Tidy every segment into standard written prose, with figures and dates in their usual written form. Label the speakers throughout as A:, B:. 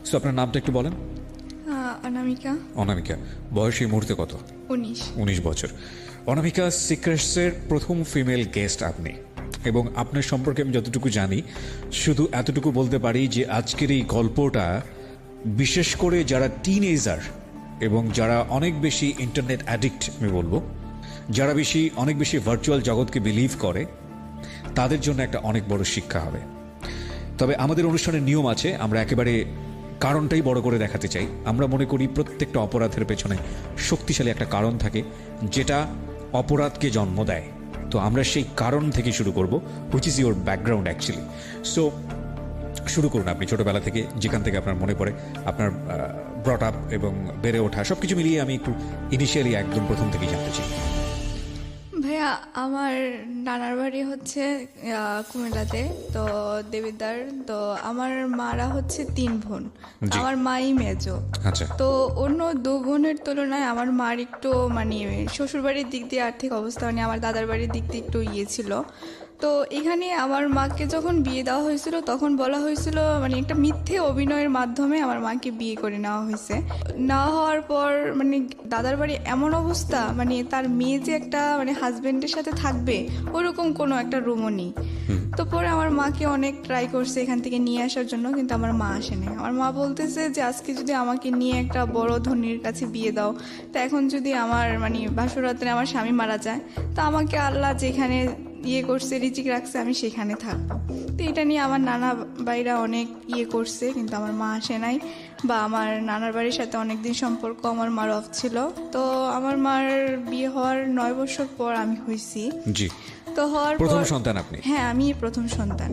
A: So আপনার নামটা একটু বলেন।
B: অনামিকা।
A: অনামিকা, বয়স এই মুহূর্তে কত?
B: 19।
A: 19 বছর। অনামিকা, সিক্রেটসের প্রথম ফিমেল গেস্ট আপনি, এবং আপনার সম্পর্কে আমি যতটুকু জানি শুধু এতটুকু বলতে পারি যে আজকের এই গল্পটা বিশেষ করে যারা টিনেজার এবং যারা অনেক বেশি ইন্টারনেট অ্যাডিক্ট, আমি বলবো যারা অনেক বেশি ভার্চুয়াল জগৎকে বিলিভ করে, তাদের জন্য একটা অনেক বড় শিক্ষা হবে। তবে আমাদের অনুষ্ঠানের নিয়ম আছে, আমরা একেবারে কারণটাই বড় করে দেখাতে চাই। আমরা মনে করি প্রত্যেকটা অপরাধের পেছনে শক্তিশালী একটা কারণ থাকে যেটা অপরাধকে জন্ম দেয়। তো আমরা সেই কারণ থেকে শুরু করব, which is your background actually. So শুরু করুন আপনি ছোটবেলা থেকে, যেখান থেকে আপনার মনে পড়ে আপনার ব্রট আপ এবং বেড়ে ওঠা সবকিছু মিলিয়ে আমি একটু ইনিশিয়ালি একদম প্রথম থেকেই জানতে চাই।
B: ভাইয়া, আমার নানার বাড়ি হচ্ছে কুমিল্লাতে, তো দেবিদ্বার। তো আমার মারা হচ্ছে 3 বোন, আমার মাই মেজো।
A: আচ্ছা।
B: তো অন্য 2 বোনের তুলনায় আমার মার একটু মানে শ্বশুর বাড়ির দিক দিয়ে আর্থিক অবস্থা, মানে আমার দাদার বাড়ির দিক দিয়ে একটু ছিল। তো এখানে আমার মাকে যখন বিয়ে দেওয়া হয়েছিল তখন বলা হয়েছিল মানে একটা মিথ্যে অভিনয়ের মাধ্যমে আমার মাকে বিয়ে করে নেওয়া হয়েছে। না হওয়ার পর মানে দাদার বাড়ি এমন অবস্থা, মানে তার মেয়ে যে একটা মানে হাজবেন্ডের সাথে থাকবে ওরকম কোনো একটা রুমও নেই। তো পরে আমার মাকে অনেক ট্রাই করছে এখান থেকে নিয়ে আসার জন্য, কিন্তু আমার মা আসেনি। আমার মা বলতেছে যে আজকে যদি আমাকে নিয়ে একটা বড় ধনীর কাছে বিয়ে দাও, তা এখন যদি আমার মানে ভাসুরাত্রে আমার স্বামী মারা যায়, তা আমাকে আল্লাহ যেখানে করছে, রিজিক রাখছে, আমি সেখানে থাকবো। তো এটা নিয়ে আমার নানা ভাইরা অনেক করছে, কিন্তু আমার মা আসে নাই। বা আমার নানার বাড়ির সাথে অনেকদিন সম্পর্ক আমার মার অফ ছিল। তো আমার মার বিয়ে হওয়ার 9 বছর পর আমি হয়েছি।
A: জি।
B: তো হওয়ার
A: প্রথম
B: পর
A: সন্তান আপনি?
B: হ্যাঁ, আমি প্রথম সন্তান।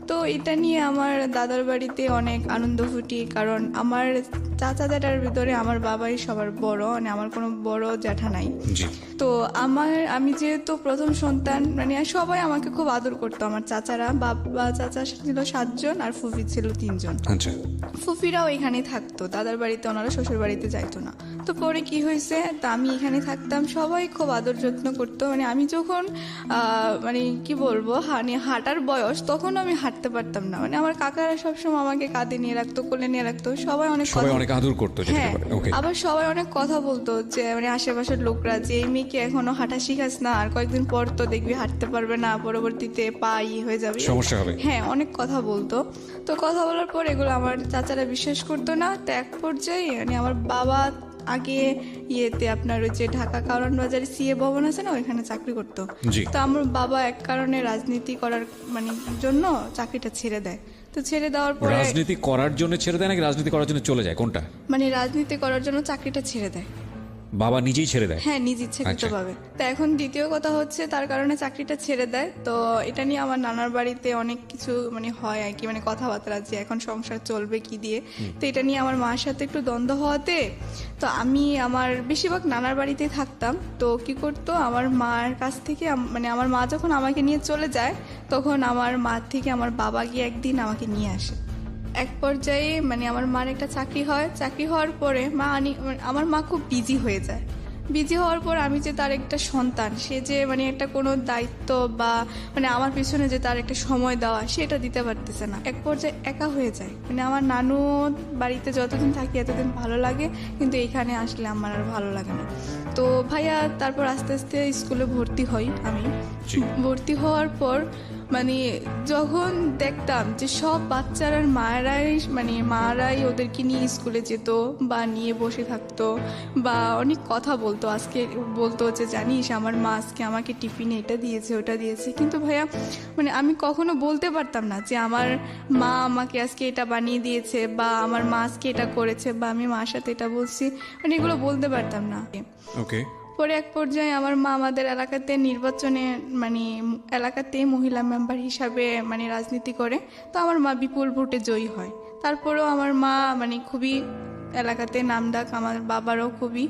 B: তো এটা নিয়ে আমার দাদার বাড়িতে অনেক আনন্দ ফুটি, কারণ আমার চাচা জ্যাঠার ভিতরে আমার বাবাই সবার বড়, মানে আমার কোনো বড় জ্যাঠা নাই।
A: জি।
B: তো আমি যেহেতু প্রথম সন্তান, মানে সবাই আমাকে খুব আদর করতো। আমার চাচারা, বাবা চাচা ছিল 7 জন আর ফুফি ছিল 3 জন।
A: আচ্ছা।
B: ফুফিরাও এখানে থাকতো দাদার বাড়িতে, ওনারা শ্বশুর বাড়িতে যাইতো না। তো পরে কি হয়েছে, তা আমি এখানে থাকতাম, সবাই খুব আদর যত্ন করতো। মানে আমি যখন মানে কি বলবো হাঁটার বয়স, তখন আমি হাঁটতে পারতাম না। মানে আমার কাকারা সবসময় আমাকে কাঁধে নিয়ে রাখতো, কোলে নিয়ে রাখতো, সবাই অনেক
A: আদর করতো।
B: হ্যাঁ, আবার সবাই অনেক কথা বলতো যে মানে আশেপাশের লোকরা যে এই মেয়েকে এখনো হাঁটা শিখাস না, আর কয়েকদিন পর তো দেখবি হাঁটতে পারবে না, পরবর্তীতে পা হয়ে যাবে,
A: সমস্যা হবে।
B: হ্যাঁ, অনেক কথা বলতো। তো কথা বলার পর এগুলো আমার চাচারা বিশ্বাস করতো না। তো এক পর্যায়ে মানে আমার বাবা আগে আপনার ওই যে ঢাকা কারণ বাজারে সিএ ভবন আছে না, ওইখানে চাকরি করতো। তো আমার বাবা এক কারণে রাজনীতি করার মানে জন্য চাকরিটা ছেড়ে দেয়। তো ছেড়ে দেওয়ার পরে
A: রাজনীতি করার জন্য ছেড়ে দেয় নাকি রাজনীতি করার জন্য চলে যায়, কোনটা?
B: মানে রাজনীতি করার জন্য চাকরিটা ছেড়ে দেয়।
A: বাবা নিজেই ছেড়ে দেয়?
B: হ্যাঁ, নিজ ইচ্ছাকৃতভাবে। তো এখন দ্বিতীয় কথা হচ্ছে তার কারণে চাকরিটা ছেড়ে দেয়। তো এটা নিয়ে আমার নানার বাড়িতে অনেক কিছু মানে হয় আর কি, মানে কথাবার্তা যে এখন সংসার চলবে কি দিয়ে। তো এটা নিয়ে আমার মার সাথে একটু দ্বন্দ্ব হওয়াতে তো আমি আমার বেশিরভাগ নানার বাড়িতে থাকতাম। তো কি করতো, আমার মার কাছ থেকে মানে আমার মা যখন আমাকে নিয়ে চলে যায়, তখন আমার মা থেকে আমার বাবা গিয়ে একদিন আমাকে নিয়ে আসে। এক পর্যায়ে মানে আমার মার একটা চাকরি হয়, চাকরি হওয়ার পরে আমার মা খুব বিজি হয়ে যায়। বিজি হওয়ার পর আমি যে তার একটা সন্তান, সে যে মানে একটা কোনো দায়িত্ব বা মানে আমার পিছনে যে তার একটা সময় দেওয়া, সেটা দিতে পারতেছে না। এক পর্যায়ে একা হয়ে যায়। মানে আমার নানু বাড়িতে যতদিন থাকি এতদিন ভালো লাগে, কিন্তু এখানে আসলে আমার আর ভালো লাগে না। তো ভাইয়া তারপর আস্তে আস্তে স্কুলে ভর্তি হই। আমি ভর্তি হওয়ার পর মানে যখন দেখতাম যে সব বাচ্চারা মায়েরাই ওদেরকে নিয়ে স্কুলে যেত বা নিয়ে বসে থাকতো বা অনেক কথা বলতো। আজকে বলতো যে জানিস আমার মা আজকে আমাকে টিফিনে এটা দিয়েছে ওটা দিয়েছে, কিন্তু ভাইয়া মানে আমি কখনো বলতে পারতাম না যে আমার মা আমাকে আজকে এটা বানিয়ে দিয়েছে বা আমার মা আজকে এটা করেছে বা আমি মার সাথে এটা বলছি, মানে এগুলো বলতে পারতাম না।
A: ওকে।
B: পরে এক পর্যায়ে আমার মা আমাদের এলাকাতে নির্বাচনে মানে এলাকাতে মহিলা মেম্বার হিসাবে মানে রাজনীতি করে। তো আমার মা বিপুল ভোটে জয়ী হয়। তারপরেও আমার মা মানে খুবই এলাকাতে নামডাক, আমার বাবারও খুবই।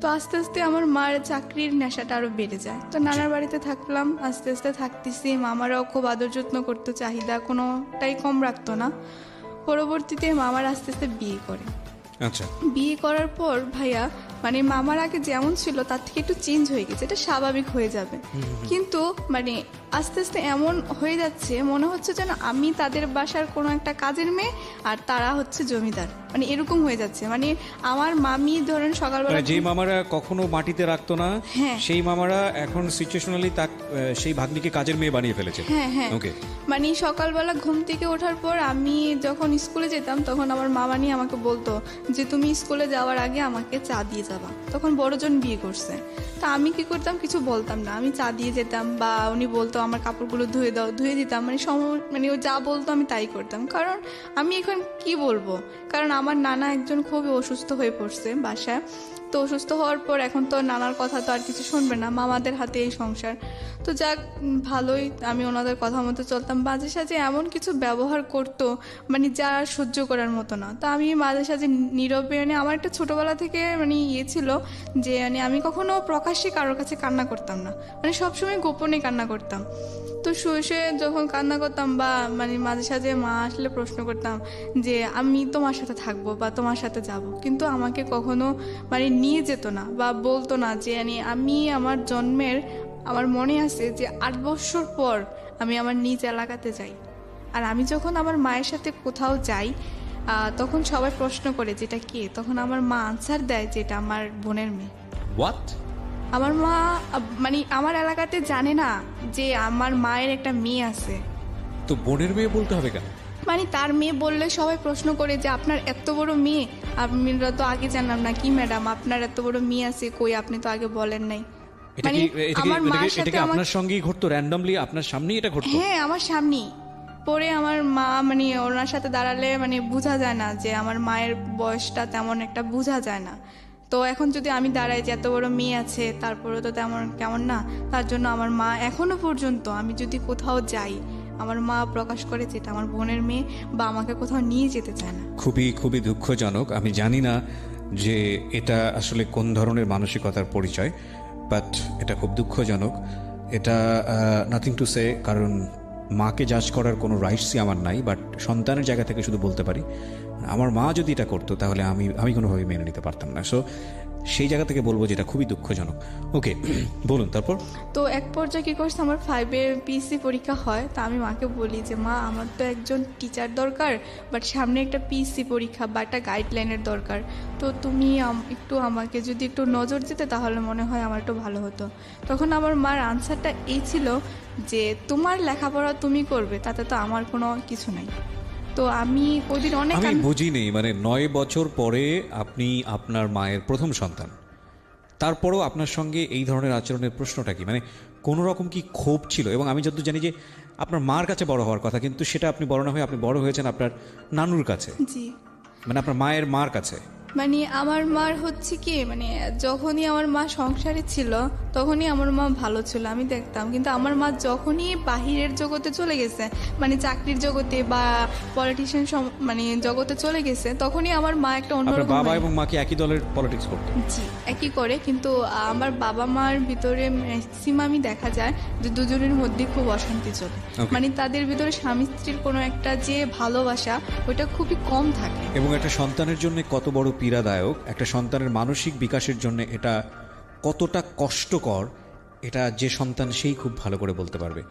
B: তো আস্তে আস্তে আমার মার চাকরির নেশাটা আরও বেড়ে যায়। তো নানার বাড়িতে থাকলাম, আস্তে আস্তে থাকতেছি। মামারাও খুব আদর যত্ন করতো, চাহিদা কোনোটাই কম রাখতো না। পরবর্তীতে মামার আস্তে আস্তে বিয়ে করে।
A: আচ্ছা,
B: বিয়ে করার পর ভাইয়া মানে মামার আগে যেমন ছিল তার থেকে একটু চেঞ্জ হয়ে গেছে, এটা স্বাভাবিক হয়ে যাবে, কিন্তু মানে আস্তে আস্তে এমন হয়ে যাচ্ছে মনে হচ্ছে যেন আমি তাদের বাসার কোনো একটা কাজের মেয়ে আর তারা হচ্ছে জমিদার, মানে এরকম হয়ে যাচ্ছে। মানে আমার মামি ধরেন সকালবেলা
A: মানে যেই মামারা কখনো মাটিতে রাখতো না,
B: হ্যাঁ।
A: সেই মামারা এখন সিচুয়েশনালি সেই ভাগ্নিকে কাজের মেয়ে বানিয়ে ফেলেছে।
B: হ্যাঁ হ্যাঁ,
A: ওকে,
B: মানে সকালবেলা ঘুম থেকে ওঠার পর আমি যখন স্কুলে যেতাম তখন আমার মামা নিয়ে আমাকে বলতো যে তুমি স্কুলে যাওয়ার আগে আমাকে চা দিয়ে যাবা। তখন বড়জন বিয়ে করছে, তা আমি কি করতাম, কিছু বলতাম না, আমি চা দিয়ে যেতাম, বা উনি বলতো আমার কাপড়গুলো ধুয়ে দাও, ধুয়ে দিতাম, মানে মানে ও যা বলতো আমি তাই করতাম। কারণ আমি এখন কি বলবো, কারণ আমার নানা একজন খুবই অসুস্থ হয়ে পড়ছে বাসায়, তো অসুস্থ হওয়ার পর এখন তো নানার কথা তো আর কিছু শুনবে না, মামাদের হাতে এই সংসার। তো যাক, ভালোই আমি ওনাদের কথা মতো চলতাম। মাঝে সাঝে এমন কিছু ব্যবহার করতো মানে যা আর সহ্য করার মতো না। তো আমি মাঝে সাঝে নীরবে, মানে আমার একটা ছোটবেলা থেকে মানে ইয়ে ছিল যে মানে আমি কখনো প্রকাশ্যে কারোর কাছে কান্না করতাম না, মানে সবসময় গোপনে কান্না করতাম। তো শুয়ে শুয়ে যখন কান্না করতাম বা মানে মাঝে সাঝে মা আসলে প্রশ্ন করতাম যে আমি তোমার সাথে থাকবো বা তোমার সাথে যাব, কিন্তু আমাকে কখনো মানে নিয়ে যেত না বা বলতো না যে মানে আমি আমার জন্মের, আমার মনে আছে যে 8 বছর পর আমি আমার নিজ এলাকাতে যাই, আর আমি যখন আমার মায়ের সাথে কোথাও যাই তখন সবাই প্রশ্ন করে যেটা কে, তখন আমার মা আনসার দেয় যে এটা আমার বোনের মেয়ে।
A: হোয়াট?
B: আমার মা মানে আমার এলাকাতে জানে না যে আমার মায়ের একটা মেয়ে আছে।
A: তো বোনের মেয়ে বলতে হবে কেন?
B: মানে তার মেয়ে বললে সবাই প্রশ্ন করে যে আপনার এত বড় মেয়ে, আমরা তো আগে জানলাম না, কি ম্যাডাম আপনার এত বড় মেয়ে আছে, কই আপনি তো আগে বলেন নাই।
A: এটা
B: মানে
A: কি
B: আমার মায়ের সাথে
A: আপনার সঙ্গেই ঘটতো? র্যান্ডমলি আপনার সামনেই এটা ঘটতো?
B: হ্যাঁ, আমার সামনেই। পরে আমার মা মানে ওনার সাথে দাঁড়ালে মানে বোঝা যায় না যে আমার মায়ের বয়সটা তেমন একটা বোঝা যায় না। তো এখন যদি আমি দাঁড়াই যে এত বড় মেয়ে আছে, তারপরেও তো তেমন কেমন না, তার জন্য আমার মা এখনো পর্যন্ত আমি যদি কোথাও যাই আমার মা প্রকাশ করে যেটা আমার বোনের মেয়ে, বা আমাকে কোথাও নিয়ে যেতে চায় না।
A: খুবই খুবই দুঃখজনক। আমি জানি না যে এটা আসলে কোন ধরনের মানসিকতার পরিচয়, বাট এটা খুব দুঃখজনক। এটা নাথিং টু সে, কারণ মাকে জাজ করার কোনো রাইটসই আমার নাই, বাট সন্তানের জায়গা থেকে শুধু বলতে পারি আমার মা যদি এটা করতো তাহলে আমি কোনোভাবেই মেনে নিতে পারতাম না। সো সেই জায়গা থেকে বলবো যেটা খুবই দুঃখজনক। ওকে, বলুন তারপর।
B: তো এক পর্যায়ে কি করছে, আমার 5-এর পিএসসি পরীক্ষা হয়, তা আমি মাকে বলি যে মা আমার তো একজন টিচার দরকার, বাট সামনে একটা পিএসসি পরীক্ষা বা একটা গাইডলাইনের দরকার, তো তুমি একটু আমাকে যদি একটু নজর দিতে তাহলে মনে হয় আমার একটু ভালো হতো। তখন আমার মার আনসারটা এই ছিল যে তোমার লেখাপড়া তুমি করবে, তাতে তো আমার কোনো কিছু নাই। তো আমি ওই দিন অনেক
A: আমি বুঝিনি, মানে 9 বছর পরে আপনি আপনার মায়ের প্রথম সন্তান, তারপরেও আপনার সঙ্গে এই ধরনের আচরণের প্রশ্নটা কি? মানে কোনো রকম কি ক্ষোভ ছিল? এবং আমি যতদূর জানি যে আপনার মার কাছে বড় হওয়ার কথা, কিন্তু সেটা আপনি বড় না হয়ে আপনি বড় হয়েছেন আপনার নানুর কাছে,
B: জি,
A: মানে আপনার মায়ের মার কাছে।
B: মানে আমার মার হচ্ছে কি, মানে যখনই আমার মা সংসারে ছিল তখনই আমার মা ভালো ছিল, আমি দেখতাম, কিন্তু আমার মা যখনই বাহিরের জগতে চলে গেছে, মানে চাকরির জগতে বা পলিটিশিয়ান মানে জগতে চলে গেছে, তখনই আমার মা একটা
A: আপনার
B: অন্যরকম
A: বাবা এবং মা কি একই দলের পলিটিক্স করতেন?
B: জি একই করে, কিন্তু আমার বাবা মার ভিতরে ম্যাক্সিমামই দেখা যায় যে দুজনের মধ্যে খুব অশান্তি চলে।
A: Okay.
B: মানে তাদের ভিতরে স্বামী স্ত্রীর কোনো একটা যে ভালোবাসা ওইটা খুবই কম থাকে।
A: এবং একটা সন্তানের জন্য কত বড় পীড়াদায়ক, একটা সন্তানের মানসিক বিকাশের জন্য এটা কতটা কষ্টকর, এটা যে সন্তান সেই খুব ভালো করে বলতে পারবে।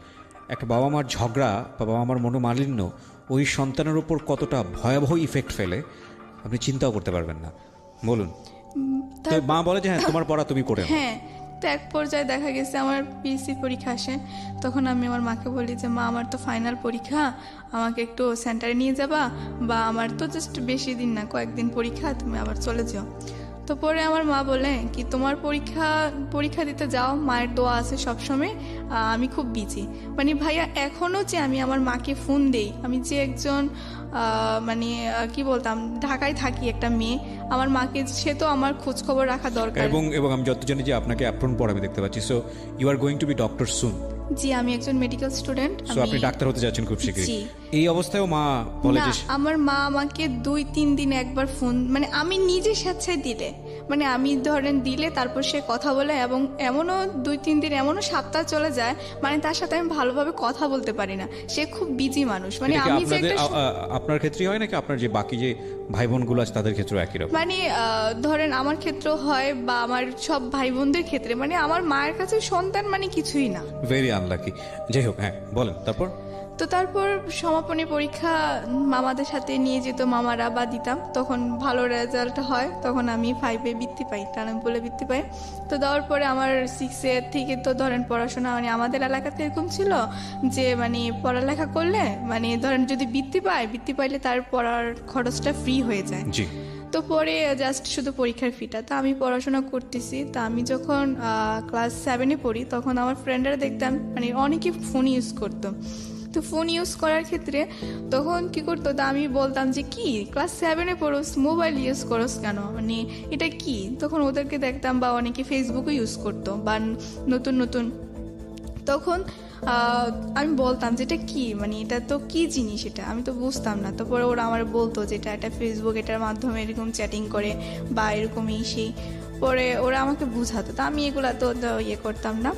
A: একটা বাবা মার ঝগড়া বা বাবা মার মনোমালিন্য ওই সন্তানের উপর কতটা ভয়াবহ ইফেক্ট ফেলে আপনি চিন্তাও করতে পারবেন না। বলুন। তো মা বলে যে হ্যাঁ তোমার পড়া তুমি করে নাও।
B: হ্যাঁ, তো এক পর্যায়ে দেখা গেছে আমার পিএসসি পরীক্ষা আসে, তখন আমি আমার মাকে বলি যে মা আমার তো ফাইনাল পরীক্ষা, আমাকে একটু সেন্টারে নিয়ে যাবা, বা আমার তো জাস্ট বেশি দিন না, কয়েকদিন পরীক্ষা, তুমি আবার চলে যাও। তো পরে আমার মা বলে কি তোমার পরীক্ষা দিতে যাও, মায়ের দোয়া আছে সবসময়, আমি খুব বিজি। মানে ভাইয়া এখনও যে আমি আমার মাকে ফোন দেই, আমি যে একজন মানে কি বলতাম ঢাকায় থাকি একটা মেয়ে, আমার মাকে সে তো আমার খোঁজ খবর রাখা দরকার।
A: এবং আমি যত জানি যে আপনাকে অ্যাপ্রন পর আমি দেখতে পাচ্ছি, so you are going to be doctor soon.
B: জি, আমি একজন মেডিকেল স্টুডেন্ট।
A: সো আপনি ডাক্তার হতে যাচ্ছেন খুব শীঘ্রই।
B: জি।
A: এই অবস্থায়ও মা বলে
B: না,
A: যে
B: আমার মা আমাকে 2-3 দিনে একবার ফোন, মানে আমি নিজে স্বেচ্ছায় দিলে মানে আমি ধরেন দিলে তারপর সে কথা বলে, এবং এমনও 2-3 দিন এমনও সপ্তাহ চলে যায় মানে তার সাথে আমি ভালোভাবে কথা বলতে পারি না। সে খুব বিজি মানুষ, মানে
A: এটা কি
B: আমি যে
A: আপনাদের
B: একটা
A: আপনার ক্ষেত্রেই হয় নাকি আপনার যে বাকি যে ভাই বোনগুলো আছে তাদের ক্ষেত্রেও একই রকম?
B: মানে ধরেন আমার ক্ষেত্রেও হয় বা আমার সব ভাই বোনদের ক্ষেত্রে, মানে আমার মায়ের কাছে সন্তান মানে কিছুই না।
A: Very unlucky. যাই হোক, হ্যাঁ বলেন তারপর।
B: তো তারপর সমাপনী পরীক্ষা মামাদের সাথে নিয়ে যেত মামারা বা দিতাম, তখন ভালো রেজাল্ট হয়, তখন আমি 5-এ বৃত্তি পাই, টানাপোলে বৃত্তি পাই। তো দেওয়ার পরে আমার 6 থেকে তো ধরেন পড়াশোনা, মানে আমাদের এলাকাতে এরকম ছিল যে মানে পড়ালেখা করলে মানে ধরেন যদি বৃত্তি পাইলে তার পড়ার খরচটা ফ্রি হয়ে যায়।
A: জি।
B: তো পরে জাস্ট শুধু পরীক্ষার ফিটা। তো আমি পড়াশোনা করতেছি, তো আমি যখন ক্লাস 7-এ পড়ি তখন আমার ফ্রেন্ডরা দেখতাম মানে অনেকে ফোন ইউজ করতো। তো ফোন ইউজ করার ক্ষেত্রে তখন কি করতো, তা আমি বলতাম যে কি ক্লাস 7-এ পড়োস, মোবাইল ইউজ করোস কেন, মানে এটা কি। তখন ওদেরকে দেখতাম, বা অনেকে ফেসবুকও ইউজ করতো বা নতুন নতুন। তখন আমি বলতাম যে এটা কি, মানে এটা তো কি জিনিস, এটা আমি তো বুঝতাম না। তারপরে ওরা আমার বলতো যে এটা ফেসবুক, এটার মাধ্যমে এরকম চ্যাটিং করে বা এরকমই সেই। পরে ওরা আমাকে বুঝাতো, তো আমি এগুলা তো ইয়ে করতাম না।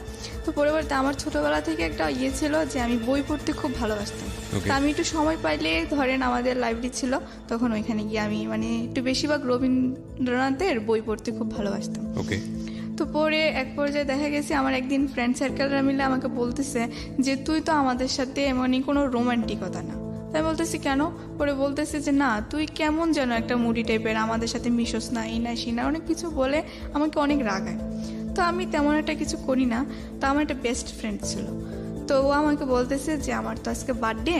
B: তো পরবর্তী আমার ছোটবেলা থেকে একটা ইয়ে ছিল যে আমি বই পড়তে খুব ভালোবাসতাম। তো আমি একটু সময় পাইলে ধরেন আমাদের লাইব্রেরি ছিল, তখন ওইখানে গিয়ে আমি মানে একটু বেশিরভাগ রবীন্দ্রনাথের বই পড়তে খুব ভালোবাসতাম।
A: ওকে।
B: তো পরে এক পর্যায়ে দেখা গেছে আমার একদিন ফ্রেন্ড সার্কেলরা মিলে আমাকে বলতেছে যে তুই তো আমাদের সাথে এমনই কোনো রোমান্টিকতা না। তাই বলতেছি কেন? পরে বলতেছে যে না, তুই কেমন যেন একটা মুডি টাইপের, আমাদের সাথে মিশোস না, এই না সেই না, অনেক কিছু বলে আমাকে অনেক রাগায়। তো আমি তেমন একটা কিছু করি না। তো আমার একটা বেস্ট ফ্রেন্ড ছিল, তো ও আমাকে বলতেছে যে আমার তো আজকে বার্থডে,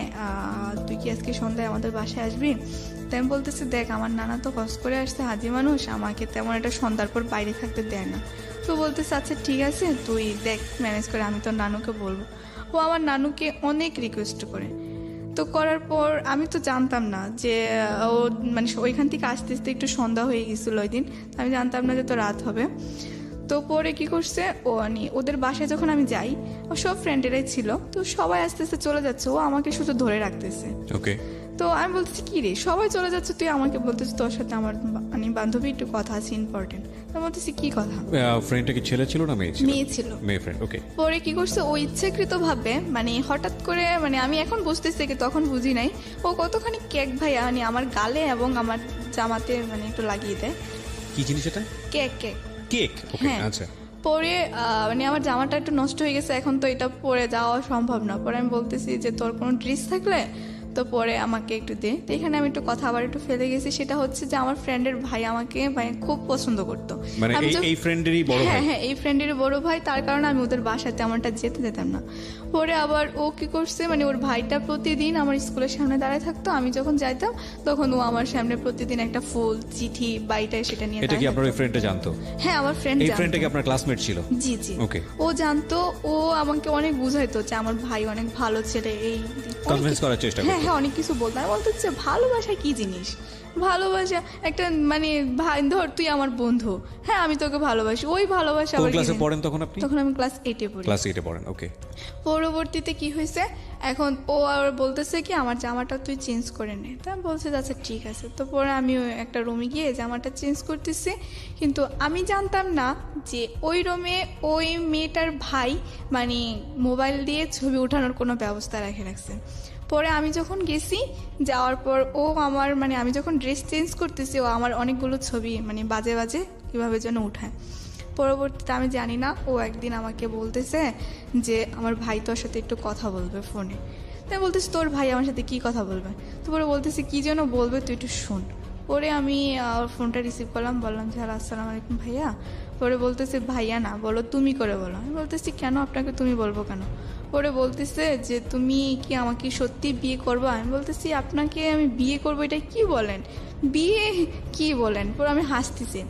B: তুই কি আজকে সন্ধ্যায় আমাদের বাসায় আসবি? তাই আমি বলতেছি দেখ আমার নানা তো কষ্ট করে আসছে, হাজি মানুষ, আমাকে তেমন একটা সন্ধ্যার পর বাইরে থাকতে দেয় না। তো বলতেছে আচ্ছা ঠিক আছে, তুই দেখ ম্যানেজ করে, আমি তোর নানুকে বলবো। ও আমার নানুকে অনেক রিকোয়েস্ট করে। তো করার পর আমি তো জানতাম না যে ও মানে ওইখান থেকে আসতে আসতে একটু সন্ধ্যা হয়ে গেছিল ওই দিন, আমি জানতাম না যে তো রাত হবে। তো পরে কি করছে, ও মানে ওদের বাসায় যখন আমি যাই, ও সব ফ্রেন্ডেরাই ছিল, তো সবাই আস্তে আস্তে চলে যাচ্ছে, ও আমাকে শুধু ধরে রাখতেছে।
A: ওকে।
B: তো আমি বলতেছি কি রে, সবাই চলে যাচ্ছে, তুই আমাকে বলতেছিস তোর সাথে আমার মানে বান্ধবী একটু কথা আছে ইম্পর্টেন্ট। তো বলতেছি কি কথা?
A: ফ্রেন্ডটা কি ছেলে ছিল না মেয়ে ছিল?
B: মেয়ে ছিল।
A: মেয়ে ফ্রেন্ড, ওকে।
B: পরে কি করছে, ও ইচ্ছাকৃত ভাবে মানে হঠাৎ করে, মানে আমি এখন বুঝতেছি কি তখন বুঝি নাই, ও কতখানি কেক ভাইয়া মানে আমার গালে এবং আমার জামাতে মানে একটু লাগিয়ে দেয়।
A: কি জিনিস এটা?
B: কেক কেক
A: কেক, ওকে।
B: হ্যাঁ।
A: আচ্ছা।
B: পরে মানে আমার জামাটা একটু নষ্ট হয়ে গেছে, এখন তো এটা পরে যাওয়া সম্ভব না। পরে আমি বলতেছি যে তোর কোনো ড্রেস থাকলে তো পরে আমাকে একটু দে। তো এখানে আমি একটু কথা আবার একটু ফেলে গেছি, সেটা হচ্ছে যে আমার ফ্রেন্ডের ভাই আমাকে মানে খুব পছন্দ করতো।
A: মানে এই ফ্রেন্ডেরই বড় ভাই?
B: হ্যাঁ হ্যাঁ, এই ফ্রেন্ডেরই বড় ভাই, তার কারণে আমি ওদের বাসাতে তেমনটা যেতে দিতাম না। পরে আবার ও কি করছে, মানে ওর ভাইটা প্রতিদিন আমার স্কুলের সামনে দাঁড়ায় থাকতো, আমি যখন যাইতাম তখন ও আমার সামনে প্রতিদিন একটা ফুল, চিঠি, বাইটা সেটা নিয়ে
A: এটা কি আপনার ওই ফ্রেন্ডটা জানতো?
B: হ্যাঁ, আমার ফ্রেন্ড
A: এই ফ্রেন্ডটা কি আপনার ক্লাসমেট ছিল?
B: জি জি,
A: ওকে।
B: ও জানতো, ও আমাকে অনেক বুঝাইতো যে আমার ভাই অনেক ভালো ছেলে, এই
A: কনভিন্স করার চেষ্টা করতো?
B: হ্যাঁ হ্যাঁ, অনেক কিছু বলতো। আমি বলতে হচ্ছে ভালোবাসা কি জিনিস, ভালোবাসা একটা মানে ভাই, ধর তুই আমার বন্ধু, হ্যাঁ আমি তোকে ভালোবাসি, ওই ভালোবাসা
A: কোন
B: আবার
A: ক্লাসে পড়েন তখন আপনি?
B: তখন আমি ক্লাস 8-এ পড়ি।
A: ক্লাস 8-এ পড়েন, ওকে।
B: পরবর্তীতে কি হয়েছে, এখন ও আর বলতেছে কি আমার জামাটা তুই চেঞ্জ করে নে। তা আমি বলছে আচ্ছা ঠিক আছে। তো পরে আমি একটা রুমে গিয়ে জামাটা চেঞ্জ করতেছি, কিন্তু আমি জানতাম না যে ওই রুমে ওই মেয়েটার ভাই মানে মোবাইল দিয়ে ছবি ওঠানোর কোনো ব্যবস্থা রাখছে। পরে আমি যখন গেছি, যাওয়ার পর ও আমার মানে আমি যখন ড্রেস চেঞ্জ করতেছি, ও আমার অনেকগুলো ছবি মানে বাজে বাজে কীভাবে যেন উঠায়। পরবর্তীতে আমি জানি না, ও একদিন আমাকে বলতেছে যে আমার ভাই তোর সাথে একটু কথা বলবে ফোনে। তাই বলতেছি তোর ভাই আমার সাথে কি কথা বলবে? তো পরে বলতেছি কি যেন বলবে, তুই একটু শোন। পরে আমি ওর ফোনটা রিসিভ করলাম, বললাম যে হ্যালো আসসালামু আলাইকুম ভাইয়া। পরে বলতেছে ভাইয়া না, বলো তুমি করে বলো। আমি বলতেছি কেন, আপনাকে তুমি বলবো কেন? পরে বলতেছে যে তুমি কি আমাকে সত্যি বিয়ে করবো? আমি বলতেছি আপনাকে আমি বিয়ে করবো এটা কি বলেন, বিয়ে কি বলেন? পরে আমি হাসতেছি।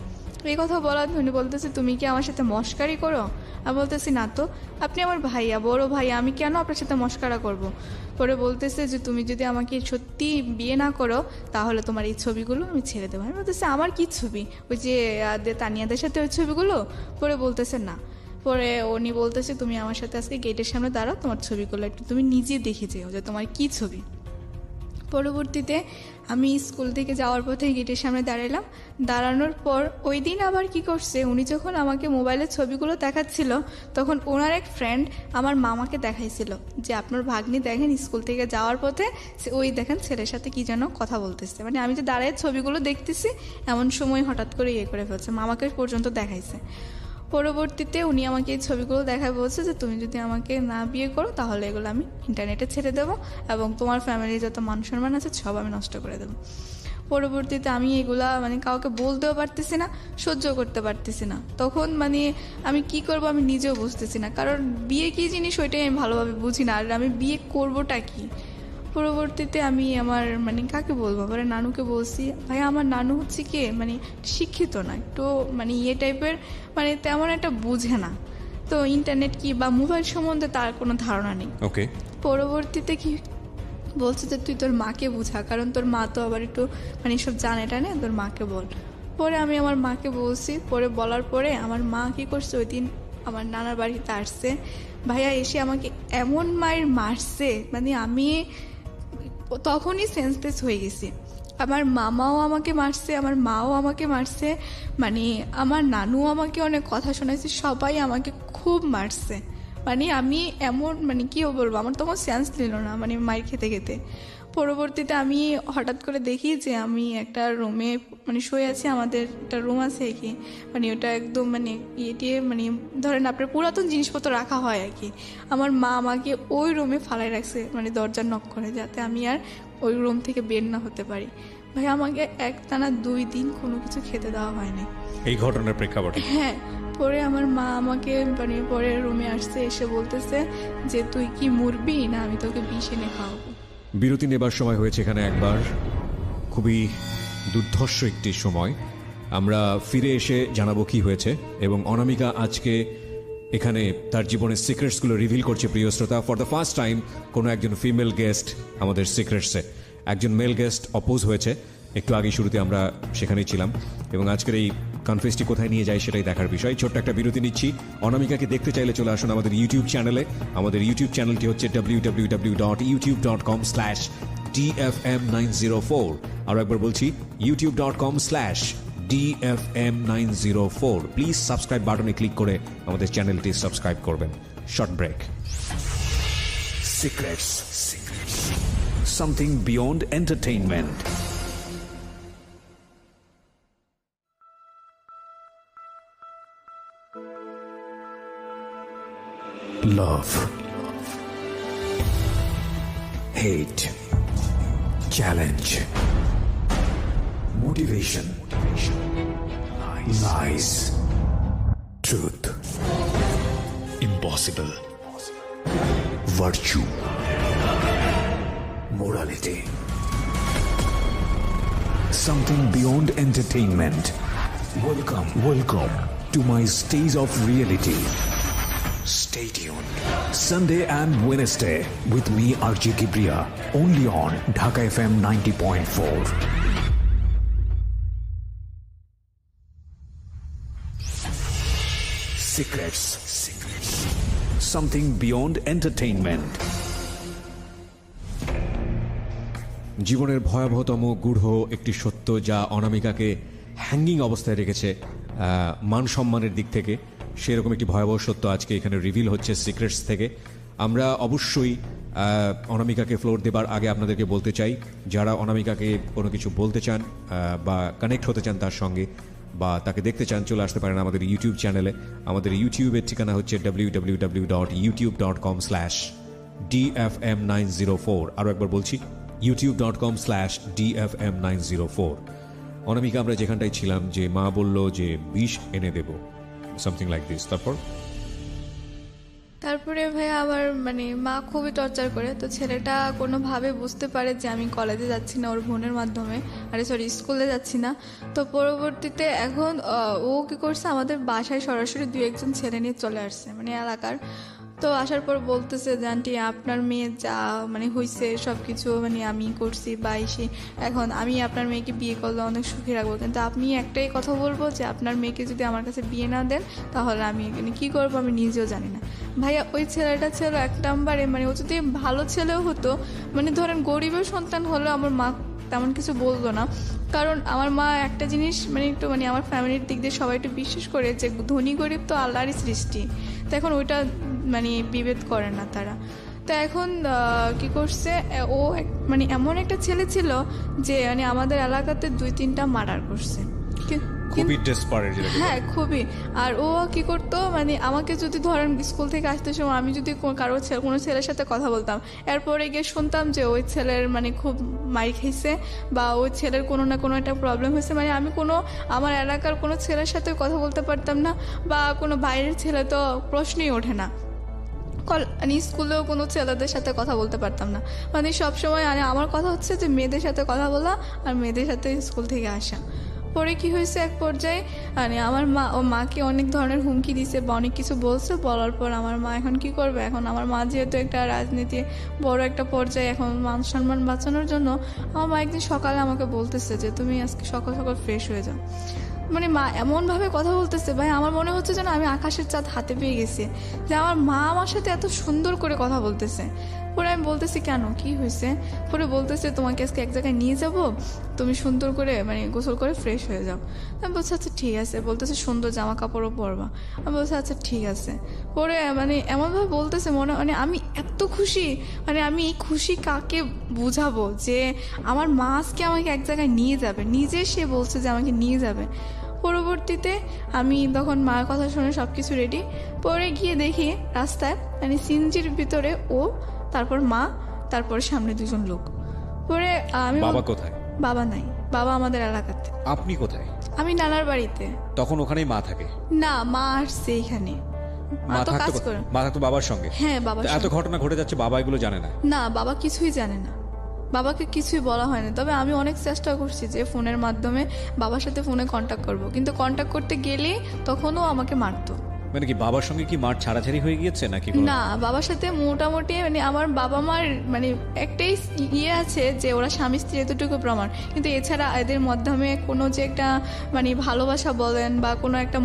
B: এই কথা বলার উনি বলতেছে তুমি কি আমার সাথে মস্কারি করো? আমি বলতেছি না তো, আপনি আমার ভাইয়া, বড় ভাইয়া, আমি কেন আপনার সাথে মস্কারা করব? পরে বলতেছে যে তুমি যদি আমাকে সত্যি বিয়ে না করো তাহলে তোমার এই ছবিগুলো আমি ছেড়ে দেবো। আমি বলতেছি আমার কি ছবি, ওই যে তানিয়াদের সাথে ওই ছবিগুলো? পরে বলতেছে না। পরে উনি বলতেছে তুমি আমার সাথে আজকে গেটের সামনে দাঁড়াও, তোমার ছবিগুলো একটু তুমি নিজে দেখে যেও যে তোমার কি ছবি। পরবর্তীতে আমি স্কুল থেকে যাওয়ার পথে গেটের সামনে দাঁড়ানোর পর ওই দিন আবার কি করছে, উনি যখন আমাকে মোবাইলের ছবিগুলো দেখাচ্ছিল তখন ওনার এক ফ্রেন্ড আমার মামাকে দেখাইছিল যে আপনার ভাগ্নি দেখেন স্কুল থেকে যাওয়ার পথে ওই দেখেন ছেলের সাথে কি যেন কথা বলতেছে। মানে আমি যে দাঁড়ায় ছবিগুলো দেখতেছি এমন সময় হঠাৎ করে করে ফেলছে, মামাকে পর্যন্ত দেখাইছে। পরবর্তীতে উনি আমাকে এই ছবিগুলো দেখায় বলছে যে তুমি যদি আমাকে না বিয়ে করো তাহলে এগুলো আমি ইন্টারনেটে ছেড়ে দেবো এবং তোমার ফ্যামিলির যত মান সম্মান আছে সব আমি নষ্ট করে দেবো। পরবর্তীতে আমি এগুলা মানে কাউকে বলতেও পারতেছি না, সহ্য করতে পারতেছি না। তখন মানে আমি কি করব আমি নিজেও বুঝতেছি না, কারণ বিয়ে কী জিনিস ওইটাই আমি ভালোভাবে বুঝি না, আর আমি বিয়ে করবোটা কি। পরবর্তীতে আমি আমার মানে কাকে বলবো, পরে নানুকে বলছি, ভাই আমার নানু হচ্ছে কি মানে শিক্ষিত না, একটু মানে টাইপের, মানে তেমন একটা বুঝে না, তো ইন্টারনেট কি বা মোবাইল সম্বন্ধে তার কোনো ধারণা নেই।
A: ওকে।
B: পরবর্তীতে কি বলছে যে তুই তোর মাকে বুঝা, কারণ তোর মা তো আবার একটু মানে সব জানে টানে, তোর মাকে বল। পরে আমি আমার মাকে বলছি, পরে বলার পরে আমার মা কি করছে, ওই দিন আমার নানার বাড়িতে আসছে, ভাইয়া এসে আমাকে এমন মায়ের মারছে, মানে আমি তখনই সেন্সলেস হয়ে গেছি। আমার মামাও আমাকে মারছে, আমার মাও আমাকে মারছে, মানে আমার নানুও আমাকে অনেক কথা শোনাইছে, সবাই আমাকে খুব মারছে। মানে আমি এমন মানে কী বলবো, আমার তখন সেন্স নিল না মানে মায়ের খেতে খেতে। পরবর্তীতে আমি হঠাৎ করে দেখি যে আমি একটা রুমে মানে শুয়ে আছি, আমাদের একটা রুম আছে কি মানে ওটা একদম মানে দিয়ে মানে ধরেন আপনার পুরাতন জিনিসপত্র রাখা হয় আর কি। আমার মা আমাকে ওই রুমে ফালাই রাখছে, মানে দরজার নক করে, যাতে আমি আর ওই রুম থেকে বের না হতে পারি। ভাই আমাকে একটানা 2 দিন কোনো কিছু খেতে দেওয়া হয়নি
A: এই ঘটনার প্রেক্ষাপটে।
B: হ্যাঁ। পরে আমার মা আমাকে মানে পরে রুমে আসছে, এসে বলতেছে যে তুই কি মরবি না আমি তোকে বিষ এনে খাওয়াবো।
A: বিরতি নেবার সময় হয়েছে এখানে একবার, খুবই দুর্ধর্ষ একটি সময়। আমরা ফিরে এসে জানাবো কি হয়েছে, এবং অনামিকা আজকে এখানে তার জীবনের সিক্রেটসগুলো রিভিল করছে প্রিয় শ্রোতা। ফর দ্য ফার্স্ট টাইম কোনো একজন ফিমেল গেস্ট আমাদের সিক্রেটসে, একজন মেল গেস্ট অপোজ হয়েছে। একটু আগে শুরুতে আমরা সেখানেই ছিলাম, এবং আজকের এই কনফেসটি কোথায় নিয়ে যায় সেটাই দেখার বিষয়। ছোট্ট একটা বিরতি নিচ্ছি। অনামিকাকে দেখতে চাইলে চলে আসুন আমাদের ইউটিউব চ্যানেলে। আমাদের ইউটিউব চ্যানেলটি হচ্ছে www.youtube.com/dfm904। আরও একবার বলছি, youtube.com/dfm904। প্লিজ সাবস্ক্রাইব বাটনে ক্লিক করে আমাদের চ্যানেলটি সাবস্ক্রাইব করবেন। Short break.
C: Secrets. Something beyond entertainment. Love. Hate. Challenge. Motivation. Lies. Truth. Impossible. Virtue. Morality. Something beyond entertainment. Welcome to my stage of reality. Stay tuned. Sunday and Wednesday with me RJ Kibriya, only on Dhaka FM 90.4. Secrets. Something beyond entertainment.
A: জীবনের ভয়াবহতম গূঢ় একটি সত্য যা অনামিকাকে hanging অবস্থায় রেখেছে মান সম্মানের দিক থেকে, সেরকম একটি ভয়াবহ সত্য আজকে এখানে রিভিল হচ্ছে সিক্রেটস থেকে। আমরা অবশ্যই অনামিকাকে ফ্লোর দেবার আগে আপনাদেরকে বলতে চাই, যারা অনামিকাকে কোনো কিছু বলতে চান বা কানেক্ট হতে চান তার সঙ্গে, বা তাকে দেখতে চান, চলে আসতে পারেন আমাদের ইউটিউব চ্যানেলে। আমাদের ইউটিউবের ঠিকানা হচ্ছে www.youtube.com/dfm904। আরও একবার বলছি, youtube.com/dfm904। অনামিকা, আমরা যেখানটায় ছিলাম, যে মা বলল যে বিষ এনে দেব, সামথিং লাইক দিস।
B: তারপরে ভাইয়া আবার মানে মা খুবই টর্চার করে, তো ছেলেটা কোনোভাবে বুঝতে পারে যে আমি কলেজে যাচ্ছি না, ওর বোনের মাধ্যমে, স্কুলে যাচ্ছি না। তো পরবর্তীতে এখন ও কি করছে, আমাদের বাসায় সরাসরি 2-1 জন ছেলে নিয়ে চলে আসছে মানে এলাকার। তো আসার পর বলতেছে যে আন্টি আপনার মেয়ে যা মানে হয়েছে সব কিছু মানে আমি করছি বা এসে এখন আমি আপনার মেয়েকে বিয়ে করলে অনেক সুখী রাখবো, কিন্তু আপনি একটাই কথা বলবো যে আপনার মেয়েকে যদি আমার কাছে বিয়ে না দেন তাহলে আমি এখানে কী করবো আমি নিজেও জানি না। ভাইয়া ওই ছেলেটা ছিল এক নম্বরে, মানে ও যদি ভালো ছেলেও হতো, মানে ধরেন গরিবের সন্তান হলেও আমার মা তেমন কিছু বলতো না, কারণ আমার মা একটা জিনিস মানে একটু মানে আমার ফ্যামিলির দিক দিয়ে সবাই একটু বিশ্বাস করে যে ধনী গরিব তো আল্লাহরই সৃষ্টি, তো এখন ওইটা মানে বিভেদ করে না তারা। তো এখন কি করছে ও মানে এমন একটা ছেলে ছিল যে মানে আমাদের এলাকাতে 2-3টা মার্ডার করছে।
A: খুবই ডেসপারেট যেটা।
B: হ্যাঁ খুবই। আর ও কি করতো মানে আমাকে যদি ধরেন স্কুল থেকে আসতে সময় আমি যদি কোনো ছেলের সাথে কথা বলতাম, এরপরে গিয়ে শুনতাম যে ওই ছেলের মানে খুব মাইর খেয়েছে বা ওই ছেলের কোনো না কোনো একটা প্রবলেম হয়েছে, মানে আমি আমার এলাকার কোনো ছেলের সাথে কথা বলতে পারতাম না বা কোনো বাইরের ছেলে তো প্রশ্নই ওঠে না। মানে স্কুলেও কোনো ছেলেদের সাথে কথা বলতে পারতাম না, মানে সবসময় মানে আমার কথা হচ্ছে যে মেয়েদের সাথে কথা বলা আর মেয়েদের সাথে স্কুল থেকে আসা। পরে কি হয়েছে এক পর্যায়ে মানে আমার মাকে অনেক ধরনের হুমকি দিছে বা অনেক কিছু বলছে, বলার পর আমার মা এখন কি করবে, এখন আমার মা যেহেতু একটা রাজনীতি বড় একটা পর্যায়ে, এখন মান সম্মান বাঁচানোর জন্য আমার মা একদিন সকালে আমাকে বলতেছে যে তুমি আজকে সকাল সকাল ফ্রেশ হয়ে যাও। মানে মা এমনভাবে কথা বলতেছে ভাই আমার মনে হচ্ছে যেন আমি আকাশের চাঁদ হাতে পেয়ে গেছি, যে আমার মা আমার সাথে এত সুন্দর করে কথা বলতেছে। পরে আমি বলতেছি কেন কি হয়েছে, পরে বলতেছে তোমাকে আজকে এক জায়গায় নিয়ে যাব, তুমি সুন্দর করে মানে গোসল করে ফ্রেশ হয়ে যাও। আমি বলছি আচ্ছা ঠিক আছে, বলতেছে সুন্দর জামা কাপড়ও পরবা। আমি বলছি আচ্ছা ঠিক আছে। পরে মানে এমনভাবে বলতেছে মানে আমি এত খুশি, মানে আমি এই খুশি কাকে বুঝাবো যে আমার মা আজকে আমাকে এক জায়গায় নিয়ে যাবে, নিজে সে বলছে যে আমাকে নিয়ে যাবে। পরবর্তীতে আমি তখন মার কথা শুনে সব কিছু রেডি, পরে গিয়ে দেখি রাস্তায় মানে সিএনজির ভিতরে ও, তারপর মা, তারপরে সামনে 2জন লোক। পরে আমি
A: বাবা কোথায়?
B: বাবা নাই, বাবা আমাদের এলাকাতে।
A: আপনি কোথায়?
B: আমি নানার বাড়িতে।
A: তখন ওখানেই মা থাকে?
B: না মা আসছে এখানে, মা তো কাজ করে।
A: মা থাকতো বাবার সঙ্গে?
B: হ্যাঁ বাবার
A: এত ঘটনা ঘটে যাচ্ছে বাবা এগুলো জানে না?
B: না বাবা কিছুই জানে না, বাবাকে কিছুই বলা হয়নি। তবে আমি অনেক চেষ্টা করছি যে ফোনের মাধ্যমে বাবার সাথে ফোনে কন্ট্যাক্ট করব, কিন্তু কন্ট্যাক্ট করতে গেলে তখনও আমাকে মারতো।
A: মানে কি বাবার সঙ্গে কি মার ছাড়াছাড়ি হয়ে গিয়েছে নাকি?
B: না বাবার সাথে মোটামুটি মানে আমার বাবা মার মানে একটাই ইয়ে আছে যে ওরা স্বামী স্ত্রী এতটুকু প্রমাণ, কিন্তু এছাড়া এদের মাধ্যমে কোনো যে একটা মানে ভালোবাসা বলেন বা কোনো একটা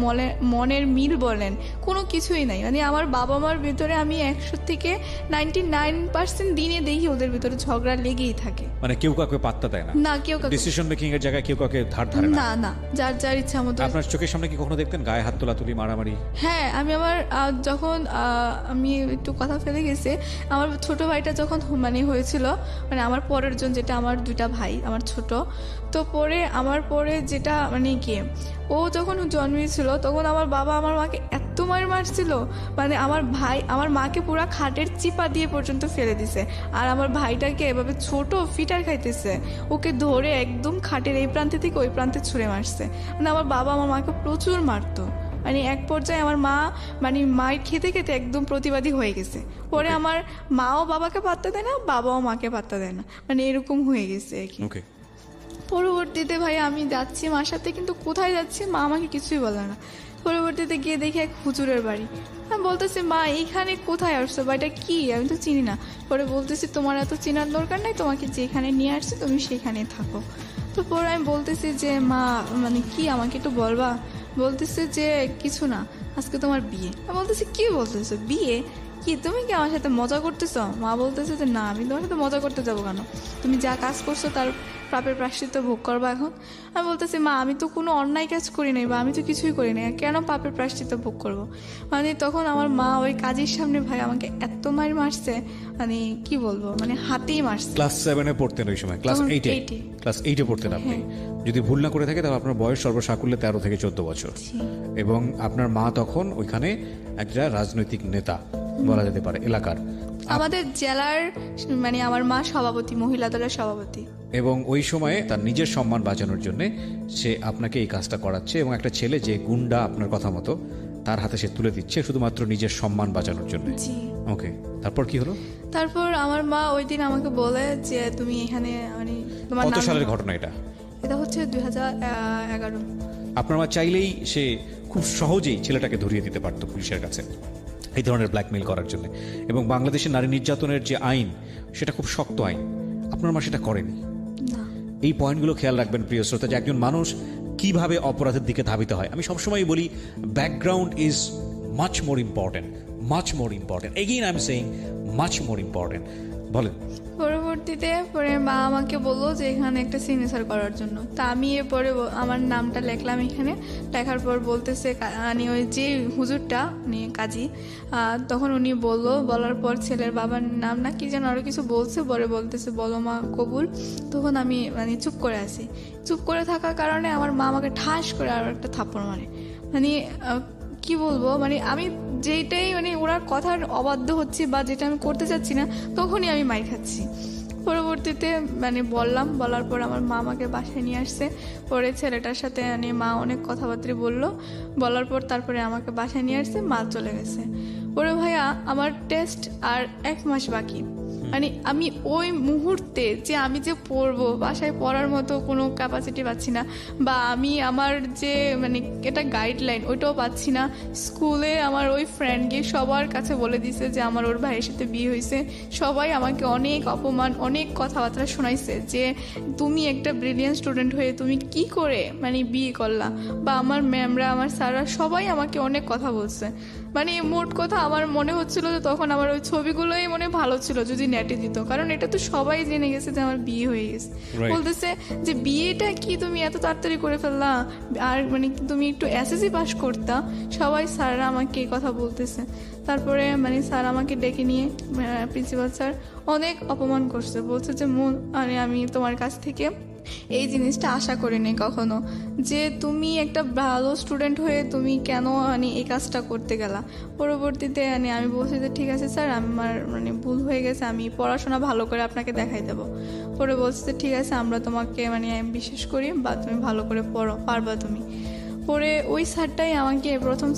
B: মনের মিল বলেন কোনো কিছুই নাই। মানে আমার বাবা মার ভিতরে আমি 100 থেকে 99% দিনে দেখি ওদের ভিতরে ঝগড়া লেগেই থাকে।
A: মানে কেউ কাউকে পাত্তা দেয় না?
B: না কেউ কাউকে,
A: ডিসিশন মেকিং এর জায়গায় কেউ কাউকে ধার ধারে না?
B: না না, যার যার ইচ্ছা মতো।
A: আপনার চোখের সামনে কি কখনো দেখতেন গায়ে হাত তোলাতুলি মারামারি?
B: হ্যাঁ আমি আমার যখন আমি একটু কথা ফেলে গেছি, আমার ছোট ভাইটা যখন মানে হয়েছিল, মানে আমার পরের জন যেটা আমার 2টা ভাই আমার ছোট, তো পরে আমার পরে যেটা মানে কি ও যখন জন্মেছিল তখন আমার বাবা আমার মাকে এত মারছিল, মানে আমার মাকে পুরো খাটের চিপা দিয়ে পর্যন্ত ফেলে দিছে, আর আমার ভাইটাকে এভাবে ছোট ফিটার খাইতেছে, ওকে ধরে একদম খাটের এই প্রান্তে থেকে ওই প্রান্তে ছুঁড়ে মারছে। মানে আমার বাবা আমার মাকে প্রচুর মারতো, মানে এক পর্যায়ে আমার মা মানে মায়ের খেতে খেতে একদম প্রতিবাদী হয়ে গেছে। পরে আমার মাও বাবাকে পাত্তা দেয় না, বাবাও মাকে পাত্তা দেয় না, মানে এরকম হয়ে গেছে আর কি। পরবর্তীতে ভাই আমি যাচ্ছি মার সাথে, কিন্তু কোথায় যাচ্ছি মা আমাকে কিছুই বলে না। পরবর্তীতে গিয়ে দেখি এক হুজুরের বাড়ি। আমি বলতেছি মা এইখানে কোথায় আসছো বা এটা কি, আমি তো চিনি না। পরে বলতেছি তোমার এত চেনার দরকার নেই, তোমাকে যেখানে নিয়ে আসছি তুমি সেখানে থাকো। তো পরে আমি বলতেছি যে মা মানে কি আমাকে একটু বলবা, বলতেছে যে কিছু না, আজকে তোমার বিয়ে। আমি বলতেছি কি বলতেছো বিয়ে, কি তুমি কি আমার সাথে মজা করতেছো? মা বলতেছে যে না আমি তোমার সাথে মজা করতে যাবো কেন, তুমি যা কাজ করছো তার পাপের প্রায়শ্চিত্ত ভোগ করবা এখন। আমি বলতেছি মা আমি তো কোনো অন্যায় কাজ করি নাই বা আমি তো কিছুই করি নাই, কেন পাপের প্রায়শ্চিত্ত ভোগ করবো? মানে তখন আমার মা ওই কাজের সামনে ভাই আমাকে এত মারছে, মানে কি বলবো, মানে হাতেই মারছে।
A: ক্লাস 7-এ পড়তেন ওই সময়? ক্লাস 8-এ? ক্লাস 8-এ পড়তেন আপনি? যদি ভুল না করে থাকে তাহলে আপনার বয়স সর্বসাকুল্যে 13 থেকে 14 বছর, এবং আপনার মা তখন ওইখানে একটা রাজনৈতিক নেতা বলা যেতে পারে এলাকার,
B: আমাদের জেলার, মানে আমার মা সভাপতি, মহিলা দলের সভাপতি।
A: এবং ওই সময়ে তার নিজের সম্মান বাঁচানোর জন্য সে আপনাকে এই কাজটা করাচ্ছে, এবং একটা ছেলে যে গুন্ডা আপনার কথা মতো তার হাতে সে তুলে দিচ্ছে শুধুমাত্র নিজের সম্মান বাঁচানোর জন্য। ওকে, তারপর কি হলো?
B: তারপর আমার মা ওই দিন আমাকে বলে যে তুমি এখানে মানে তোমার
A: কত সালের ঘটনা এটা?
B: এটা হচ্ছে 2011।
A: আপনার মা চাইলেই সে খুব সহজেই ছেলেটাকে ধরিয়ে দিতে পারতো পুলিশের কাছে। এই ধরনের ব্ল্যাকমেইল করার জন্য। এবং বাংলাদেশের নারী নির্যাতনের যে আইন, সেটা খুব শক্ত আইন, আপনার মা সেটা করেনি।
B: না।
A: এই পয়েন্টগুলো খেয়াল রাখবেন প্রিয় শ্রোতা, যে একজন মানুষ কিভাবে অপরাধের দিকে ধাবিত হয়। আমি সবসময় বলি background is much more important, much more important, again I am saying much more important. বলেন।
B: পরবর্তীতে পরে মা আমাকে বললো যে এখানে একটা সিগনেচার করার জন্য। তা আমি এরপরে আমার নামটা লেখলাম এখানে। লেখার পর বলতেছে মানে ওই যে হুজুরটা উনি কাজী, তখন উনি বলার পর ছেলের বাবার নাম না কি যেন আরও কিছু বলছে, পরে বলতেছে বলো মা কবুল। তখন আমি মানে চুপ করে আছি। চুপ করে থাকার কারণে আমার মা আমাকে ঠাস করে আরও একটা থাপ্পড় মারে। মানে কি বলবো, মানে আমি যেটাই মানে ওরা কথার অবাধ্য হচ্ছি বা যেটা আমি করতে চাচ্ছি না, তখনই আমি মাইর খাচ্ছি। পরবর্তীতে মানে বলার পর আমার মা আমাকে বাসায় নিয়ে আসছে। পরে ছেলেটার সাথে মানে মা অনেক কথাবার্তা বলার পর তারপরে আমাকে বাসায় নিয়ে আসছে, মা চলে গেছে। পরে ভাইয়া আমার টেস্ট আর 1 মাস বাকি। মানে আমি ওই মুহূর্তে যে আমি যে পড়বো, বাসায় পড়ার মতো কোনো ক্যাপাসিটি পাচ্ছি না, বা আমি আমার যে মানে এটা গাইডলাইন ওইটাও পাচ্ছি না। স্কুলে আমার ওই ফ্রেন্ডকে সবার কাছে বলে দিছে যে আমার ওর ভাইয়ের সাথে বিয়ে হয়েছে। সবাই আমাকে অনেক অপমান, অনেক কথাবার্তা শোনাইছে যে তুমি একটা ব্রিলিয়ান্ট স্টুডেন্ট হয়ে তুমি কি করে মানে বিয়ে করলা, বা আমার ম্যামরা, আমার স্যাররা সবাই আমাকে অনেক কথা বলছে। মানে মোট কথা আমার মনে হচ্ছিল যে তখন আমার ওই ছবিগুলোই মনে ভালো ছিল যদি নেটে দিত, কারণ এটা তো সবাই জেনে গেছে যে আমার বিয়ে হয়ে গেছে। বলতেছে যে বিয়েটা কি তুমি এত তাড়াতাড়ি করে ফেললা, আর মানে তুমি একটু এসএসসি পাস করতা। সবাই স্যাররা আমাকে এই কথা বলতেছে। তারপরে মানে স্যার আমাকে ডেকে নিয়ে, প্রিন্সিপাল স্যার অনেক অপমান করছে, বলছে যে মানে আমি তোমার কাছ থেকে এই জিনিসটা আশা করিনি কখনো, যে তুমি একটা ভালো স্টুডেন্ট হয়ে তুমি কেন মানে এই কাজটা করতে গেলা। পরবর্তীতে মানে আমি বলছি যে ঠিক আছে স্যার, আমার মানে ভুল হয়ে গেছে, আমি পড়াশোনা ভালো করে আপনাকে দেখাই দেবো। পরে বলছে যে ঠিক আছে, আমরা তোমাকে মানে বিশ্বাস করি, বা তুমি ভালো করে পড়ো, পারবা তুমি। পরে ওই স্যারটাই আমাকে প্রথম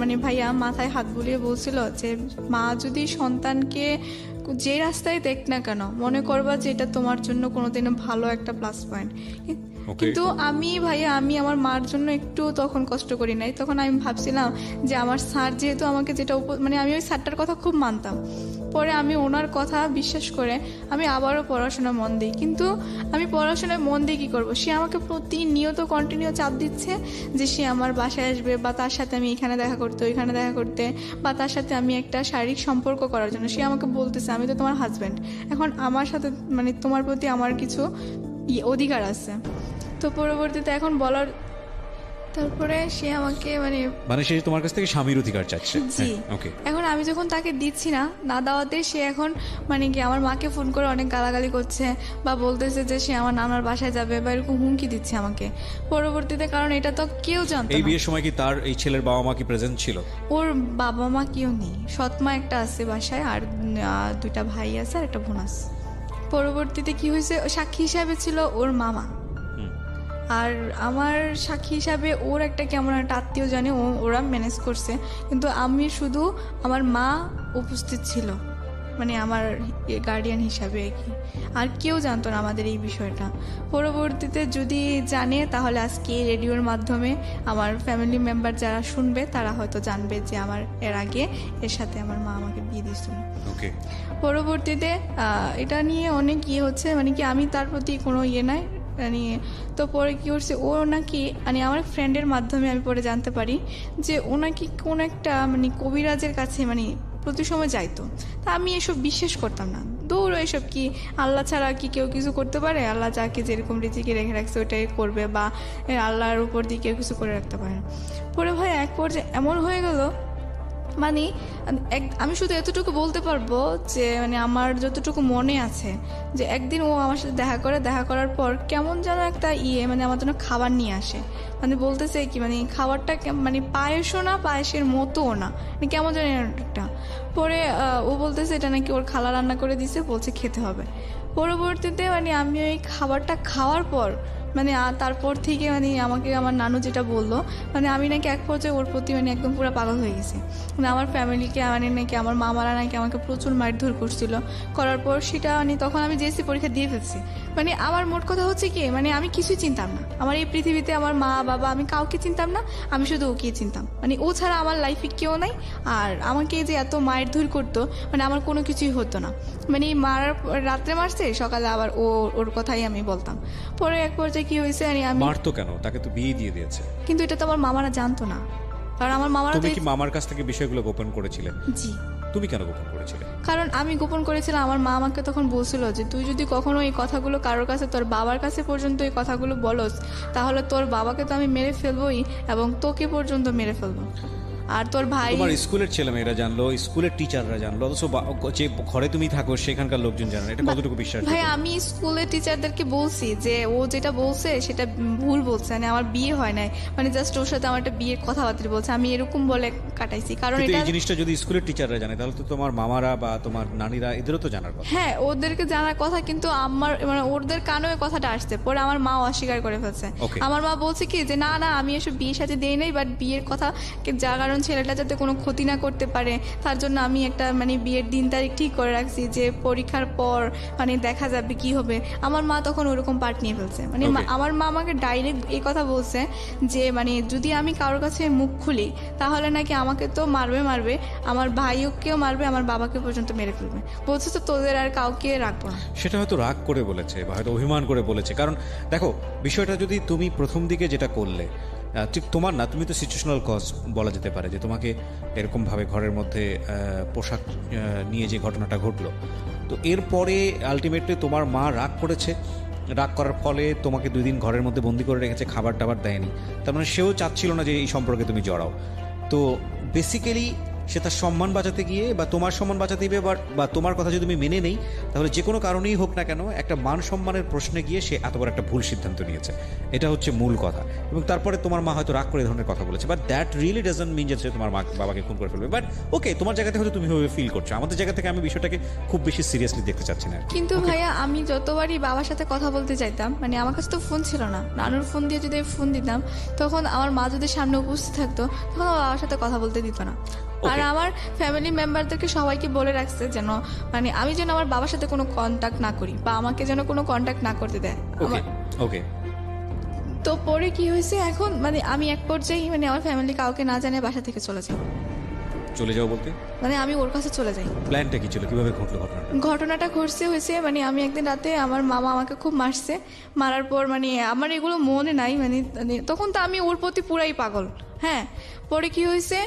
B: মানে ভাইয়া মাথায় হাত বুলিয়ে বলছিল যে মা যদি সন্তানকে যে রাস্তায় দেখ না কেন, মনে করবা যে এটা তোমার জন্য কোনোদিনও ভালো একটা প্লাস পয়েন্ট। কিন্তু আমি আমার মার জন্য একটু তখন কষ্ট করি নাই। তখন আমি ভাবছিলাম যে আমার স্যার যেহেতু আমাকে যেটা মানে আমি ওই স্যারটার কথা খুব মানতাম। পরে আমি ওনার কথা বিশ্বাস করে আমি আবারও পড়াশোনা মন দিই। কিন্তু আমি পড়াশোনায় মন দিয়ে কী করবো, সে আমাকে প্রতিনিয়ত কন্টিনিউ চাপ দিচ্ছে যে সে আমার বাসায় আসবে, বা তার সাথে আমি এখানে দেখা করতে, ওইখানে দেখা করতে, বা তার সাথে আমি একটা শারীরিক সম্পর্ক করার জন্য। সে আমাকে বলতেছে আমি তো তোমার হাজব্যান্ড, এখন আমার সাথে মানে তোমার প্রতি আমার কিছু অধিকার আছে। তো পরবর্তীতে এখন তারপরে সে আমাকে মানে
A: সে তোমার কাছ থেকে স্বামীর অধিকার চাচ্ছে।
B: জি।
A: ওকে।
B: এখন আমি যখন তাকে দিচ্ছি না দেওয়াতে সে এখন মানে কি আমার মাকে ফোন করে অনেক গালাগালি করছে, বা বলতেছে যে সে আমার নানার বাসায় যাবে, বা এরকম হুমকি দিচ্ছে আমাকে। পরবর্তীতে কারণ এটা তো কেউ জানতো না।
A: এই বিয়ের সময় কি তার এই ছেলের বাবা মা কি প্রেজেন্ট ছিল?
B: ওর বাবা মা কেউ নেই, সৎমা একটা আছে বাসায়, আর 2টা ভাই আছে আর একটা বোন আছে। পরবর্তীতে কি হয়েছে, সাক্ষী হিসাবে ছিল ওর মামা, আর আমার সাক্ষী হিসাবে ওর একটা কেমন একটা আত্মীয় জানে, ওরা ম্যানেজ করছে। কিন্তু আমি শুধু আমার মা উপস্থিত ছিল, মানে আমার গার্ডিয়ান হিসাবে আর কেউ জানতো না আমাদের এই বিষয়টা। পরবর্তীতে যদি জানে তাহলে আজকে রেডিওর মাধ্যমে আমার ফ্যামিলি মেম্বার যারা শুনবে তারা হয়তো জানবে যে আমার এর আগে এর সাথে আমার মা আমাকে বিয়ে দিয়েছিল।
A: ওকে।
B: পরবর্তীতে এটা নিয়ে অনেক হচ্ছে, মানে কি আমি তার প্রতি কোনো নাই নিয়ে। তো পরে কী করছে, ও নাকি মানে আমার ফ্রেন্ডের মাধ্যমে আমি পরে জানতে পারি যে ও নাকি কোন একটা মানে কবিরাজের কাছে মানে প্রতি সময় যাইতো। তা আমি এসব বিশ্বাস করতাম না, দৌড়ো এসব কি, আল্লাহ ছাড়া কি কেউ কিছু করতে পারে? আল্লাহ যাকে যেরকম রিজিকে রেখে রাখছে ওটাই করবে, বা আল্লাহর উপর দিয়ে কেউ কিছু করে রাখতে পারে না। পরে ভাই এক পর্যায়ে এমন হয়ে গেল, মানে আমি শুধু এতটুকু বলতে পারবো যে মানে আমার যতটুকু মনে আছে যে একদিন ও আমার সাথে দেখা করার পর কেমন যেন একটা মানে আমার জন্য খাবার নিয়ে আসে, মানে বলতেছে কি মানে খাবারটা মানে পায়েসও না, পায়েসের মতোও না, মানে কেমন যেন একটা। পরে ও বলতেছে এটা নাকি ওর খালা রান্না করে দিছে, বলছে খেতে হবে। পরবর্তীতে মানে আমি ওই খাবারটা খাওয়ার পর মানে তারপর থেকে মানে আমাকে আমার নানু যেটা বললো, মানে আমি নাকি এক পর্যায়ে ওর প্রতি মানে একদম পুরো পাগল হয়ে গেছি। মানে আমার ফ্যামিলিকে মানে নাকি আমার মামারা নাকি আমাকে প্রচুর মারধর করছিল, করার পর সেটা মানে তখন আমি জিএসসি পরীক্ষা দিয়ে ফেলছি। মানে আমার মোট কথা হচ্ছে কি, মানে আমি কিছুই চিনতাম না, আমার এই পৃথিবীতে আমার মা বাবা আমি কাউকে চিনতাম না, আমি শুধু ওকেই চিনতাম। মানে ও ছাড়া আমার লাইফে কেউ নাই। আর আমাকে যে এত মায়ের ধর করতো, মানে আমার কোনো কিছুই হতো না। মানে রাত্রে মারছে, সকালে আবার ওর কথাই আমি বলতাম। পরে এক পর্যায়ে কি হয়েছে, আমি
A: মারতো কেন? তাকে তো বিয়ে দিয়ে দিয়েছে।
B: কিন্তু এটা তো আমার মামারা জানতো না, কারণ আমার মামারা
A: তুমি কি মামার কাছ থেকে বিষয়গুলো গোপন করেছিলে?
B: জি।
A: তুমি কেন গোপন করেছিলে?
B: কারণ আমি গোপন করেছিলাম, আমার মা আমাকে তখন বলছিল যে তুই যদি কখনো এই কথাগুলো কারোর কাছে, তোর বাবার কাছে পর্যন্ত এই কথাগুলো বলস, তাহলে তোর বাবাকে তো আমি মেরে ফেলবোই এবং তোকে পর্যন্ত মেরে ফেলবো। আর তোর ভাই,
A: তোমার স্কুলের ছেলেমেয়েরা জানলো, স্কুলের টিচাররা জানলো, অথচ যে ঘরে তুমি থাকো সেখানকার লোকজন জানে, এটা কতটুকু বিশ্বাস?
B: ভাই আমি স্কুলের টিচারদেরকে বলছি যে ও যেটা বলছে সেটা ভুল বলছে, মানে আমার বিয়ে হয় নাই, মানে জাস্ট ওর সাথে আমার একটা বিয়ের কথাবার্তা বলছে, আমি এরকম বলে কাটাইছি। কারণ এটা
A: এই জিনিসটা যদি স্কুলের টিচাররা জানে, তাহলে তো তোমার মামারা বা তোমার নানিরা এদেরও তো জানার কথা।
B: হ্যাঁ, ওদেরকে জানার কথা, কিন্তু আমার মানে ওদের কানেও কথাটা আসছে, পরে আমার মা অস্বীকার করে ফেলছে। আমার মা বলছে কি যে না না, আমি এসব বিয়ের সাথে দেই নাই, বাট বিয়ের কথা যার কারণ ছেলেটা যাতে কোনো ক্ষতি না করতে পারে তার জন্য আমি একটা মানে বিয়ের দিন তারিখ ঠিক করে রাখছি, যে পরীক্ষার পর মানে দেখা যাবে কি হবে। আমার মা তখন ওরকম পার্ট নিয়ে ফেলছে। মানে আমার মা আমাকে ডাইরেক্ট এই কথা বলছে যে মানে যদি আমি কারোর কাছে মুখ খুলি তাহলে নাকি আমাকে তো মারবে, আমার ভাইকেও মারবে, আমার বাবাকে পর্যন্ত মেরে ফেলবে। বলছে তো তোদের আর কাউকে রাখবো না।
A: সেটা হয়তো রাগ করে বলেছে বা হয়তো অভিমান করে বলেছে। কারণ দেখো, বিষয়টা যদি তুমি প্রথম দিকে যেটা করলে, ঠিক তোমার না, তুমি তো সিচুয়েশনাল কজ বলা যেতে পারে, যে তোমাকে এরকমভাবে ঘরের মধ্যে পোশাক নিয়ে যে ঘটনাটা ঘটলো, তো এরপরে আলটিমেটলি তোমার মা রাগ করেছে, রাগ করার ফলে তোমাকে 2 দিন ঘরের মধ্যে বন্দি করে রেখেছে, খাবার টাবার দেয়নি। তার মানে সেও চাচ্ছিল না যে এই সম্পর্কে তুমি জড়াও। তো বেসিক্যালি সে তার সম্মান বাঁচাতে গিয়ে বা তোমার সম্মান বাঁচাতে গিয়ে বা তোমার কথা যদি তুমি মেনে নেই, তাহলে যে কোনো কারণেই হোক না কেন, একটা মান সম্মানের প্রশ্নে গিয়ে সে এত বড় একটা ভুল সিদ্ধান্ত নিয়েছে। এটা হচ্ছে মূল কথা। এবং তারপরে তোমার মা হয়তো রাগ করে এই ধরনের কথা বলেছে, but that really doesn't mean যে তোমার মা বাবাকে খুন করে ফেলবে। বাট ওকে, তোমার জায়গা থেকে হয়তো তুমি ভাবে ফিল করছো, আমাদের জায়গা থেকে আমি বিষয়টাকে খুব বেশি সিরিয়াসলি দেখতে চাচ্ছি না।
B: কিন্তু ভাইয়া আমি যতবারই বাবার সাথে কথা বলতে চাইতাম, মানে আমার কাছে তো ফোন ছিল না, নানুর ফোন দিয়ে যদি ফোন দিতাম, তখন আমার মা যদি সামনে উপস্থিত থাকতো, তখন আমার বাবার সাথে কথা বলতে দিত না। আর আমার ফ্যামিলি মেম্বারদেরকে সবাইকে বলে রাখছে যেন মানে আমি যেন আমার বাবার সাথে কোনো কন্ট্যাক্ট না করি, বা আমাকে যেন কোনো কন্ট্যাক্ট না করতে দেয়।
A: ওকে।
B: তো পরে কি হয়েছে, এখন মানে আমি এক পর্যায়ে মানে আমার ফ্যামিলি কাউকে না জানে বাসা থেকে চলে যাই।
A: চলে যাও বলতে
B: মানে আমি ওর কাছে চলে যাই।
A: প্ল্যানটা কি ছিল, কিভাবে ঘটলো ঘটনাটা?
B: ঘটনাটা হয়েছে মানে আমি একদিন রাতে আমার মামা আমাকে খুব মারছে, মারার পর মানে আমার এগুলো মনে নাই, মানে তখন তো আমি ওর প্রতি পুরাই পাগল। হ্যাঁ, পরে কি হয়েছে,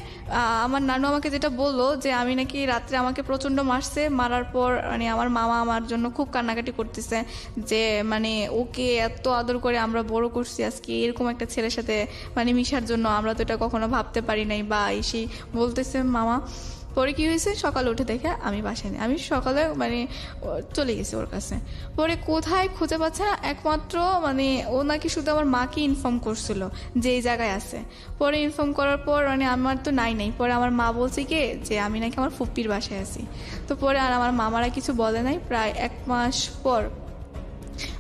B: আমার নানু আমাকে যেটা বললো যে আমি নাকি রাত্রে আমাকে প্রচণ্ড মারছে, মারার পর মানে আমার মামা আমার জন্য খুব কান্নাকাটি করতেছে, যে মানে ওকে এত আদর করে আমরা বড় করছি, আজকে এরকম একটা ছেলের সাথে মানে মিশার জন্য আমরা তো এটা কখনো ভাবতে পারি নাই, বা এসে বলতেছে মামা। পরে কি হয়েছে, সকালে উঠে দেখে আমি বাসায় নেই, আমি সকালে মানে চলে গেছি ওর কাছে। পরে কোথায় খুঁজে পাচ্ছে না, একমাত্র মানে ও নাকি শুধু আমার মাকে ইনফর্ম করছিল যে এই জায়গায় আছে। পরে ইনফর্ম করার পর মানে আমার তো নাই, পরে আমার মা বলছে কি যে আমি নাকি আমার ফুপ্পির বাসায় আছি। তো পরে আর আমার মামারা কিছু বলে নাই। প্রায় 1 মাস পর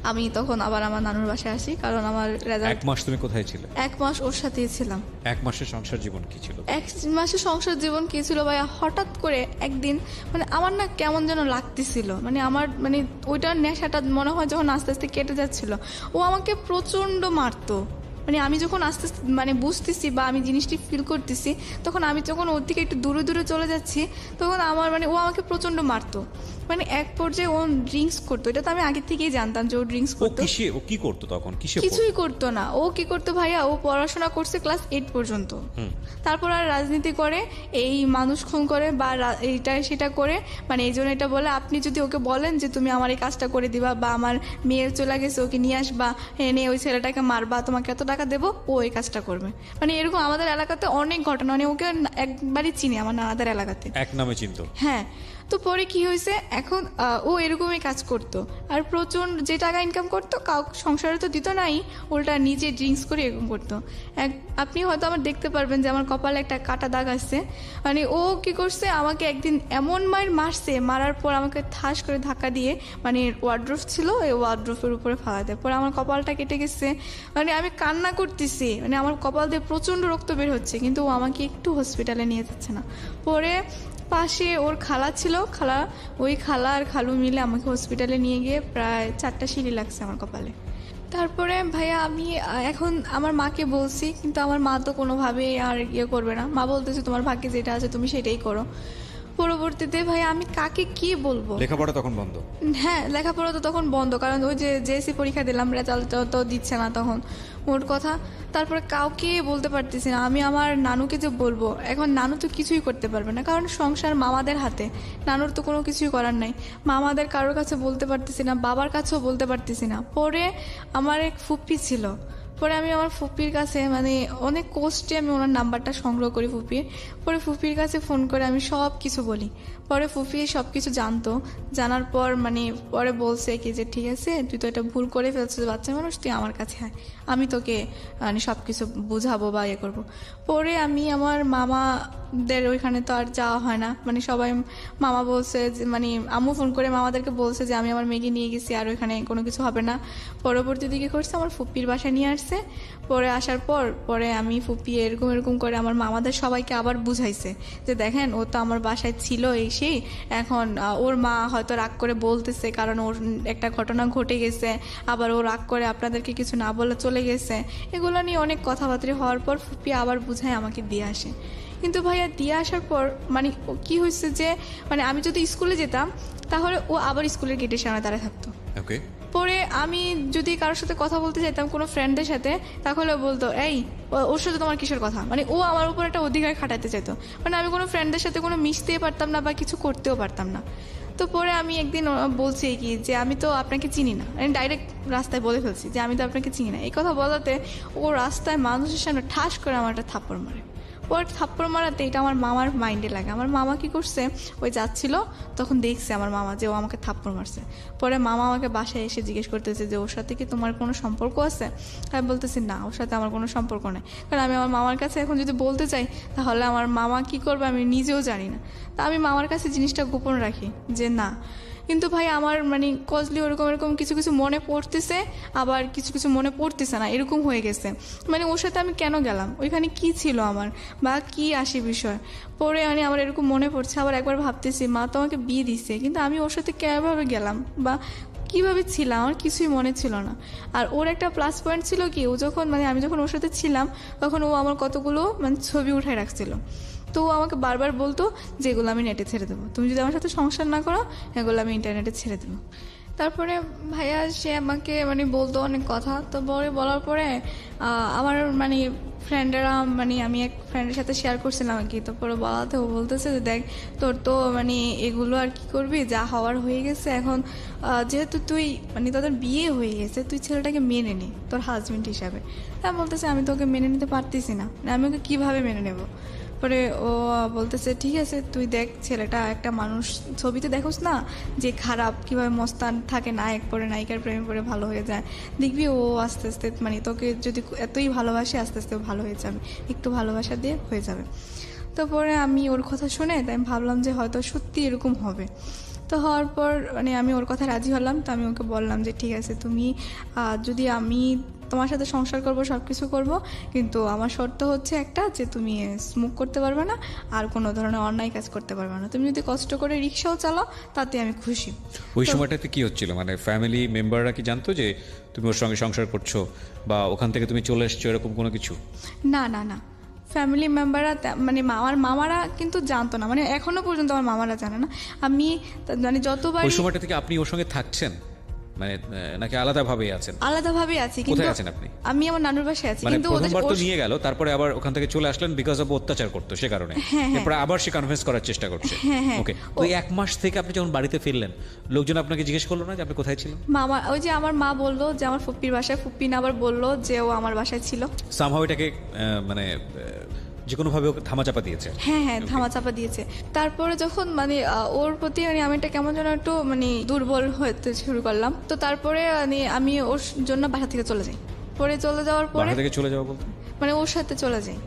B: আমি তখন আবার আমার নানুর বাসায় আসি, কারণ আমার রেজাল্ট।
A: 1 মাস তুমি কোথায় ছিলে?
B: 1 মাস ওর সাথেই ছিলাম।
A: 1 মাসের সংসার জীবন কি ছিল?
B: 1 মাসের সংসার জীবন কি ছিল ভাইয়া, হঠাৎ করে একদিন মানে আমার না কেমন যেন লাগতেছিল, মানে আমার মানে ওইটার নেশাটা মনে হয় যখন আস্তে আস্তে কেটে যাচ্ছিল, ও আমাকে প্রচণ্ড মারতো। মানে আমি যখন আস্তে আস্তে মানে বুঝতেছি বা আমি জিনিসটি ফিল করতেছি, তখন আমি যখন ওর দিকে একটু দূরে দূরে চলে যাচ্ছি, তখন আমার মানে ও আমাকে প্রচণ্ড মারতো। মানে এক পর্যায়ে ও ড্রিঙ্কস করতো, এটা তো আমি আগে থেকেই জানতাম যে ও ড্রিঙ্কস করতো।
A: ও কি করতো তখন?
B: কিছুই করতো না। ও কি করতো ভাইয়া, ও পড়াশোনা করছে ক্লাস 8 পর্যন্ত, তারপর আর রাজনীতি করে, এই মানুষ খুন করে বা এইটা সেটা করে, মানে এই জন্য এটা বলে আপনি যদি ওকে বলেন যে তুমি আমার এই কাজটা করে দিবা, বা আমার মেয়ে চলে গেছে ওকে নিয়ে আসবা, এনে ওই ছেলেটাকে মারবা, তোমাকে এত টাকা দেবো, ও এই কাজটা করবে। মানে এরকম আমাদের এলাকাতে অনেক ঘটনা, মানে ওকে একবারই চিনি আমার নানাদের এলাকাতে,
A: এক নামে চিনতো।
B: হ্যাঁ। তো পরে কি হয়েছে, এখন ও এরকমই কাজ করতো আর প্রচণ্ড যে টাকা ইনকাম করতো সংসারে তো দিত নাই, উল্টা নিজে ড্রিঙ্কস করে এরকম করতো। আপনি হয়তো আমার দেখতে পারবেন যে আমার কপালে একটা কাটা দাগ আছে। মানে ও কি করছে, আমাকে একদিন এমন মারছে, মারার পর আমাকে ঠাস করে ধাক্কা দিয়ে মানে ওয়ার্ড্রোফ ছিল, এই ওয়ার্ড্রোফের উপরে ফালা দেয়, পরে আমার কপালটা কেটে গেছে। মানে আমি কান্না করতেছি, মানে আমার কপাল দিয়ে প্রচণ্ড রক্ত বের হচ্ছে, কিন্তু ও আমাকে একটু হসপিটালে নিয়ে যাচ্ছে না। পরে পাশে ওর খালা ছিল, ওই খালা আর খালু মিলে আমাকে হসপিটালে নিয়ে গিয়ে প্রায় 4টা সিঁড়ি লাগছে আমার কপালে। তারপরে ভাইয়া আমি এখন আমার মাকে বলছি, কিন্তু আমার মা তো কোনোভাবেই আর ইয়ে করবে না। মা বলতেছে তোমার ভাগ্যে যেটা আছে তুমি সেটাই করো। পরবর্তীতে ভাইয়া আমি কাকে কি বলবো?
A: লেখাপড়া তখন বন্ধ?
B: হ্যাঁ, লেখাপড়া তো তখন বন্ধ, কারণ ওই যে জেএসসি পরীক্ষা দিলাম, রেজাল্ট তো দিচ্ছে না তখন, মোট কথা। তারপরে কাউকে বলতে পারতেছি না। আমি আমার নানুকে যে বলবো, এখন নানু তো কিছুই করতে পারবে না, কারণ সংসার মামাদের হাতে, নানুর তো কোনো কিছুই করার নাই। মামাদের কারোর কাছে বলতে পারতেছি না, বাবার কাছেও বলতে পারতেছি না। পরে আমার এক ফুপ্পি ছিল, পরে আমি আমার ফুপির কাছে মানে অনেক কষ্টে আমি ওনার নাম্বারটা সংগ্রহ করি ফুপির। পরে ফুপির কাছে ফোন করে আমি সব কিছু বলি। পরে ফুপি সব কিছু জানতো, জানার পর মানে পরে বলছে কি যে ঠিক আছে, তুই তো এটা ভুল করে ফেলছিস, বাচ্চা মানুষ, তুই আমার কাছে আয়, আমি তোকে মানে সব কিছু বুঝাবো বা ইয়ে করবো। পরে আমি আমার মামাদের ওইখানে তো আর যাওয়া হয় না, মানে সবাই মামা বলছে যে মানে আম্মু ফোন করে মামাদেরকে বলছে যে আমি আমার মেয়েকে নিয়ে গেছি আর ওইখানে কোনো কিছু হবে না। পরবর্তী দিকে করছে আমার ফুপির বাসায় নিয়ে আসছে। পরে আসার পরে আমি ফুপি এরকম করে আমার মামাদের সবাইকে আবার বুঝাইছে যে দেখেন ও তো আমার বাসায় ছিল এসেই, এখন ওর মা হয়তো রাগ করে বলতেছে কারণ ওর একটা ঘটনা ঘটে গেছে, আবার ও রাগ করে আপনাদেরকে কিছু না বলে চলে গেছে। এগুলো নিয়ে অনেক কথাবার্তা হওয়ার পর ফুপি আবার বুঝায় আমাকে দিয়ে আসে। কিন্তু ভাইয়া দিয়ে আসার পর মানে কি হয়েছে যে মানে আমি যদি স্কুলে যেতাম তাহলে ও আবার স্কুলের গেটের সামনে দাঁড়ায় থাকতো।
A: ওকে।
B: পরে আমি যদি কারোর সাথে কথা বলতে চাইতাম কোনো ফ্রেন্ডদের সাথে, তাহলে বলতো এই ওর সাথে তোমার কিসের কথা, মানে ও আমার উপর একটা অধিকার খাটাতে চাইতো। মানে আমি কোনো ফ্রেন্ডদের সাথে কোনো মিশতেই পারতাম না বা কিছু করতেও পারতাম না। তো পরে আমি একদিন বলছি কি যে আমি তো আপনাকে চিনি না, আমি ডাইরেক্ট রাস্তায় বলে ফেলছি যে আমি তো আপনাকে চিনি না। এই কথা বলাতে ও রাস্তায় মানুষের সামনে ঠাস করে আমার একটা থাপ্পড় মারে। পরে থাপ্পড় মারাতে এটা আমার মামার মাইন্ডে লাগে। আমার মামা কি করছে, ওই যাচ্ছিল তখন দেখছে আমার মামা যে ও আমাকে থাপ্পড় মারছে। পরে মামা আমাকে বাসায় এসে জিজ্ঞেস করতেছে যে ওর সাথে কি তোমার কোনো সম্পর্ক আছে? আমি বলতেছি না, ওর সাথে আমার কোনো সম্পর্ক নেই। কারণ আমি আমার মামার কাছে এখন যদি বলতে চাই তাহলে আমার মামা কি করবে আমি নিজেও জানি না। তা আমি মামার কাছে জিনিসটা গোপন রাখি যে না। কিন্তু ভাই আমার মানে কজলি এরকম কিছু কিছু মনে পড়তেছে, আবার কিছু কিছু মনে পড়তেছে না, এরকম হয়ে গেছে। মানে ওর সাথে আমি কেন গেলাম, ওইখানে কি ছিল আমার বা কি আসে বিষয়। পরে মানে আমার এরকম মনে পড়ছে, আবার একবার ভাবতেছি মা তো আমাকে বিয়ে দিচ্ছে, কিন্তু আমি ওর সাথে কেভাবে গেলাম বা কিভাবে ছিলাম আমার কিছুই মনে ছিল না। আর ওর একটা প্লাস পয়েন্ট ছিল কি, ও যখন মানে আমি যখন ওর সাথে ছিলাম তখন ও আমার কতগুলো মানে ছবি উঠায় রাখছিল। তো ও আমাকে বারবার বলতো যে এগুলো আমি নেটে ছেড়ে দেবো, তুমি যদি আমার সাথে সংসার না করো এগুলো আমি ইন্টারনেটে ছেড়ে দেবো। তারপরে ভাইয়া সে আমাকে মানে বলতো অনেক কথা। তো বলার পরে আমার মানে ফ্রেন্ডেরা মানে আমি এক ফ্রেন্ডের সাথে শেয়ার করছিলাম আর কি। তো পরে বলাতে ও বলতেছে যে দেখ তোর তো মানে এগুলো আর কি করবি, যা হওয়ার হয়ে গেছে, এখন যেহেতু তুই মানে তোদের বিয়ে হয়ে গেছে তুই ছেলেটাকে মেনে নি তোর হাজবেন্ড হিসাবে। হ্যাঁ বলতেছে আমি তোকে মেনে নিতে পারতেছি না, আমি ওকে কীভাবে মেনে নেব। পরে ও বলতেছে ঠিক আছে তুই দেখ, ছেলেটা একটা মানুষ ছবিতে দেখোস না যে খারাপ কিভাবে মস্তান থাকে, নায়ক পরে নায়িকার প্রেমে পড়ে ভালো হয়ে যায়, দেখবি ও আস্তে আস্তে মানে তোকে যদি এতই ভালোবাসে আস্তে আস্তে ভালো হয়ে যাবে, একটু ভালোবাসা দিয়ে হয়ে যাবে। তো পরে আমি ওর কথা শুনে তাই আমি ভাবলাম যে হয়তো সত্যি এরকম হবে। তো হওয়ার পর মানে আমি ওর কথা রাজি হলাম। তো আমি ওকে বললাম যে ঠিক আছে তুমি যদি আমি তোমার সাথে সংসার করব সব কিছু করবো, কিন্তু আমার শর্ত হচ্ছে একটা যে তুমি স্মোক করতে পারবে না আর কোনো ধরনের অন্যায় কাজ করতে পারবে না, তুমি যদি কষ্ট করে রিক্সাও চালাও তাতে আমি খুশি।
A: ওই সময়টাতে কি হচ্ছিল, মানে ফ্যামিলি মেম্বাররা কি জানতো যে তুমি ওর সঙ্গে সংসার করছো বা ওখান থেকে তুমি চলে এসছো এরকম কোনো কিছু?
B: না না না, ফ্যামিলি মেম্বাররা মানে আমার মামারা কিন্তু জানতো না, মানে এখনো পর্যন্ত আমার মামারা জানে না। আমি মানে যতবার
A: ওই সময়টা থেকে আপনি ওর সঙ্গে থাকছেন মানে নাকি আলাদাভাবেই আছেন?
B: আলাদাভাবেই আছি। কিন্তু
A: কোথায় আছেন আপনি?
B: আমি আমার নানুর বাসায় আছি।
A: মানে
B: কিন্তু
A: প্রথমবার তো নিয়ে গেল, তারপরে আবার ওখান থেকে চলে আসলেন বিকজ অফ অত্যাচার করতো সে কারণে, এরপর আবার সে কনভিন্স করার চেষ্টা করছে। ওকে, ওই এক মাস থেকে আপনি যখন বাড়িতে ফিরলেন লোকজন আপনাকে জিজ্ঞেস করলো না যে আপনি কোথায় ছিলেন?
B: মামা ওই যে আমার মা বললো যে আমার ফুপ্পির বাসায়, ফুপ্পি না আবার বললো যে ও আমার বাসায় ছিল।
A: সামহাউ এটাকে মানে যে কোনো ভাবে ওকে ধামাচাপা দিয়েছে।
B: হ্যাঁ হ্যাঁ, ধামাচাপা দিয়েছে। তারপরে যখন মানে ওর প্রতি মানে আমি একটা কেমন যেন একটু মানে দুর্বল হতে শুরু করলাম। তো তারপরে মানে আমি ওর জন্য বাসা থেকে চলে যাই। পরে চলে যাওয়ার পরে
A: বাসা থেকে চলে যাওয়া বলতে
B: মানে ওর সাথে চলে যাই।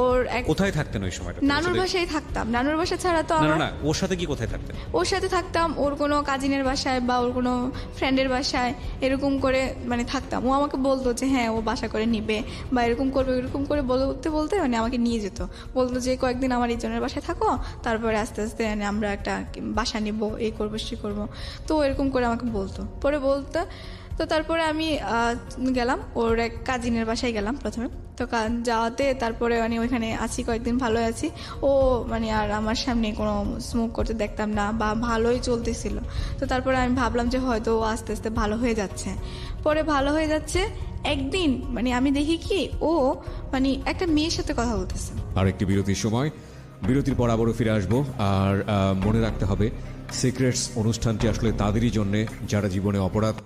B: ওর এক
A: কোথায় থাকতেন ওই সময়টা?
B: নানুর বাসায় থাকতাম। নানুর বাসা ছাড়া তো
A: না না
B: আমার
A: না, ওর সাথে কি কোথায় থাকতেন?
B: ওর সাথে থাকতাম ওর কোনো কাজিনের বাসায় বা ওর কোনো ফ্রেন্ডের বাসায়, এরকম করে মানে থাকতাম। ও আমাকে বলতো যে হ্যাঁ ও বাসা করে নিবে বা এরকম করবে, এরকম করে বলতে বলতে মানে আমাকে নিয়ে যেত। বলতো যে কয়েকদিন আমার এই জনের বাসায় থাকো, তারপরে আস্তে আস্তে মানে আমরা একটা বাসা নিব, এই করবো সে করবো। তো ও এরকম করে আমাকে বলতো, পরে বলতো। তো তারপরে আমি গেলাম ওর এক কাজিনের বাসায় গেলাম প্রথমে। তো যাওয়াতে তারপরে মানে ওইখানে আছি কয়েকদিন, ভালো আছি। ও মানে আর আমার সামনে কোনো স্মোক করতে দেখতাম না বা ভালোই চলতেছিল। তো তারপরে আমি ভাবলাম যে হয়তো ও আস্তে আস্তে ভালো হয়ে যাচ্ছে। পরে ভালো হয়ে যাচ্ছে, একদিন মানে আমি দেখি কি ও মানে একটা মেয়ের সাথে কথা বলতেছে।
A: আর একটি বিরতির সময়, বিরতির পর আবারও ফিরে আসবো। আর মনে রাখতে হবে সিক্রেটস অনুষ্ঠানটি আসলে তাদেরই জন্যে যারা জীবনে অপরাধ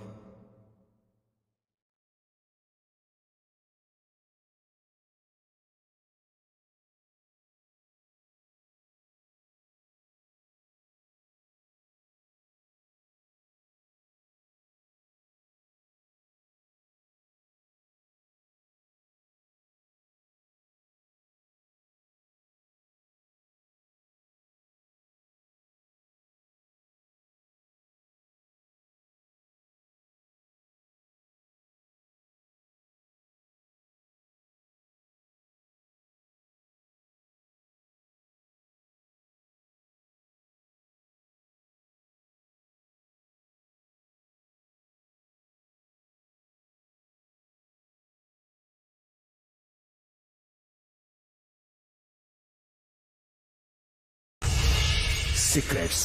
C: Secrets.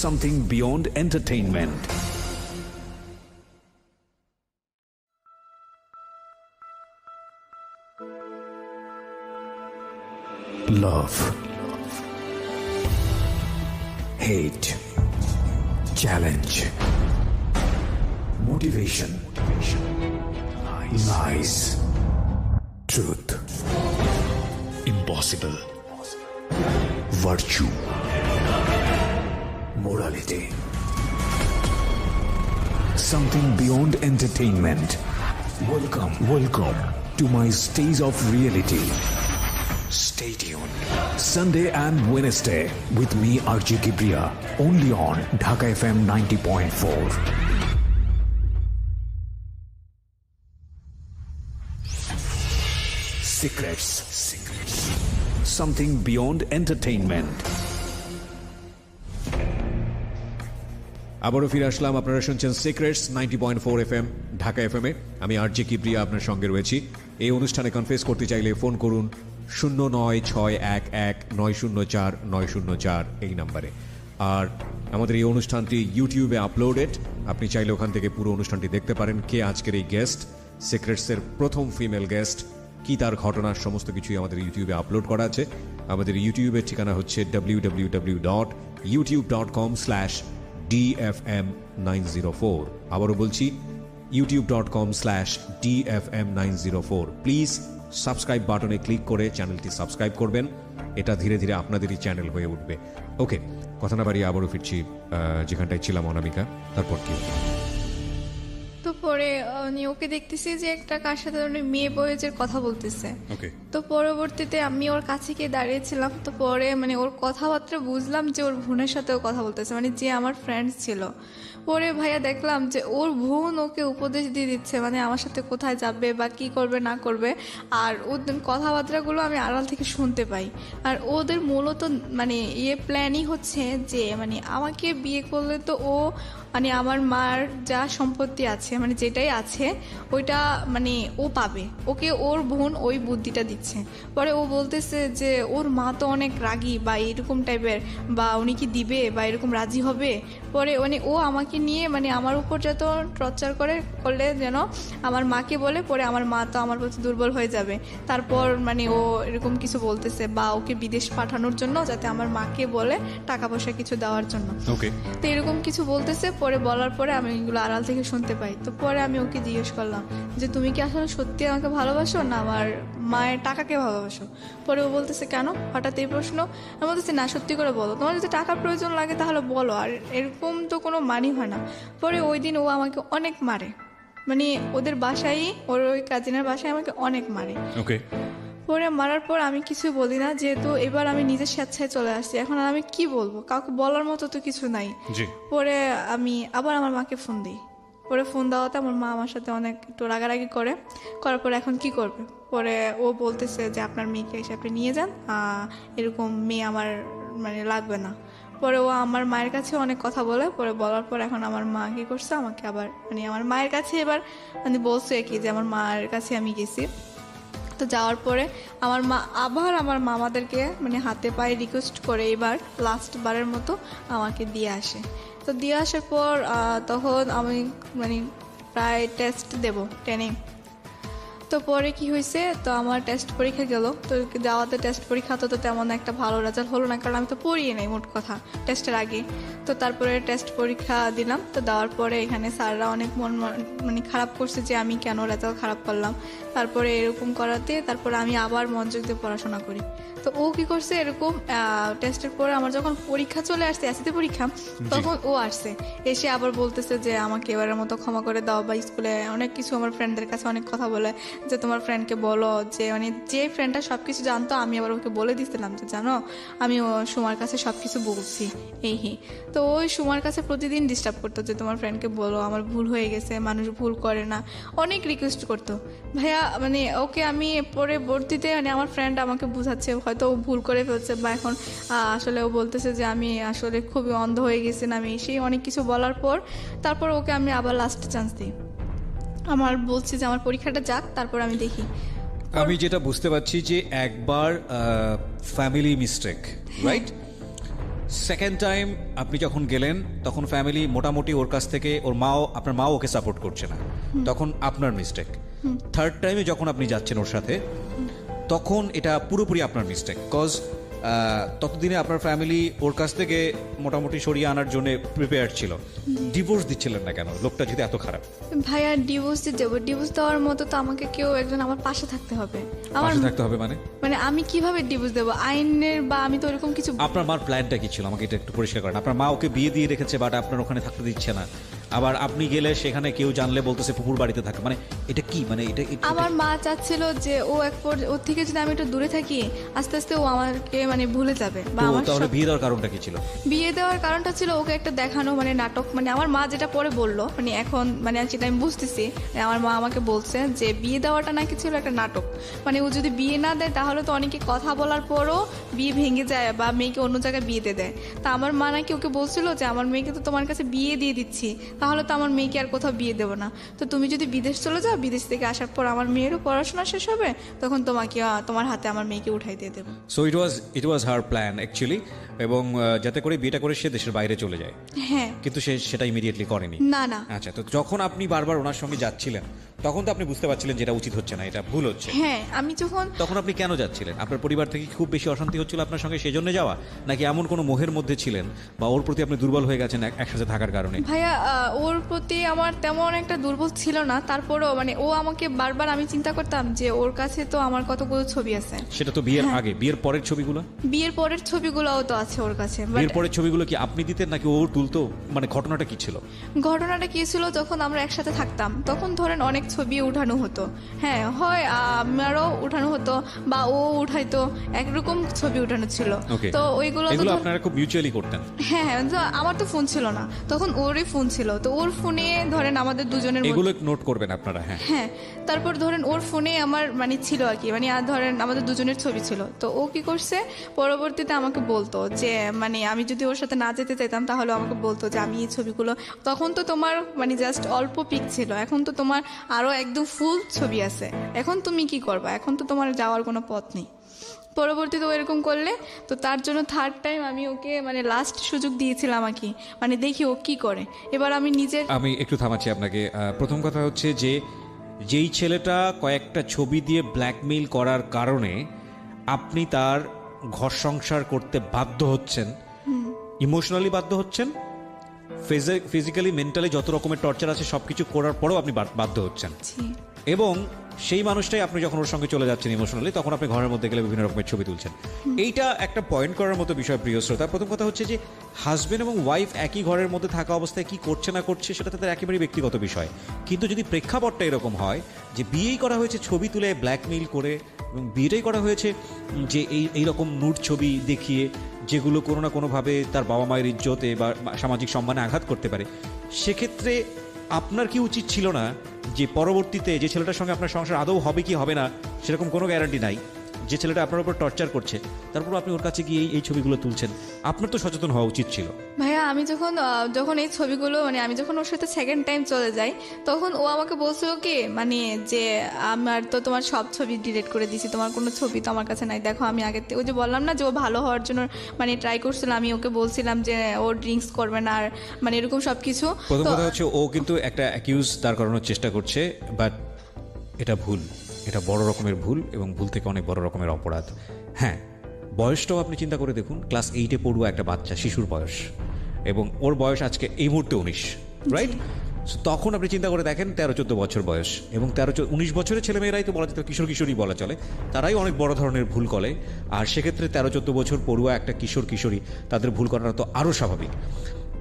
C: Something beyond entertainment. Love. Hate. Challenge. Motivation. Lies. Truth. Impossible. Virtue. Morality. Something beyond entertainment. Welcome to my stage of reality. Stay tuned. Sunday and Wednesday with me RJ Kibriya, only on Dhaka FM 90.4. Secrets. Something beyond entertainment.
A: আবারও ফিরে আসলাম। আপনারা শুনছেন secrets 90.4 FM Dhaka FM এ। আমি RJ Kibria আপনার সঙ্গে রয়েছি। এই অনুষ্ঠানে কনফেস করতে চাইলে ফোন করুন 09611904904 এই নাম্বারে। আর আমাদের এই অনুষ্ঠানটি ইউটিউবে আপলোডেড, আপনি চাইলে ওখান থেকে পুরো অনুষ্ঠানটি দেখতে পারেন। কে আজকের এই গেস্ট, সিক্রেটসের প্রথম ফিমেল গেস্ট, কি তার ঘটনার সমস্ত কিছুই আমাদের ইউটিউবে আপলোড করা আছে। আমাদের ইউটিউবের ঠিকানা হচ্ছে www.youtube.com/DFM904। আবারও বলছি youtube.com/DFM904। প্লিজ সাবস্ক্রাইব বাটনে ক্লিক করে চ্যানেলটি সাবস্ক্রাইব করবেন। এটা ধীরে ধীরে আপনাদেরই চ্যানেল হয়ে উঠবে। ওকে, কথা না বাড়িয়ে আবারও ফিরছি যেখানটায় ছিলাম অনামিকা। তারপর কি?
B: তো পরে ওকে দেখতেছি যে একটা কার সাথে মেয়ে বয়েজের কথা বলতেছে।
A: ওকে,
B: তো পরবর্তীতে আমি ওর কাছে গিয়ে দাঁড়িয়েছিলাম। তো পরে মানে ওর কথাবার্তা বুঝলাম যে ওর বোনের সাথেও কথা বলতেছে, মানে যে আমার ফ্রেন্ড ছিল। পরে ভাইয়া দেখলাম যে ওর বোন ওকে উপদেশ দিয়ে দিচ্ছে, মানে আমার সাথে কোথায় যাবে বা কি করবে না করবে। আর ওদের কথাবার্তাগুলো আমি আড়াল থেকে শুনতে পাই। আর ওদের মূলত মানে প্ল্যানই হচ্ছে যে মানে আমাকে বিয়ে করলে তো ও মানে আমার মার যা সম্পত্তি আছে মানে যেটাই আছে ওইটা মানে ও পাবে। ওকে ওর বোন ওই বুদ্ধিটা দিচ্ছে। পরে ও বলতেছে যে ওর মা তো অনেক রাগী বা এরকম টাইপের, বা উনি কি দিবে বা এরকম রাজি হবে। পরে মানে ও আমাকে নিয়ে মানে আমার উপর যত টর্চার করলে যেন আমার মাকে বলে, পরে আমার মা তো আমার প্রতি দুর্বল হয়ে যাবে। তারপর মানে ও এরকম কিছু বলতেছে বা ওকে বিদেশ পাঠানোর জন্য, যাতে আমার মাকে বলে টাকা পয়সা কিছু দেওয়ার জন্য।
A: ওকে,
B: তো এরকম কিছু বলতেছে। পরে বলার পরে আমি এগুলো আড়াল থেকে শুনতে পাই। তো পরে আমি ওকে জিজ্ঞেস করলাম যে তুমি কি আসলে সত্যি আমাকে ভালোবাসো না আমার মায়ের টাকাকে ভালোবাসো? পরে ও বলতেছে কেন হঠাৎ এই প্রশ্ন? আমি বলতেছি না, সত্যি করে বলো, তোমার যদি টাকার প্রয়োজন লাগে তাহলে বলো, আর এরকম তো কোনো মানি হয় না। পরে ওই দিন ও আমাকে অনেক মারে, মানে ওদের বাসায়, ওর ওই কাজিনের বাসায় আমাকে অনেক মারে।
A: ওকে,
B: পরে মারার পর আমি কিছু বলি না, যেহেতু এবার আমি নিজের স্বেচ্ছায় চলে আসছি, এখন আর আমি কি বলবো, কাউকে বলার মতো তো কিছু নাই।
A: জি।
B: পরে আমি আবার আমার মাকে ফোন দিই। পরে ফোন দেওয়াতে আমার মা আমার সাথে অনেক একটু রাগারাগি করার পর এখন কি করবে, পরে ও বলতেছে যে আপনার মেয়েকে এসে আপনি নিয়ে যান, এরকম মেয়ে আমার মানে লাগবে না। পরে ও আমার মায়ের কাছে অনেক কথা বলে, পরে বলার পর এখন আমার মা কি করছে, আমাকে আবার মানে আমার মায়ের কাছে এবার মানে বলছে কি যে আমার মায়ের কাছে আমি গেছি। তো যাওয়ার পরে আমার মা আবার আমার মামাদেরকে মানে হাতে পায়ে রিকোয়েস্ট করে এবার লাস্ট বারের মতো আমাকে দিয়ে আসে। তো দিয়ে আসার পর তখন আমি মানে প্রায় টেস্ট দেব 10-এ। তো পরে কি হয়েছে, তো আমার টেস্ট পরীক্ষা গেল, তো যাওয়াতে টেস্ট পরীক্ষা তো তেমন একটা ভালো রেজাল্ট হলো না, কারণ আমি তো পড়িয়ে নাই মোট কথা টেস্টের আগে। তো তারপরে টেস্ট পরীক্ষা দিলাম, তো দেওয়ার পরে এখানে স্যাররা অনেক মানে খারাপ করছে যে আমি কেন রেজাল্ট খারাপ করলাম। তারপরে এরকম করাতে তারপরে আমি আবার মনোযোগ দিয়ে পড়াশোনা করি। তো ও কি করছে, এরকম টেস্টের পরে আমার যখন পরীক্ষা চলে আসছে, এসিতে পরীক্ষা, তখন ও আসছে, এসে আবার বলতেছে যে আমাকে এবারের মতো ক্ষমা করে দাও, বা স্কুলে অনেক কিছু আমার ফ্রেন্ডদের কাছে অনেক কথা বলে যে তোমার ফ্রেন্ডকে বলো, যে মানে যে ফ্রেন্ডটা সব কিছু জানতো আমি আবার ওকে বলে দিচ্ছিলাম যে জানো আমি ও সুমার কাছে সব কিছু বলছি এই। তো ওই সুমার কাছে প্রতিদিন ডিস্টার্ব করতো যে তোমার ফ্রেন্ডকে বলো আমার ভুল হয়ে গেছে, মানুষ ভুল করে না, অনেক রিকোয়েস্ট করতো। ভাইয়া মানে ওকে আমি পরবর্তীতে মানে আমার ফ্রেন্ড আমাকে বুঝাচ্ছে হয়তো ও ভুল করে ফেলছে, বা এখন আসলে ও বলতেছে যে আমি আসলে খুবই অন্ধ হয়ে গেছি না, আমি সেই অনেক কিছু বলার পর তারপর ওকে আমি আবার লাস্ট চান্স দিই। আমার বলছি যে আমার পরীক্ষাটা যাক, তারপর আমি দেখি।
A: আমি যেটা বুঝতে পারছি যে একবার family mistake, right? Second time আপনি যখন গেলেন তখন ফ্যামিলি মোটামুটি ওর কাছ থেকে আপনার মাও ওকে সাপোর্ট করছে না, তখন আপনার মিস্টেক। থার্ড টাইমে যখন আপনি যাচ্ছেন ওর সাথে তখন এটা পুরোপুরি আপনার মিস্টেক, কজ ততদিনে আপনার ফ্যামিলি ওর কাছ থেকে মোটামুটি সরিয়ে আনার জন্য প্রিপেয়ার ছিল। ডিভোর্স দিচ্ছিলেন না কেন, লোকটা যদি এত খারাপ?
B: ভাইয়া ডিভোর্স দেবো, ডিভোর্স দেওয়ার মতো তো আমাকে কেউ একজন আমার পাশে থাকতে হবে। আমার
A: পাশে থাকতে হবে মানে
B: আমি কিভাবে ডিভোর্স দেবো, আইনের বা আমি তো এরকম কিছু।
A: আপনার মার প্ল্যানটা কি ছিল আমাকে এটা একটু পরিষ্কার করেন। আপনার মা ওকে বিয়ে দিয়ে রেখেছে, বাট আপনার ওখানে থাকতে দিচ্ছে না, আবার আপনি গেলে সেখানে কেউ জানলে বলতেছে পুকুর বাড়িতে থাকে, মানে এটা কি? মানে এটা
B: আমার মা চাচ্ছিল যে ও ওর থেকে যদি আমি একটু দূরে থাকি আস্তে আস্তে ও আমাকে মানে ভুলে যাবে, বা আমার
A: তাহলে বিয়ে দেওয়ার কারণটা কি ছিল?
B: বিয়ে দেওয়ার কারণটা ছিল ওকে একটা দেখানো মানে নাটক, মানে আমার মা যেটা পরে বললো, মানে এখন মানে সেটা আমি বুঝতেছি, আমার মা আমাকে বলছে যে বিয়ে দেওয়াটা নাকি ছিল একটা নাটক, মানে ও যদি বিয়ে না দেয় তাহলে তো অনেকে কথা বলার পরও বিয়ে ভেঙে যায় বা মেয়েকে অন্য জায়গায় বিয়ে দিয়ে দেয়। তা আমার মা নাকি ওকে বলছিল যে আমার মেয়েকে তো তোমার কাছে বিয়ে দিয়ে দিচ্ছি, তাহলে তো আমার মেয়েকে আর কোথাও বিয়ে দেবো না, তো তুমি যদি বিদেশ চলে যাও, বিদেশ থেকে আসার পর আমার মেয়েরও পড়াশোনা শেষ হবে, তখন তোমাকে তোমার হাতে আমার মেয়েকে উঠাই দিয়ে দেবো।
A: So it was her plan actually, এবং যাতে করে বিয়েটা করে সে দেশের বাইরে চলে যায়।
B: হ্যাঁ,
A: কিন্তু সে সেটা ইমিডিয়েটলি করেনি।
B: না।
A: আচ্ছা, তো যখন আপনি বারবার ওনার সঙ্গে যাচ্ছিলেন তখন তো আপনি বুঝতে পারছিলেন যেটা উচিত হচ্ছে না, এটা ভুল হচ্ছে।
B: হ্যাঁ, আমি
A: তখন আপনি কেন যাচ্ছিলেন? আপনার পরিবার থেকে খুব বেশি অশান্তি হচ্ছিল আপনার সঙ্গে সেজন্য যাওয়া, নাকি এমন কোনো মোহের মধ্যে ছিলেন বা ওর প্রতি আপনি দুর্বল হয়ে গেছেন একসাথে থাকার কারণে?
B: ভাইয়া ওর প্রতি আমার তেমন একটা দুর্বল ছিল না, তারপরেও মানে ও আমাকে বারবার, আমি চিন্তা করতাম যে ওর কাছে তো আমার কতগুলো ছবি আছে।
A: সেটা তো বিয়ের আগে, বিয়ের পরের ছবিগুলো?
B: বিয়ের পরের ছবিগুলোও তো আছে ওর কাছে।
A: বিয়ের পরের ছবিগুলো কি আপনি দিতেন নাকি ও তুলতো? মানে ঘটনাটা কি ছিল?
B: ঘটনাটা কি ছিল, যখন আমরা একসাথে থাকতাম তখন ধরেন অনেক ছবি উঠানো হতো, হ্যাঁ হয় আমারও উঠানো হতো বা ও উঠাইতো, একরকম ছবি উঠানো ছিল। তো ওইগুলো
A: আপনারা খুব মিউচুয়ালি করতেন?
B: হ্যাঁ, তো আমার তো ফোন ছিল না তখন, ওরই ফোন ছিল, তো ওর ফোনে ধরেন আমাদের দুজনের
A: এগুলো নোট করবেন আপনারা?
B: হ্যাঁ, তারপর ধরেন ওর ফোনে আমার মানে ছিল আর কি, মানে ধরেন আমাদের দুজনের ছবি ছিল। তো ও কি করছে, পরবর্তীতে আমাকে বলতো যে মানে আমি যদি ওর সাথে না যেতে চাইতাম তাহলে আমাকে বলতো যে আমি এই ছবিগুলো, তখন তো তোমার মানে জাস্ট অল্প পিক ছিল, এখন তো তোমার আরো একদম ফুল ছবি আছে, এখন তুমি কি করবা, এখন তো তোমার যাওয়ার কোনো পথ নেই। পরবর্তীতে ও এরকম করলে, তো তার জন্য থার্ড টাইম আমি ওকে মানে লাস্ট সুযোগ দিয়েছিলাম আর কি, মানে দেখি ও কি করে। এবার আমি
A: একটু থামাচ্ছি আপনাকে। প্রথম কথা হচ্ছে যে যেই ছেলেটা কয়েকটা ছবি দিয়ে ব্ল্যাকমেইল করার কারণে আপনি তার ঘর সংসার করতে বাধ্য হচ্ছেন, ইমোশনালি বাধ্য হচ্ছেন, ফিজিক্যালি মেন্টালি যত রকমের টর্চার আছে সবকিছু করার পরেও আপনি বাধ্য হচ্ছেন,
B: জি
A: এবং সেই মানুষটাই আপনি যখন ওর সঙ্গে চলে যাচ্ছেন ইমোশনালি, তখন আপনি ঘরের মধ্যে গেলে বিভিন্ন রকমের ছবি তুলছেন। এইটা একটা পয়েন্ট করার মতো বিষয় প্রিয় শ্রোতা। প্রথম কথা হচ্ছে যে হাজবেন্ড এবং ওয়াইফ একই ঘরের মধ্যে থাকা অবস্থায় কি করছে না করছে সেটা তাদের একেবারেই ব্যক্তিগত বিষয়, কিন্তু যদি প্রেক্ষাপটটা এরকম হয় যে বিয়েই করা হয়েছে ছবি তুলে ব্ল্যাকমেইল করে, এবং বিয়েটাই করা হয়েছে যে এইরকম নুড ছবি দেখিয়ে, যেগুলো কোনো না কোনোভাবে তার বাবা মায়ের ইজ্জতে বা সামাজিক সম্মানে আঘাত করতে পারে, সেক্ষেত্রে আপনার কি উচিত ছিল না যে পরবর্তীতে যে ছেলেটার সঙ্গে আপনার সংসার আদৌ হবে কি হবে না সেরকম কোনো গ্যারান্টি নাই, যে ছেলেটা আপনার উপর টর্চার করছে, তারপর আপনি ওর কাছে গিয়ে এই ছবিগুলো তুলছেন, আপনার তো সচেতন হওয়া উচিত ছিল।
B: ভাইয়া আমি যখন এই ছবিগুলো মানে আমি যখন ওর সাথে সেকেন্ড টাইম চলে যাই, তখন ও আমাকে বলছিল কি মানে যে আমার তো তোমার সব ছবি ডিলিট করে দিয়েছি, তোমার কোনো ছবি তো আমার কাছে নাই, দেখো আমি আগে ওই যে বললাম না যে ও ভালো হওয়ার জন্য মানে ট্রাই করছিল, আমি ওকে বলছিলাম যে ও ড্রিঙ্কস করবে না আর মানে এরকম সব কিছু।
A: প্রথম কথা হচ্ছে ও কিন্তু একটা অ্যাকিউজ দাঁড় করানোর চেষ্টা করছে, বাট এটা ভুল, এটা বড় রকমের ভুল, এবং ভুল থেকে অনেক বড় রকমের অপরাধ। হ্যাঁ, বয়সটাও আপনি চিন্তা করে দেখুন, ক্লাস 8-এ পড়ুয়া একটা বাচ্চা, শিশুর বয়স, এবং ওর বয়স আজকে এই মুহূর্তে 19, রাইট? তখন আপনি চিন্তা করে দেখেন 13-14 বছর বয়স, এবং 13-19 বছরের ছেলেমেয়েরাই তো বলা যেত কিশোর কিশোরী বলা চলে, তারাই অনেক বড় ধরনের ভুল করে। আর সেক্ষেত্রে 13-14 বছর পড়ুয়া একটা কিশোর কিশোরী, তাদের ভুল করাটা তো আরও স্বাভাবিক,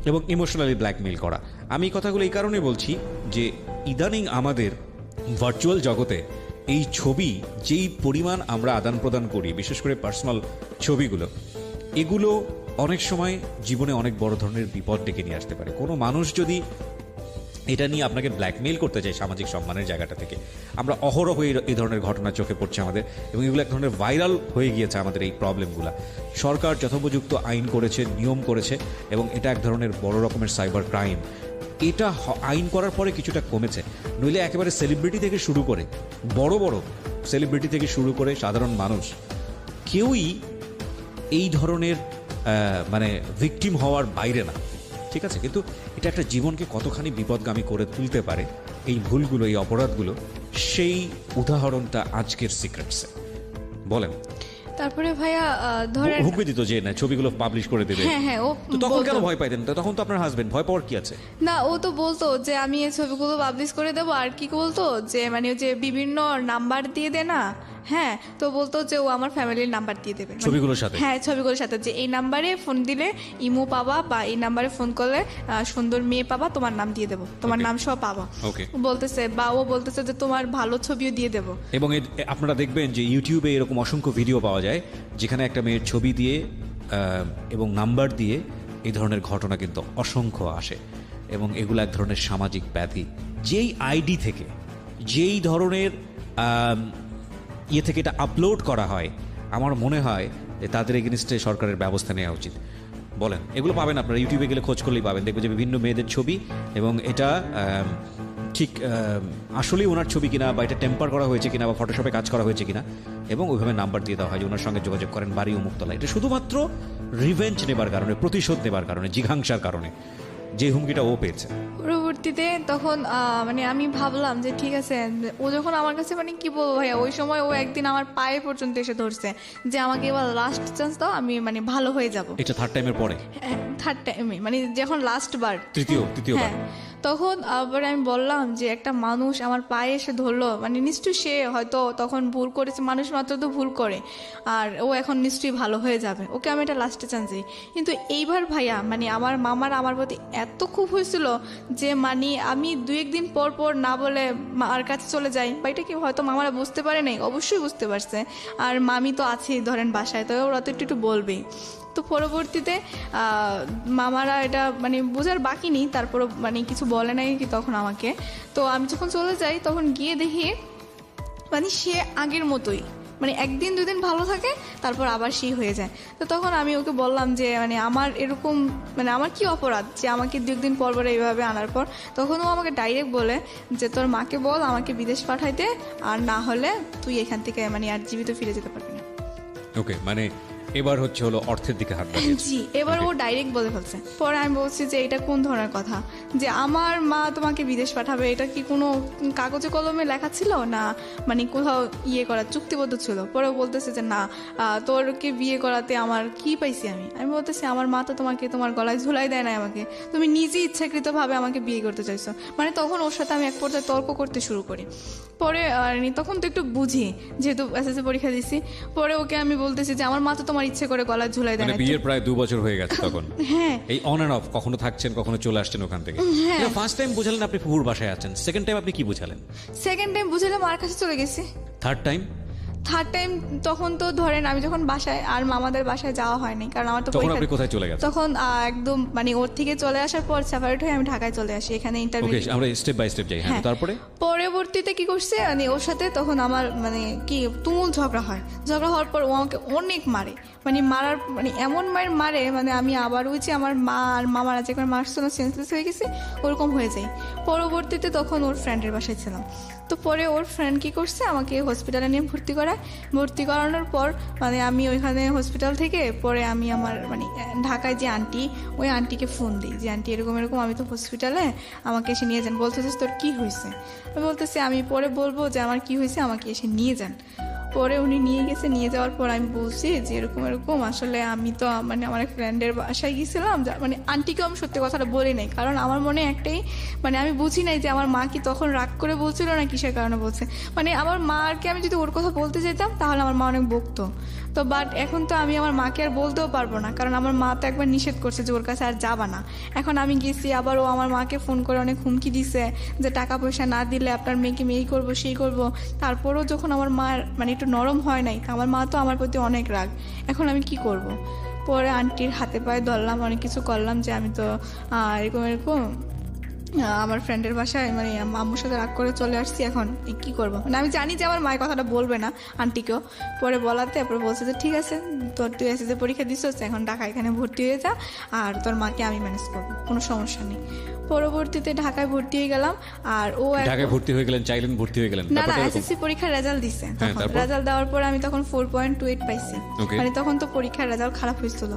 A: এবং ইমোশনালি ব্ল্যাকমেইল করা। আমি এই কথাগুলো এই কারণে বলছি যে ইদানিং আমাদের ভার্চুয়াল জগতে এই ছবি যেই পরিমাণ আমরা আদান প্রদান করি, বিশেষ করে পার্সোনাল ছবিগুলো, এগুলো অনেক সময় জীবনে অনেক বড় ধরনের বিপদ ডেকে নিয়ে আসতে পারে। কোনো মানুষ যদি এটা নিয়ে আপনাকে ব্ল্যাকমেইল করতে চাই সামাজিক সম্মানের জায়গাটা থেকে, আমরা অহরহ এই ধরনের ঘটনা চোখে পড়ছে আমাদের, এবং এগুলো এক ধরনের ভাইরাল হয়ে গিয়েছে আমাদের এই প্রবলেমগুলো। সরকার যথোপযুক্ত আইন করেছে, নিয়ম করেছে, এবং এটা এক ধরনের বড় রকমের সাইবার ক্রাইম। এটা আইন করার পরে কিছুটা কমেছে, নইলে একেবারে সেলিব্রিটি থেকে শুরু করে, বড় বড় সেলিব্রিটি থেকে শুরু করে সাধারণ মানুষ, কেউই এই ধরনের মানে ভিকটিম হওয়ার বাইরে না, ঠিক আছে? কিন্তু এটা একটা জীবনকে কতখানি বিপদগামী করে তুলতে পারে এই ভুলগুলো, এই অপরাধগুলো, সেই উদাহরণটা আজকের সিক্রেটসে। বলেন।
B: তারপরে ভাইয়া ধরেন
A: হুমকি দিত যে না ছবিগুলো পাবলিশ করে দেবে,
B: হ্যাঁ হ্যাঁ, ও
A: তো তখন
B: বলতো।
A: কেন ভয় পাইতেন? তখন তো আপনার হাজবেন্ড, ভয় পাওয়ার কি আছে?
B: না, ও তো বলতো যে আমি এই ছবিগুলো পাবলিশ করে দেবো, আর কি বলতো যে মানে ওই যে বিভিন্ন নাম্বার দিয়ে দে না, হ্যাঁ, তো বলতো যে ও আমার ফ্যামিলির নাম্বার দিয়ে দেবে
A: ছবিগুলোর সাথে?
B: হ্যাঁ, ছবিগুলোর সাথে, যে এই নাম্বারে ফোন দিলে ইমো পাবা, বা এই নাম্বারে ফোন করলে সুন্দর মেয়ে পাবা, তোমার নাম দিয়ে দেবো, তোমার নাম সহ পাবা,
A: ওকে
B: বলতেছে। বা ও বলতেছে যে তোমার ভালো ছবিও দিয়ে দেবো।
A: এবং আপনারা দেখবেন যে ইউটিউবে এরকম অসংখ্য ভিডিও পাওয়া যায় যেখানে একটা মেয়ের ছবি দিয়ে এবং নাম্বার দিয়ে এই ধরনের ঘটনা কিন্তু অসংখ্য আসে, এবং এগুলো এক ধরনের সামাজিক ব্যাধি। যেই আইডি থেকে, যেই ধরনের ইয়ে থেকে এটা আপলোড করা হয়, আমার মনে হয় যে তাদের এগেনস্টে সরকারের ব্যবস্থা নেওয়া উচিত। বলেন, এগুলো পাবেন আপনারা ইউটিউবে গেলে খোঁজ করলেই পাবেন, দেখবেন যে বিভিন্ন মেয়েদের ছবি, এবং এটা ঠিক আসলেই ওনার ছবি কিনা, বা এটা টেম্পার করা হয়েছে কিনা, বা ফটোশপে কাজ করা হয়েছে কিনা, এবং ওইভাবে নাম্বার দিয়ে দেওয়া হয় যে ওনার সঙ্গে যোগাযোগ করেন বাড়ি অমুকতলা। এটা শুধুমাত্র রিভেঞ্জ নেবার কারণে, প্রতিশোধ নেবার কারণে, জিঘাংসার কারণে যে হুমকিটা ও পেয়েছে।
B: পরবর্তীতে তখন মানে আমি ভাবলাম যে ঠিক আছে, ও যখন আমার কাছে মানে কি বলবো ভাইয়া, ওই সময় ও একদিন আমার পায়ে পর্যন্ত এসে ধরছে যে আমাকে এবার লাস্ট চান্স দাও, আমি মানে ভালো হয়ে যাব।
A: এটা থার্ড টাইমের পরে?
B: থার্ড টাইমে মানে যখন লাস্ট বার,
A: তৃতীয়বার।
B: তখন আবার আমি বললাম যে একটা মানুষ আমার পায়ে এসে ধরলো, মানে নিশ্চয়ই সে হয়তো তখন ভুল করেছে, মানুষ মাত্র তো ভুল করে, আর ও এখন নিশ্চয়ই ভালো হয়ে যাবে, ওকে আমি এটা লাস্টে চান্স দিই। কিন্তু এইবার ভাইয়া মানে আমার মামার আমার প্রতি এত খুব হয়েছিল যে মানে আমি 2-1 দিন পর পর না বলে মার কাছে চলে যাই, বা এটা কি হয়তো মামারা বুঝতে পারে নাই, অবশ্যই বুঝতে পারছে, আর মামি তো আছেই ধরেন বাসায়, তো ওরা তো একটু বলবেই। তো পরবর্তীতে মামারা এটা মানে বোঝার বাকি নেই, তারপর মানে কিছু বলে নাই কি তখন আমাকে। তো আমি যখন চলে যাই তখন গিয়ে দেখি মানে সে আগের মতোই, মানে 1-2 দিন ভালো থাকে, তারপর আবার সেই হয়ে যায়। তো তখন আমি ওকে বললাম যে মানে আমার এরকম মানে আমার কি অপরাধ যে আমাকে 2 দিন পর পর এইভাবে আনার পর। তখন ও আমাকে ডাইরেক্ট বলে যে তোর মাকে বল আমাকে বিদেশ পাঠাইতে, আর না হলে তুই এখান থেকে মানে আর জীবিত ফিরে যেতে পারবি না।
A: ওকে, মানে এবার হচ্ছে হলো অর্থের দিকে হাত বাড়িয়েছে।
B: জি, এবার ও ডাইরেক্ট বলে ফেলছে। পরে আমি বলছি যে এটা কোন ধরনের কথা, যে আমার মা তোমাকে বিদেশ পাঠাবে, এটা কি কোনো কাগজে কলমে লেখা ছিল না মানে কোথাও ইয়ে করা চুক্তিবদ্ধ ছিল? পরে ও বলতেছে যে না, তোরকে বিয়ে করাতে আমার কি পাইছি আমি বলতেছি আমার মা তো তোমাকে তোমার গলায় ঝুলাই দেয় না, আমাকে তুমি নিজে ইচ্ছাকৃতভাবে আমাকে বিয়ে করতে চাইছো। মানে তখন ওর সাথে আমি এক পর্যায়ে তর্ক করতে শুরু করি। পরে তখন তো একটু বুঝি, যেহেতু এসএসসি পরীক্ষা দিছি। পরে ওকে আমি বলতেছি যে আমার মা তো তোমার ইচ্ছে করে গলায় ঝুলাই দেয়
A: মানে
B: না।
A: বিয়ের প্রায় 2 বছর হয়ে গেছে তখন।
B: হ্যাঁ,
A: এই অন এন্ড অফ, কখনো থাকছেন কখনো চলে আসছেন ওখান থেকে। ফার্স্ট টাইম বুঝালেন আপনি ফুফুর বাসায় আছেন, সেকেন্ড টাইম আপনি কি বুঝালেন?
B: সেকেন্ড টাইম বুঝলে মার কাছে চলে গেছি।
A: থার্ড টাইম
B: তখন তো ধরেন আমি যখন বাসায় আর মামাদের বাসায় যাওয়া হয়নি, কারণ আমার তো
A: তখন
B: পরীক্ষা-
A: আপনি কোথায় চলে গেছেন?
B: তখন একদম মানে ওর থেকে চলে আসার পর সেপারেট হয়ে আমি ঢাকায় চলে আসি, এখানে ইন্টারভিউ।
A: ওকে, আমরা স্টেপ বাই স্টেপ যাই। হ্যাঁ, তারপরে
B: পরবর্তীতে কি করছে মানে ওর সাথে তখন আমার মানে কি তুমুল ঝগড়া হয়। ঝগড়া হওয়ার পর ও আমাকে অনেক মারে, মানে মারার মানে এমন মারে মানে আমি আবার ওই যে আমার মা আর মামারা যে মারছিল সেন্সলেস হয়ে গেছে ওরকম হয়ে যায়। পরবর্তীতে তখন ওর ফ্রেন্ডের বাসায় ছিলাম। তো পরে ওর ফ্রেন্ড কি করছে আমাকে হসপিটালে নিয়ে ভর্তি করানোর পর মানে আমি ওইখানে হসপিটাল থেকে পরে আমি আমার মানে ঢাকায় যে আন্টি, ওই আন্টিকে ফোন দিই যে আন্টি এরকম আমি তো হসপিটালে, আমাকে এসে নিয়ে যান। বলতেছিস তোর কি হয়েছে? আমি বলতেছি আমি পরে বলবো যে আমার কি হয়েছে, আমাকে এসে নিয়ে যান। পরে উনি নিয়ে গেছে, নিয়ে যাওয়ার পর আমি বলছি যে এরকম আসলে আমি তো মানে আমার ফ্রেন্ডের বাসায় গেছিলাম, মানে আন্টিকেও আমি সত্যি কথাটা বলি নাই, কারণ আমার মনে একটাই মানে আমি বুঝি নাই যে আমার মা কি তখন রাগ করে বলছিল না কিসের কারণে বলছে। মানে আমার মাকে আমি যদি ওর কথা বলতে যেতাম তাহলে আমার মা অনেক বকতো। তো বাট এখন তো আমি আমার মাকে আর বলতেও পারবো না, কারণ আমার মা তো একবার নিষেধ করছে যে ওর কাছে আর যাবা না। এখন আমি গেছি, আবার ও আমার মাকে ফোন করে অনেক হুমকি দিছে যে টাকা পয়সা না দিলে আপনার মেয়েকে এই করবো সেই করবো। তারপরেও যখন আমার মা মানে একটু নরম হয় নাই, আমার মা তো আমার প্রতি অনেক রাগ। এখন আমি কি করব? পরে আন্টির হাতে পায়ে ধরলাম, অনেক কিছু করলাম যে আমি তো এরকম আমার ফ্রেন্ডের বাসায় মানে আম্মুর সাথে রাগ করে চলে আসছি, এখন কি করবো? মানে আমি জানি যে আমার মায়ের কথাটা বলবে না আন্টিকেও। পরে বলাতে তারপরে বলছে যে ঠিক আছে, তুই এসএসসি পরীক্ষা দিস, এখন ঢাকা এখানে ভর্তি হয়ে যা, আর তোর মাকে আমি ম্যানেজ করবো, কোনো সমস্যা নেই। পরবর্তীতে ঢাকায় ভর্তি হয়ে গেলাম। আর ও
A: ঢাকায় ভর্তি হয়ে গেলেন, চাইলেন ভর্তি হয়ে গেলেন?
B: না এসএসসি পরীক্ষার রেজাল্ট দিছে,
A: তারপর?
B: রেজাল্ট দেওয়ার পর আমি তখন 4.28 পাইছি। মানে তখন তো পরীক্ষার রেজাল্ট খারাপ হয়েছিল।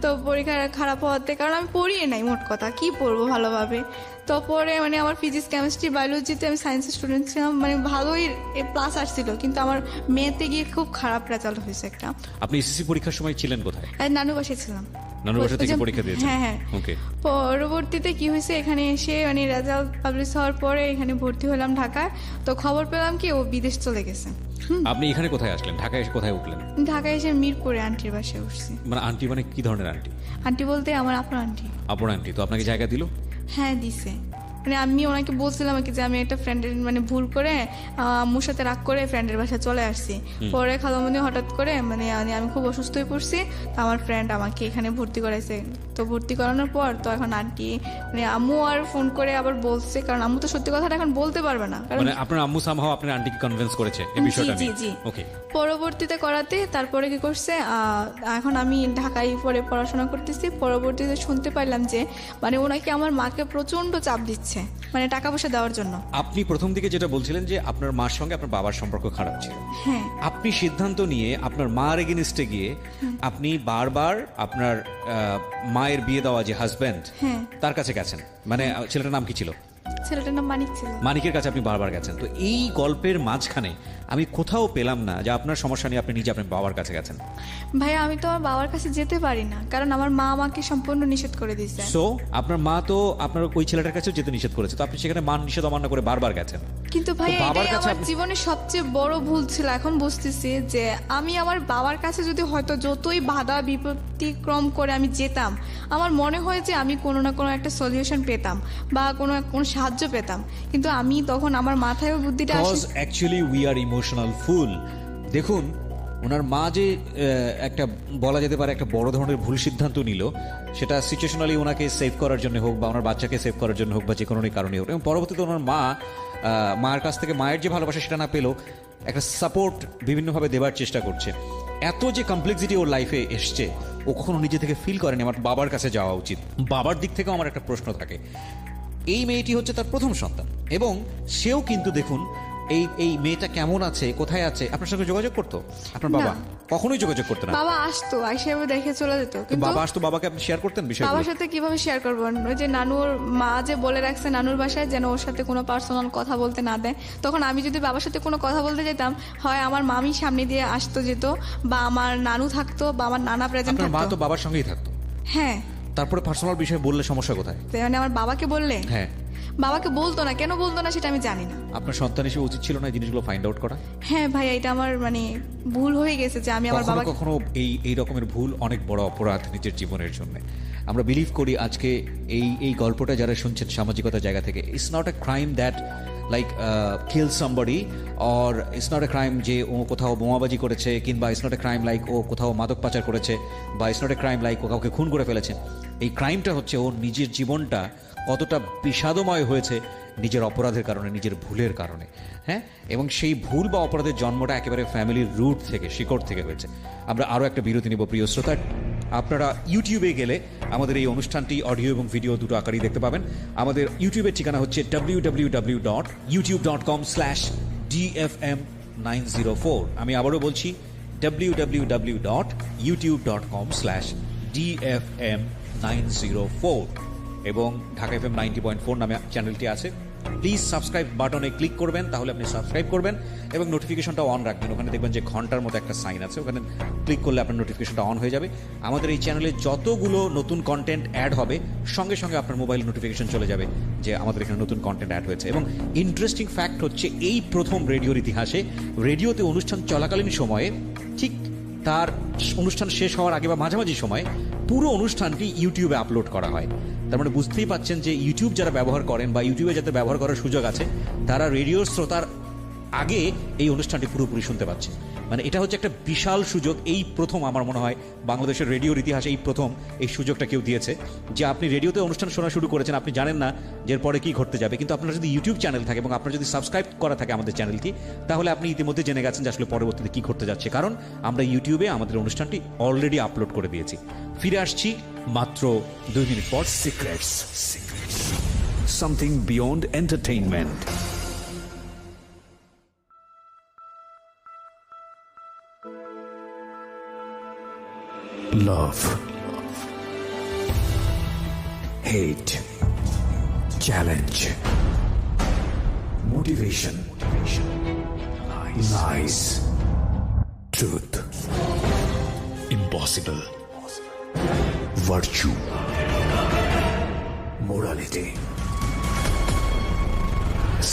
B: তো পরীক্ষা খারাপ হওয়াতে, কারণ আমি পড়িয়ে নাই মোট কথা, কি পড়বো ভালোভাবে। তো পরে মানে আমার ফিজিক্স কেমিস্ট্রি বায়োলজিতে আমি সায়েন্সের স্টুডেন্ট ছিলাম, মানে ভালোই প্লাস আসছিল, কিন্তু আমার মেয়েতে গিয়ে খুব খারাপ রেজাল্ট হয়েছে একটা।
A: আপনি এসএসসি পরীক্ষার সময় ছিলেন কোথায়?
B: নানু বাসায় ছিলাম।
A: নানু বাসা থেকে পরীক্ষা দিয়েছেন?
B: হ্যাঁ।
A: ওকে।
B: পরবর্তীতে কি হয়েছে, এখানে এসে মানে রেজাল্ট পাবলিশ হওয়ার পরে এখানে ভর্তি হলাম ঢাকায়। তো খবর পেলাম কি ও বিদেশ চলে গেছে।
A: আপনি এখানে কোথায় আসলেন? ঢাকায় এসে কোথায় উঠলেন?
B: ঢাকায় এসে মিরপুরে আন্টির বাসায় উঠছি।
A: মানে আন্টি মানে কি ধরনের আন্টি?
B: আন্টি বলতে আমার আপনার আন্টি।
A: আপনার আন্টি তো আপনাকে জায়গা দিল?
B: হ্যাঁ দিছে। মানে আমি ওনাকে বলছিলাম আর কি যে আমি একটা ফ্রেন্ডের মানে ভুল করে আম্মুর সাথে রাগ করে ফ্রেন্ডের বাসায় চলে আসছি। পরে খালামণি হঠাৎ করে মানে আমি খুব অসুস্থ হয়ে পড়ছি, তো আমার ফ্রেন্ড আমাকে এখানে ভর্তি করাইছে। তো ভর্তি করানোর পর তো এখন আন্টি মানে আম্মু আর ফোন করে আবার বলছে, কারণ আম্মু তো সত্যি কথাটা এখন বলতে পারবে না, কারণ
A: মানে আপনার আম্মু সামহাও আপনার আন্টিকে কনভিন্স করেছে এই বিষয়টা নিয়ে?
B: জি।
A: ওকে।
B: পরবর্তীতে করাতে তারপরে কি করছে, এখন আমি ঢাকায় পরে পড়াশোনা করতেছি। পরবর্তীতে শুনতে পারলাম যে মানে ওনাকে আমার মাকে প্রচন্ড চাপ দিচ্ছে, মানে টাকা পয়সা দেওয়ার জন্য।
A: আপনি প্রথম দিকে যেটা বলছিলেন যে আপনার মার সঙ্গে আপনার বাবার সম্পর্ক খারাপ ছিল,
B: হ্যাঁ।
A: আপনি সিদ্ধান্ত নিয়ে আপনার মার এগেনিস্টে গিয়ে আপনি বারবার আপনার মায়ের বিয়ে দেওয়া যে হাজব্যান্ড তার কাছে গেছেন। মানে ছেলেটার নাম কি ছিল?
B: ছেলেটার নাম মানিক ছিল।
A: মানিকের কাছে আপনি বারবার গেছেন। তো এই গল্পের মাঝখানে আমি কোথাও পেলাম না যে আপনার সমস্যা নিয়ে আপনি নিজে আপনার বাবার কাছে গেছেন।
B: ভাইয়া আমি তো আমার বাবার কাছে যেতে পারি না, কারণ আমার মা আমাকে সম্পূর্ণ নিষেধ করে দিয়েছে।
A: সো আপনার মা তো আপনার ওই ছেলেটার কাছেও যেতে নিষেধ করেছে, তো আপনি সেখানে মান নিষেধ অমান্য করে বারবার গেছেন।
B: কিন্তু ভাই
A: তো বাবার
B: এটাই
A: কাছে
B: আমার জীবনে সবচেয়ে বড় ভুল ছিল। এখন বুঝতেছি যে আমি আমার বাবার কাছে যদি হয়তো যতই বাধা বিপত্তিক্রম করে আমি যেতাম, আমার মনে হয় যে আমি কোনো না কোনো একটা সলিউশন পেতাম বা কোনো সাহায্য পেতাম, কিন্তু আমি তখন আমার মাথায় বুদ্ধিটা আসে।
A: Because actually we are emotional fool. দেখুন ওনার মা যে একটা বলা যেতে পারে একটা বড় ধরনের ভুল সিদ্ধান্ত নিল, সেটা সিচুয়েশনালি ওনাকে সেভ করার জন্য হোক বা ওনার বাচ্চাকে সেভ করার জন্য হোক বা যে কোনো কারণে হোক, এবং পরবর্তীতে ওনার মার কাছ থেকে মায়ের যে ভালোবাসা সেটা না পেলেও একটা সাপোর্ট বিভিন্নভাবে দেওয়ার চেষ্টা করছে। এত যে কমপ্লেক্সিটি ওর লাইফে এসছে, ও কখনো নিজে থেকে ফিল করেনি আমার বাবার কাছে যাওয়া উচিত। বাবার দিক থেকেও আমার একটা প্রশ্ন থাকে। এই মেয়েটি হচ্ছে তার প্রথম সন্তান এবং সেও কিন্তু দেখুন
D: এই মেয়েটা কেমন আছে, কোথায় আছে, আপনার সঙ্গে যোগাযোগ করতো আপনার বাবা? কখনোই যোগাযোগ করতো না।
B: বাবা আসতো, আইসে দেখে চলে যেত,
D: তো
B: কিন্তু
D: বাবা আসতো, বাবাকে আপনি শেয়ার করতেন বিষয়গুলো?
B: বাবার সাথে কিভাবে শেয়ার করবো? ওই যে নানুর মা যে বলে রাখছে নানুর বাসায় যেন ওর সাথে কোনো পার্সোনাল কথা বলতে না দেয়, তখন আমি যদি বাবার সাথে কোনো কথা বলতে যেতাম, হয় আমার মামি সামনে দিয়ে আসতো যেত, বা আমার নানু থাকতো, বা আমার নানা প্রেজেন্ট
D: আপনার মা
B: থাকতো।
D: তো বাবার সঙ্গেই থাকতো।
B: হ্যাঁ,
D: তারপরে পার্সোনাল বিষয় বললে সমস্যা কোথায়?
B: তো মানে আমার বাবাকে বললে,
D: হ্যাঁ,
B: বাবাকে বলতো না, কেন বলতো না সেটা আমি জানি না।
D: আপনার সন্তান হিসেবে উচিত ছিল না এই জিনিসগুলো ফাইন্ড আউট করা?
B: হ্যাঁ ভাই, এটা আমার মানে ভুল হয়ে গেছে যে আমি আমার
D: কখনো
B: বাবাকে
D: কখনো এই রকমের ভুল অনেক বড় অপরাধ নিজের জীবনের জন্য। আমরা বিলিভ করি আজকে এই গল্পটা যারা শুনছেন সামাজিকতার জায়গা থেকে, it's not a crime that like kill somebody, or it's not a crime যে ও কোথাও বোমাবাজি করেছে, কিংবা it's not a crime like ও কোথাও মাদক পাচার করেছে, বা it's not a crime like ও কাউকে খুন করে ফেলেছে। এই ক্রাইমটা হচ্ছে ওর নিজের জীবনটা কতটা বিষাদময় হয়েছে নিজের অপরাধের কারণে, নিজের ভুলের কারণে। হ্যাঁ, এবং সেই ভুল বা অপরাধের জন্মটা একেবারে ফ্যামিলির রুট থেকে, শিকড় থেকে হয়েছে। আমরা আরও একটা বিরতি নিব প্রিয় শ্রোতা। আপনারা ইউটিউবে গেলে আমাদের এই অনুষ্ঠানটি অডিও এবং ভিডিও দুটো আকারই দেখতে পাবেন। আমাদের ইউটিউবের ঠিকানা হচ্ছে www.youtube.com/dfm904। আমি আবারও বলছি www.youtube.com/dfm904, এবং ঢাকা FM 90.4 নামে চ্যানেলটি আছে। প্লিজ সাবস্ক্রাইব বাটনে ক্লিক করবেন, তাহলে আপনি সাবস্ক্রাইব করবেন এবং নোটিফিকেশনটা অন রাখবেন। ওখানে দেখবেন যে ঘন্টার মতো একটা সাইন আছে, ওখানে ক্লিক করলে আপনার নোটিফিকেশনটা অন হয়ে যাবে। আমাদের এই চ্যানেলে যতগুলো নতুন কন্টেন্ট অ্যাড হবে, সঙ্গে সঙ্গে আপনার মোবাইল নোটিফিকেশন চলে যাবে যে আমাদের এখানে নতুন কন্টেন্ট অ্যাড হয়েছে। এবং ইন্টারেস্টিং ফ্যাক্ট হচ্ছে, এই প্রথম রেডিওর ইতিহাসে রেডিওতে অনুষ্ঠান চলাকালীন সময়ে, ঠিক তার অনুষ্ঠান শেষ হওয়ার আগে বা মাঝামাঝি সময়ে পুরো অনুষ্ঠানটি ইউটিউবে আপলোড করা হয়। তার মানে বুঝতেই পাচ্ছেন যে ইউটিউব যারা ব্যবহার করেন বা ইউটিউবে যাতে ব্যবহার করার সুযোগ আছে, তারা রেডিওর শ্রোতার আগে এই অনুষ্ঠানটি পুরোপুরি শুনতে পাচ্ছে। মানে এটা হচ্ছে একটা বিশাল সুযোগ। এই প্রথম আমার মনে হয় বাংলাদেশের রেডিওর ইতিহাসে এই প্রথম এই সুযোগটা কেউ দিয়েছে, যে আপনি রেডিওতে অনুষ্ঠান শোনা শুরু করেছেন, আপনি জানেন না যে এরপরে কী ঘটতে যাবে, কিন্তু আপনার যদি ইউটিউব চ্যানেল থাকে এবং আপনার যদি সাবস্ক্রাইব করা থাকে আমাদের চ্যানেলটি, তাহলে আপনি ইতিমধ্যে জেনে গেছেন যে আসলে পরবর্তীতে কী ঘটতে যাচ্ছে, কারণ আমরা ইউটিউবে আমাদের অনুষ্ঠানটি অলরেডি আপলোড করে দিয়েছি। ফিরে আসছি মাত্র 2 মিনিট পর।
C: Secrets. Something beyond entertainment. Love. Hate. Challenge. Motivation. Lies. Truth. Impossible. Virtue. Morality.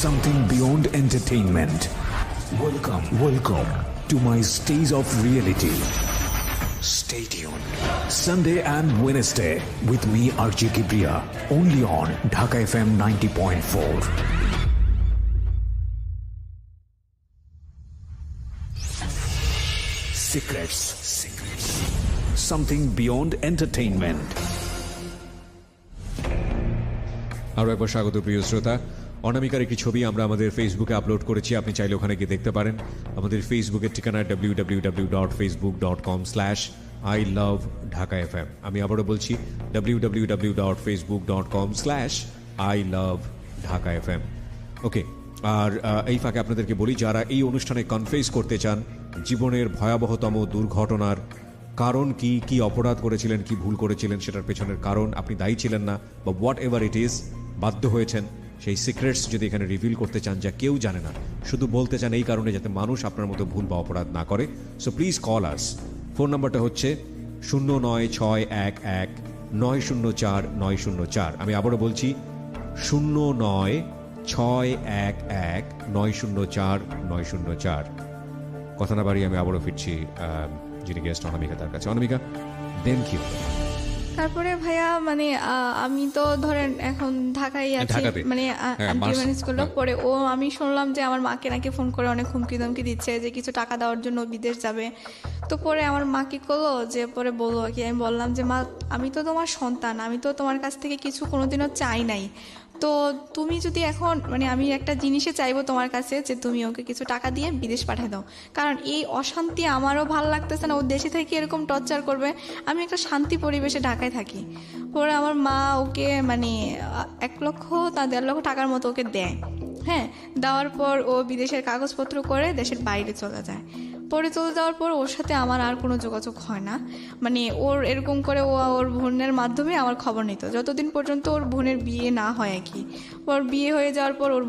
C: Something beyond entertainment. Welcome to my stage of reality. Stay tuned. Sunday and Wednesday with me, RJ Kibriya, only on Dhaka FM 90.4. Secrets. Something beyond entertainment.
A: আরও একবার স্বাগত প্রিয় শ্রোতা। অনামিকার একটি ছবি আমরা আমাদের ফেসবুকে আপলোড করেছি, আপনি চাইলে ওখানে গিয়ে দেখতে পারেন। আমাদের ফেসবুকের ঠিকানা www.facebook.com/ilovedhakafm। আমি আবারও বলছি www.facebook.com/ilovedhakafm। ওকে, আর এই ফাঁকে আপনাদেরকে বলি, যারা এই অনুষ্ঠানে কনফেস করতে চান জীবনের ভয়াবহতম দুর্ঘটনার কারণ কি, কি অপরাধ করেছিলেন, কি ভুল করেছিলেন, সেটার পেছনের কারণ আপনি দায়ী ছিলেন না, বা হোয়াট এভার ইট ইজ, বাধ্য হয়েছেন, সেই সিক্রেটস যদি এখানে রিভিল করতে চান যা কেউ জানে না, শুধু বলতে চান এই কারণে যাতে মানুষ আপনার মতো ভুল বা অপরাধ না করে, so please call us. Phone নাম্বারটা হচ্ছে 09611904 আমি আবারও বলছি 09611904 কথা না বাড়ি আমি আবারও ফিরছি যিনি গেস্ট অনামিকা, তার কাছে। অনামিকা, দেন কি হলো?
B: তারপরে ভাইয়া মানে আমি তো ধরেন এখন ঢাকায় আছি,
A: ঢাকাতে?
B: মানে
A: হ্যাঁ,
B: আন্টি ম্যানেজ করলো।
A: হ্যাঁ।
B: পরে আমি শুনলাম যে আমার মাকে নাকি ফোন করে অনেক হুমকি ধমকি দিচ্ছে যে কিছু টাকা দেওয়ার জন্য বিদেশ যাবে। তো পরে আমার মা কি করলো, যে পরে বললো কি, আমি বললাম যে মা, আমি তো তোমার সন্তান, আমি তো তোমার কাছ থেকে কিছু কোনোদিনও চাই নাই, তো তুমি যদি এখন মানে আমি একটা জিনিসে চাইবো তোমার কাছে যে তুমি ওকে কিছু টাকা দিয়ে বিদেশ পাঠিয়ে দাও, কারণ এই অশান্তি আমারও ভালো লাগতেছে না, ও দেশে থেকে এরকম টর্চার করবে, আমি একটা শান্তি পরিবেশে ঢাকায় থাকি। পরে আমার মা ওকে মানে 1 লক্ষ না 1.5 লক্ষ টাকার মতো ওকে দেয়। হ্যাঁ, দেওয়ার পর ও বিদেশের কাগজপত্র করে দেশের বাইরে চলে যায়। পরে চলে যাওয়ার পর ওর সাথে আমার আর কোনো যোগাযোগ হয় না। মানে ওর এরকম করে ও ওর বোনের মাধ্যমে আমার খবর নিত যতদিন পর্যন্ত ওর বোনের বিয়ে না হয় আর কি। ওর বিয়ে হয়ে যাওয়ার পর ওর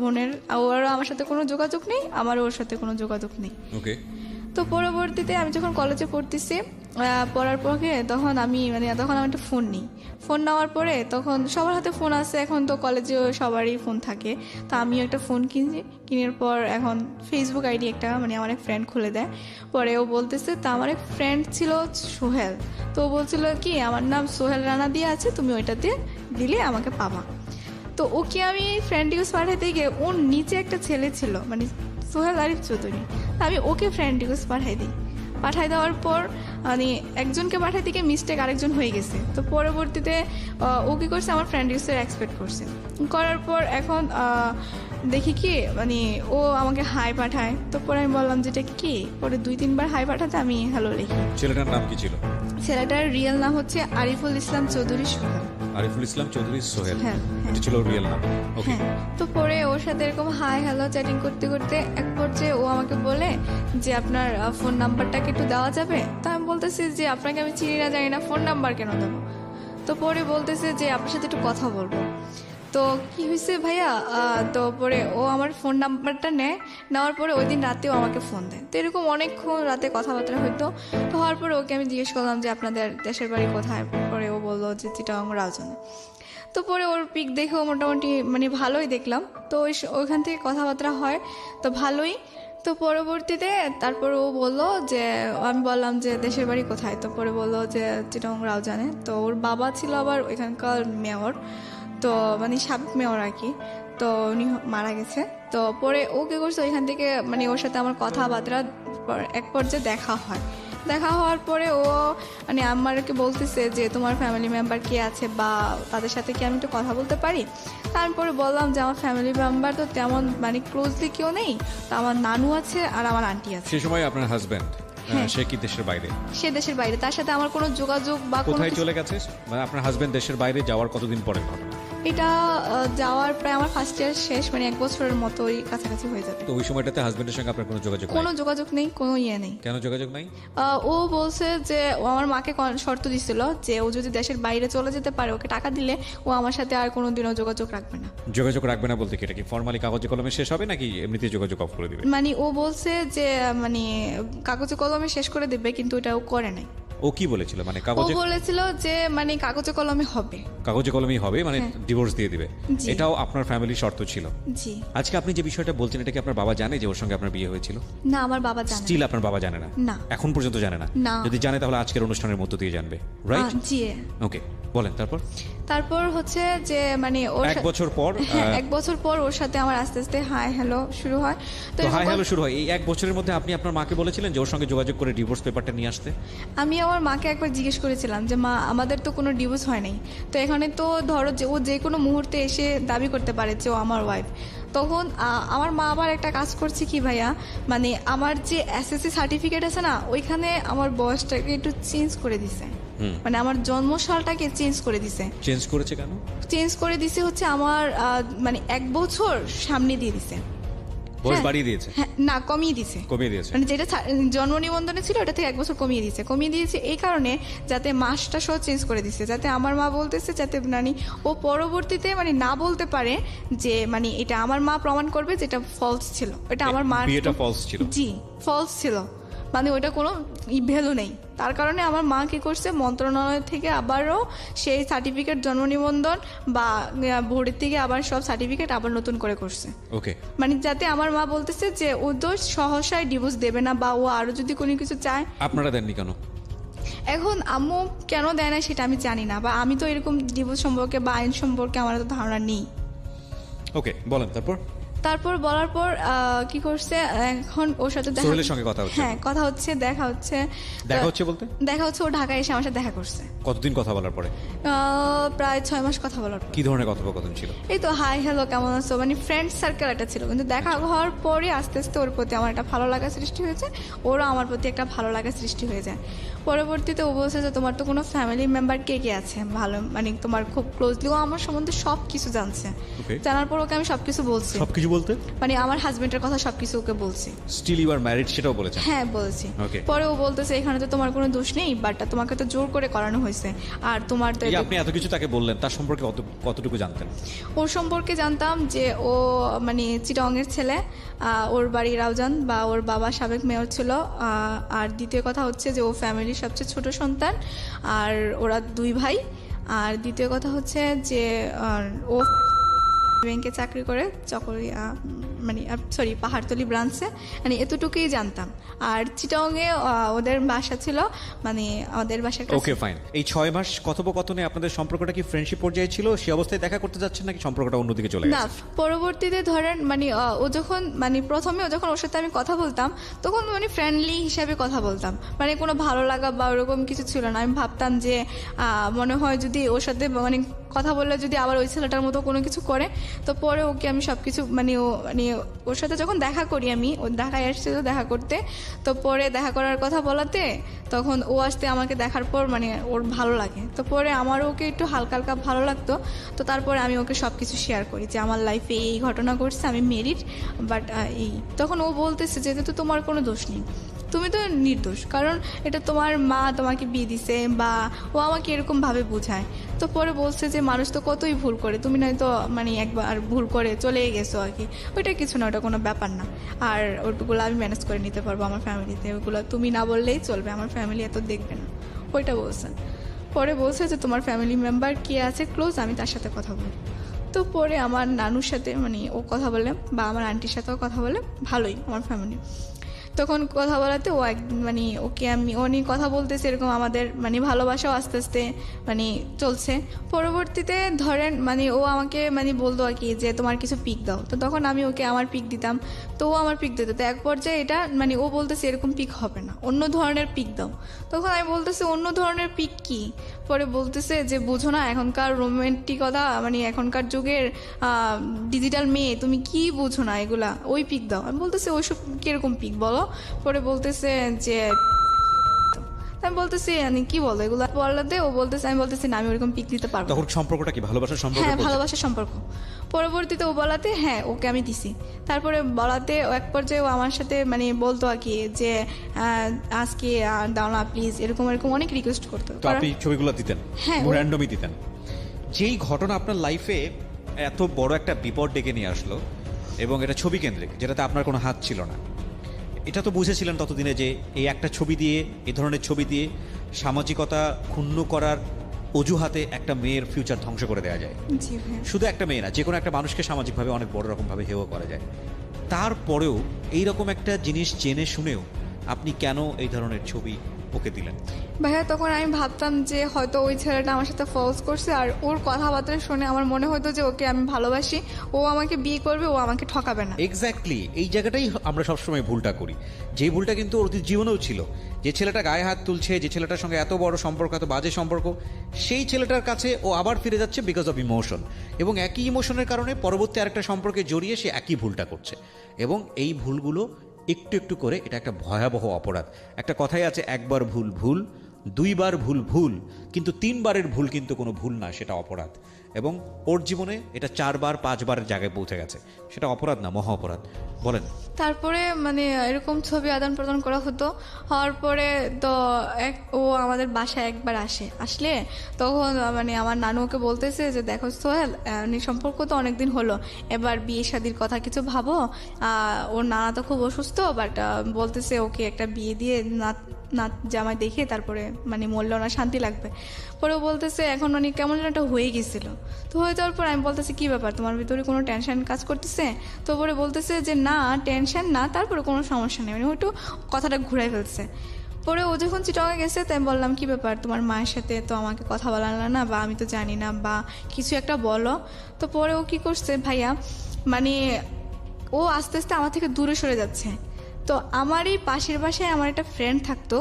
B: আমার সাথে কোনো যোগাযোগ নেই, আমারও ওর সাথে কোনো যোগাযোগ নেই।
A: ওকে।
B: তো পরবর্তীতে আমি যখন কলেজে পড়তেছি, পড়ার পরে তখন আমি একটা ফোন নিই। ফোন নেওয়ার পরে তখন সবার হাতে ফোন আছে, এখন তো কলেজে সবারই ফোন থাকে। তো আমিও একটা ফোন কিনার পর এখন ফেসবুক আইডি একটা আমার এক ফ্রেন্ড খুলে দেয়। পরে ও বলতেছে, তা আমার এক ফ্রেন্ড ছিল সোহেল, তো ও বলছিল কি আমার নাম সোহেল রানা দিয়ে আছে, তুমি ওইটাতে দিলে আমাকে পাবা। তো ওকে আমি ফ্রেন্ড রিকোয়েস্ট পাঠাইতে গিয়ে ওর নিচে একটা ছেলে ছিল সোহেল আরিফ চৌধুরী। আমি ওকে ফ্রেন্ড রিকোয়েস্ট পাঠাই দেওয়ার পর একজনকে পাঠাইতে গিয়ে মিস্টেক আরেকজন হয়ে গেছে। তো পরবর্তীতে ও কি করছে, আমার ফ্রেন্ড রিকোয়েস্ট এক্সপেক্ট করছে। করার পর এখন দেখি কি ও আমাকে হাই পাঠায়। তো পরে আমি বললাম যেটা কি, পরে 2-3 বার হাই পাঠাতে আমি হ্যালো লিখি।
A: ছেলেটার নাম কি ছিল?
B: ছেলেটার রিয়েল নাম হচ্ছে আরিফুল ইসলাম চৌধুরী সোহেল।
A: আরিফুল ইসলাম চৌধুরী সোহেল,
B: হ্যাঁ।
A: এটা ছিল রিয়েল নাম। ওকে।
B: হ্যাঁ, তো পরে ওর সাথে এরকম হাই হ্যালো চ্যাটিং করতে করতে এক পর্যায়ে ও আমাকে বলে যে আপনার ফোন নাম্বারটাকে একটু দেওয়া যাবে। তা আমি বলতেছি যে আপনাকে আমি চিনি না জানি না, ফোন নাম্বার কেন দেবো। তো পরে বলতেছে যে আপনার সাথে একটু কথা বলবো। তো কি হয়েছে ভাইয়া, তো পরে ও আমার ফোন নাম্বারটা নেওয়ার পরে ওই দিন রাতেও আমাকে ফোন দেয়। তো এরকম অনেকক্ষণ রাতে কথাবার্তা হইতো। তো হওয়ার পরে ওকে আমি জিজ্ঞেস করলাম যে আপনাদের দেশের বাড়ি কোথায়। পরে ও বললো যে চিটাগাং রাউজানে। তো পরে ওর পিক দেখেও মোটামুটি ভালোই দেখলাম। তো ওইখান থেকে কথাবার্তা হয়, তো ভালোই। তো পরবর্তীতে তারপর ও বললো যে, আমি বললাম যে দেশের বাড়ি কোথায়। তো পরে বললো যে চিটাগাং রাউজানে। তো ওর বাবা ছিল আবার ওইখানকার মেয়র, তো সাবেক মেয়র আর কি। তো উনি মারা গেছে। তো পরে ও কি করছে, ওইখান থেকে ওর সাথে আমার কথাবার্তা এক পর্যায়ে দেখা হওয়ার পরে ও আমাকে বলতেছে যে তোমার ফ্যামিলি মেম্বার কে আছে বা তাদের সাথে কি আমি একটু কথা বলতে পারি। তারপরে বললাম যে আমার ফ্যামিলি মেম্বার তো তেমন ক্লোজলি কেউ নেই, তো আমার নানু আছে আর আমার আন্টি আছে।
A: সেই সময় আপনার হাজবেন্ড সে কি দেশের বাইরে?
B: সে দেশের বাইরে, তার সাথে আমার কোনো যোগাযোগ বা
A: কোথায় চলে গেছে? আপনার হাজবেন্ড দেশের বাইরে যাওয়ার কতদিন পরে ঘটনা?
B: এটা যাওয়ার প্রায় আমার ফার্স্ট ইয়ার শেষ, 1 বছরের মতোই কাছাকাছি হয়ে যাবে।
A: তো ওই সময়টাতে হাজবেন্ডের সঙ্গে আপনার কোনো যোগাযোগ নেই?
B: কোনো যোগাযোগ নেই, কোনো নেই।
A: কেন যোগাযোগ নাই?
B: ও বলছে যে ও আমার মাকে শর্ত দিছিল যে ও যদি দেশের বাইরে চলে যেতে পারে, ওকে টাকা দিলে ও আমার সাথে আর কোনোদিনও যোগাযোগ রাখবে না।
A: যোগাযোগ রাখবে না বলতে কি এটা কি ফর্মালি কাগজে কলমে শেষ হবে নাকি এমনিতে যোগাযোগ অফ করে দিবে?
B: ও বলছে যে কাগজে কলমে শেষ করে দেবে, কিন্তু এটা ও করে নাই।
A: ও কি বলেছিল?
B: ও
A: কাগজে
B: বলেছিল যে কাগজে কলমে হবে,
A: কাগজে কলমেই হবে, ডিভোর্স দিয়ে দিবে।
B: জি।
A: এটাও আপনার ফ্যামিলির শর্ত ছিল?
B: জি।
A: আজকে আপনি যে বিষয়টা বলছেন, এটা কি আপনার বাবা জানে যে ওর সঙ্গে আপনার বিয়ে হয়েছিল?
B: না, আমার বাবা জানে
A: স্টিল আপনার বাবা জানে না?
B: না,
A: এখন পর্যন্ত জানে না?
B: না।
A: যদি জানে তাহলে আজকের অনুষ্ঠানের মধ্য দিয়ে জানবে, রাইট?
B: জি।
A: ওকে, বলেন
B: তারপর হচ্ছে যে ওর
A: 1 বছর পর,
B: 1 বছর পর ওর সাথে আমার আস্তে আস্তে হাই হ্যালো শুরু হয়।
A: তো হাই হ্যালো শুরু হয়। এই 1 বছরের মধ্যে আপনি আপনার মাকে বলেছিলেন যে ওর সঙ্গে যোগাযোগ করে ডিভোর্স পেপারটা নিয়ে আসতে?
B: আমি আমার মাকে একবার জিজ্ঞেস করেছিলাম যে মা, আমাদের তো কোনো ডিভোর্স হয় নাই, তো এখানে তো ধরো যে ও যে কোনো মুহূর্তে এসে দাবি করতে পারে যে ও আমার ওয়াইফ। তখন আমার মা আবার একটা কাজ করছে কি ভাইয়া, আমার যে এসএসসি সার্টিফিকেট আছে না, ওইখানে আমার বয়সটাকে একটু চেঞ্জ করে দিছে। আমার জন্মসালটাকে চেঞ্জ করে দিছে।
A: চেঞ্জ করেছে কেন?
B: চেঞ্জ করে দিছে হচ্ছে আমার 1 বছর সামনে দিয়ে দিছে।
A: বয়স বাড়িয়ে দিয়েছে?
B: হ্যাঁ, না, কমিয়ে দিছে।
A: কমিয়ে দিয়েছে?
B: যেটা জন্ম নিবন্ধনে ছিল ওটা থেকে 1 বছর কমিয়ে দিয়েছে এই কারণে, যাতে মাসটা সহ চেঞ্জ করে দিছে, যাতে আমার মা বলতেছে যাতে ও পরবর্তীতে না বলতে পারে যে এটা আমার মা প্রমাণ করবে যেটা ফলস ছিল, এটা আমার মা
A: বিয়েটা ফলস ছিল।
B: জি, ফলস ছিল, ওইটা কোনো ভ্যালু নেই। তার কারণে আমার মা কি করছে, মন্ত্রণালয় থেকে আবারও সেই সার্টিফিকেট, জন্ম নিবন্ধন বা বোর্ডের থেকে আবার সব সার্টিফিকেট আবার নতুন করে করছে।
A: ওকে।
B: যাতে আমার মা বলতেছে যে ও তো সহসায় ডিভোর্স দেবে না, বা ও আরো যদি কোনো কিছু চায়।
A: আপনারা দেননি কেন?
B: এখন আম্মু কেন দেয় না সেটা আমি জানি না, বা আমি তো এরকম ডিভোর্স সম্পর্কে বা আইন সম্পর্কে আমার তো ধারণা নেই।
A: ওকে, বলেন
B: তারপর বলার পর কি করছে, এখন ওর সাথে
A: সোহেলের সঙ্গে কথা হচ্ছে?
B: হ্যাঁ, কথা হচ্ছে, দেখা হচ্ছে
A: বলতে
B: দেখা হচ্ছে। ও ঢাকায় এসে আমার সাথে দেখা করছে।
A: কতদিন কথা বলার পরে?
B: প্রায় 6 মাস কথা বলার পর।
A: কি ধরনের কথোপকথন ছিল?
B: এই তো হাই হ্যালো, কেমন আছো, ফ্রেন্ড সার্কেল একটা ছিল। কিন্তু দেখা হওয়ার পরে আস্তে আস্তে ওর প্রতি আমার একটা ভালো লাগা সৃষ্টি হয়েছে, ওরও আমার প্রতি একটা ভালো লাগা সৃষ্টি হয়ে যায়। পরবর্তীতে ও বলছে যে তোমার তো কোনো ফ্যামিলি মেম্বার কে কে আছে ভালো, তোমার খুব ক্লোজলি। ও আমার সম্বন্ধে সবকিছু জানছে। জানার পর ওকে আমি সবকিছু বলছি।
A: সবকিছু
D: বলতে?
B: মানে আমার হাজবেন্ডের কথা সবকিছু ওকে বলছি।
D: স্টিল ইউ আর ম্যারিড সেটাও বলেছেন?
B: হ্যাঁ বলছি।
D: Okay.
B: পরে ও বলতেছে এখানে তো তোমার কোনো দোষ নেই, বাট তোমাকে তো জোর করে করানো হয়েছে, আর তোমার তো
D: এই যে আপনি এত কিছু তাকে বললেন, তার সম্পর্কে কতটুকু জানতেন?
B: ওর সম্পর্কে জানতাম যে ও মানে চিটাংয়ের ছেলে, ওর বাড়ি রাউজান, বা ওর বাবা সাবেক মেয়র ছিল, আর দ্বিতীয় কথা হচ্ছে যে ও ফ্যামিলির সবচেয়ে ছোট সন্তান, আর ওরা 2 ভাই। আর দ্বিতীয় কথা হচ্ছে যে ও ব্যাংকে চাকরি করে, চকরিয়া মানে সরি পাহাড়তলি ব্রাঞ্চে, মানে এতটুকুই জানতাম। আর চিটাংয়ে ওদের বাসা ছিল, মানে আমাদের বাসার কাছে।
D: Okay fine. এই 6 মাস কথোপকথনে আপনাদের সম্পর্কটা কি ফ্রেন্ডশিপ পর্যায়ে ছিল? সে অবস্থায় দেখা করতে যাচ্ছেন নাকি সম্পর্কটা অন্যদিকে চলে
B: না,
D: গেছে?
B: পরবর্তীতে ধরেন মানে ও যখন মানে প্রথমে যখন ওর সাথে আমি কথা বলতাম তখন মানে ফ্রেন্ডলি হিসাবে কথা বলতাম, মানে কোনো ভালো লাগা বা ওরকম কিছু ছিল না। আমি ভাবতাম যে মনে হয় যদি ওর সাথে মানে কথা বললে যদি আবার ওই ছেলেটার মতো কোনো কিছু করে, তো পরে ওকে আমি সব কিছু মানে ওর সাথে যখন দেখা করি, আমি ও ঢাকায় আসছিল দেখা করতে, তো পরে দেখা করার কথা বলাতে তখন ও আসতে আমাকে দেখার পর মানে ওর ভালো লাগে, তো পরে আমারও ওকে একটু হালকা হালকা ভালো লাগতো। তো তারপরে আমি ওকে সব কিছু শেয়ার করি যে আমার লাইফে এই ঘটনা ঘটছে, আমি মেরিড, বাট এই তখন ও বলতেছে যে তো তোমার কোনো দোষ নেই, তুমি তো নির্দোষ, কারণ এটা তোমার মা তোমাকে বিয়ে দিছে, বা ও আমাকে এরকম ভাবে বোঝায়। তো পরে বলছে যে মানুষ তো কতই ভুল করে, তুমি নয়তো মানে একবার ভুল করে চলে গেছো আর কি, ওইটা কিছু না, ওটা কোনো ব্যাপার না, আর ওইগুলো আমি ম্যানেজ করে নিতে পারবো আমার ফ্যামিলিতে, ওইগুলো তুমি না বললেই চলবে, আমার ফ্যামিলি এত দেখবে না, ওইটা বলছে। পরে বলছে যে তোমার ফ্যামিলি মেম্বার কে আছে ক্লোজ, আমি তার সাথে কথা বলবো। তো পরে আমার নানুর সাথে মানে ও কথা বলে, বা আমার আন্টির সাথেও কথা বলে, ভালোই আমার ফ্যামিলি। তখন কথা বলাতে ও মানে ওকে আমি ও নিয়ে কথা বলতেছে, এরকম আমাদের মানে ভালোবাসাও আস্তে আস্তে মানে চলছে। পরবর্তীতে ধরেন মানে ও আমাকে মানে বলতো আর কি যে তোমার কিছু পিক দাও, তো তখন আমি ওকে আমার পিক দিতাম, তো ও আমার পিক দিত। তো এক পর্যায়ে এটা মানে ও বলতেছে এরকম পিক হবে না, অন্য ধরনের পিক দাও। তখন আমি বলতেছি অন্য ধরনের পিক কি? পরে বলতেছে যে বুঝো না এখনকার রোমান্টিকতা, মানে এখনকার যুগের ডিজিটাল মেয়ে, তুমি কি বুঝো না এগুলা, ওই পিক দাও। আমি বলতেছি ওইসব কিরকম পিক বলো? পরে বলতেছে যে আমি বলতেছি কি বলো এগুলা বলাতে ও বলতেছে, আমি বলতেছি না আমি ওরকম পিক দিতে পারবো।
D: তখন সম্পর্কটা কি ভালোবাসার সম্পর্ক?
B: হ্যাঁ ভালোবাসার সম্পর্ক। পরবর্তীতে ও বলাতে হ্যাঁ ওকে আমি দিছি। তারপরে বলাতে ও এক পর্যায়ে ও আমার সাথে মানে বলতো আর কি যে আজকে দাও না প্লিজ, এরকম এরকম অনেক রিকোয়েস্ট করতো।
D: তো আপনি ছবিগুলো দিতেন?
B: হ্যাঁ,
D: র্যান্ডমই দিতেন? যেই ঘটনা আপনার লাইফে এত বড় একটা বিপদ ডেকে নিয়ে আসলো, এবং এটা ছবি কেন্দ্রিক, যেটাতে আপনার কোনো হাত ছিল না, এটা তো বুঝেছিলেন ততদিনে যে এই একটা ছবি দিয়ে, এই ধরনের ছবি দিয়ে সামাজিকতা ক্ষুণ্ণ করার অজুহাতে একটা মেয়ের ফিউচার ধ্বংস করে দেওয়া যায়।
B: জি ভাইয়া।
D: শুধু একটা মেয়ে না, যে কোনো একটা মানুষকে সামাজিকভাবে অনেক বড় রকমভাবে হেয় করা যায়। তারপরেও এইরকম একটা জিনিস জেনে শুনেও আপনি কেন এই ধরনের ছবি ওকে দিলেন?
B: ভাইয়া তখন আমি ভাবতাম যে হয়তো ওই ছেলেটা আমার সাথে ফলস করছে, আর ওর কথাবার্তা শুনে আমার মনে হতো যে ওকে আমি ভালোবাসি, ও আমাকে বিয়ে করবে, ও আমাকে ঠকাবে না।
D: এক্স্যাক্টলি, এই জায়গাটাই আমরা সবসময় ভুলটা করি। যে ভুলটা কিন্তু ওর জীবনেও ছিল, যে ছেলেটা গায়ে হাত তুলছে, যে ছেলেটার সঙ্গে এত বড় সম্পর্ক, এত বাজে সম্পর্ক, সেই ছেলেটার কাছে ও আবার ফিরে যাচ্ছে বিকজ অফ ইমোশন, এবং একই ইমোশনের কারণে পরবর্তী আরেকটা সম্পর্কে জড়িয়ে সে একই ভুলটা করছে। এবং এই ভুলগুলো একটু একটু করে এটা একটা ভয়াবহ অপরাধ। একটা কথাই আছে, একবার ভুল ভুল, 2 বার ভুল ভুল, কিন্তু 3 বারের ভুল কিন্তু কোনো ভুল না, সেটা অপরাধ। এবং ওর জীবনে এটা 4 বার 5 বারের জায়গায় পৌঁছে গেছে, সেটা অপরাধ না, মহা অপরাধ। বলেন।
B: তারপরে মানে এরকম ছবি আদান প্রদান করা হতো। হওয়ার পরে তো ও আমাদের বাসায় একবার আসলে তখন মানে আমার নানু ওকে বলতেছে যে দেখো সোহেল, সম্পর্ক তো অনেকদিন হলো, এবার বিয়ে শাদির কথা কিছু ভাবো। ওর নানা তো খুব অসুস্থ, বাট বলতেছে ওকে একটা বিয়ে দিয়ে নাত জামাই দেখে তারপরে মানে মরলেও না শান্তি লাগবে। পরে বলতেছে এখন মানে কেমন যেন একটা হয়ে গেছিল। তো হয়ে যাওয়ার পর আমি বলতেছি কি ব্যাপার, তোমার ভিতরে কোনো টেনশন কাজ করতেছে? তো পরে বলতেছে যে না টেনশন না, তারপরে কোনো সমস্যা নেই, মানে একটু কথাটা ঘুরাই ফেলছে। পরে ও যখন চিটাগাং গেছে তাই বললাম কি ব্যাপার, তোমার মায়ের সাথে তো আমাকে কথা বলালো না, বা আমি তো জানি না, বা কিছু একটা বলো। তো পরে ও কি করছে ভাইয়া, মানে ও আস্তে আস্তে আমার থেকে দূরে সরে যাচ্ছে। তো আমার এই পাশের বাসায় আমার একটা ফ্রেন্ড থাকতো,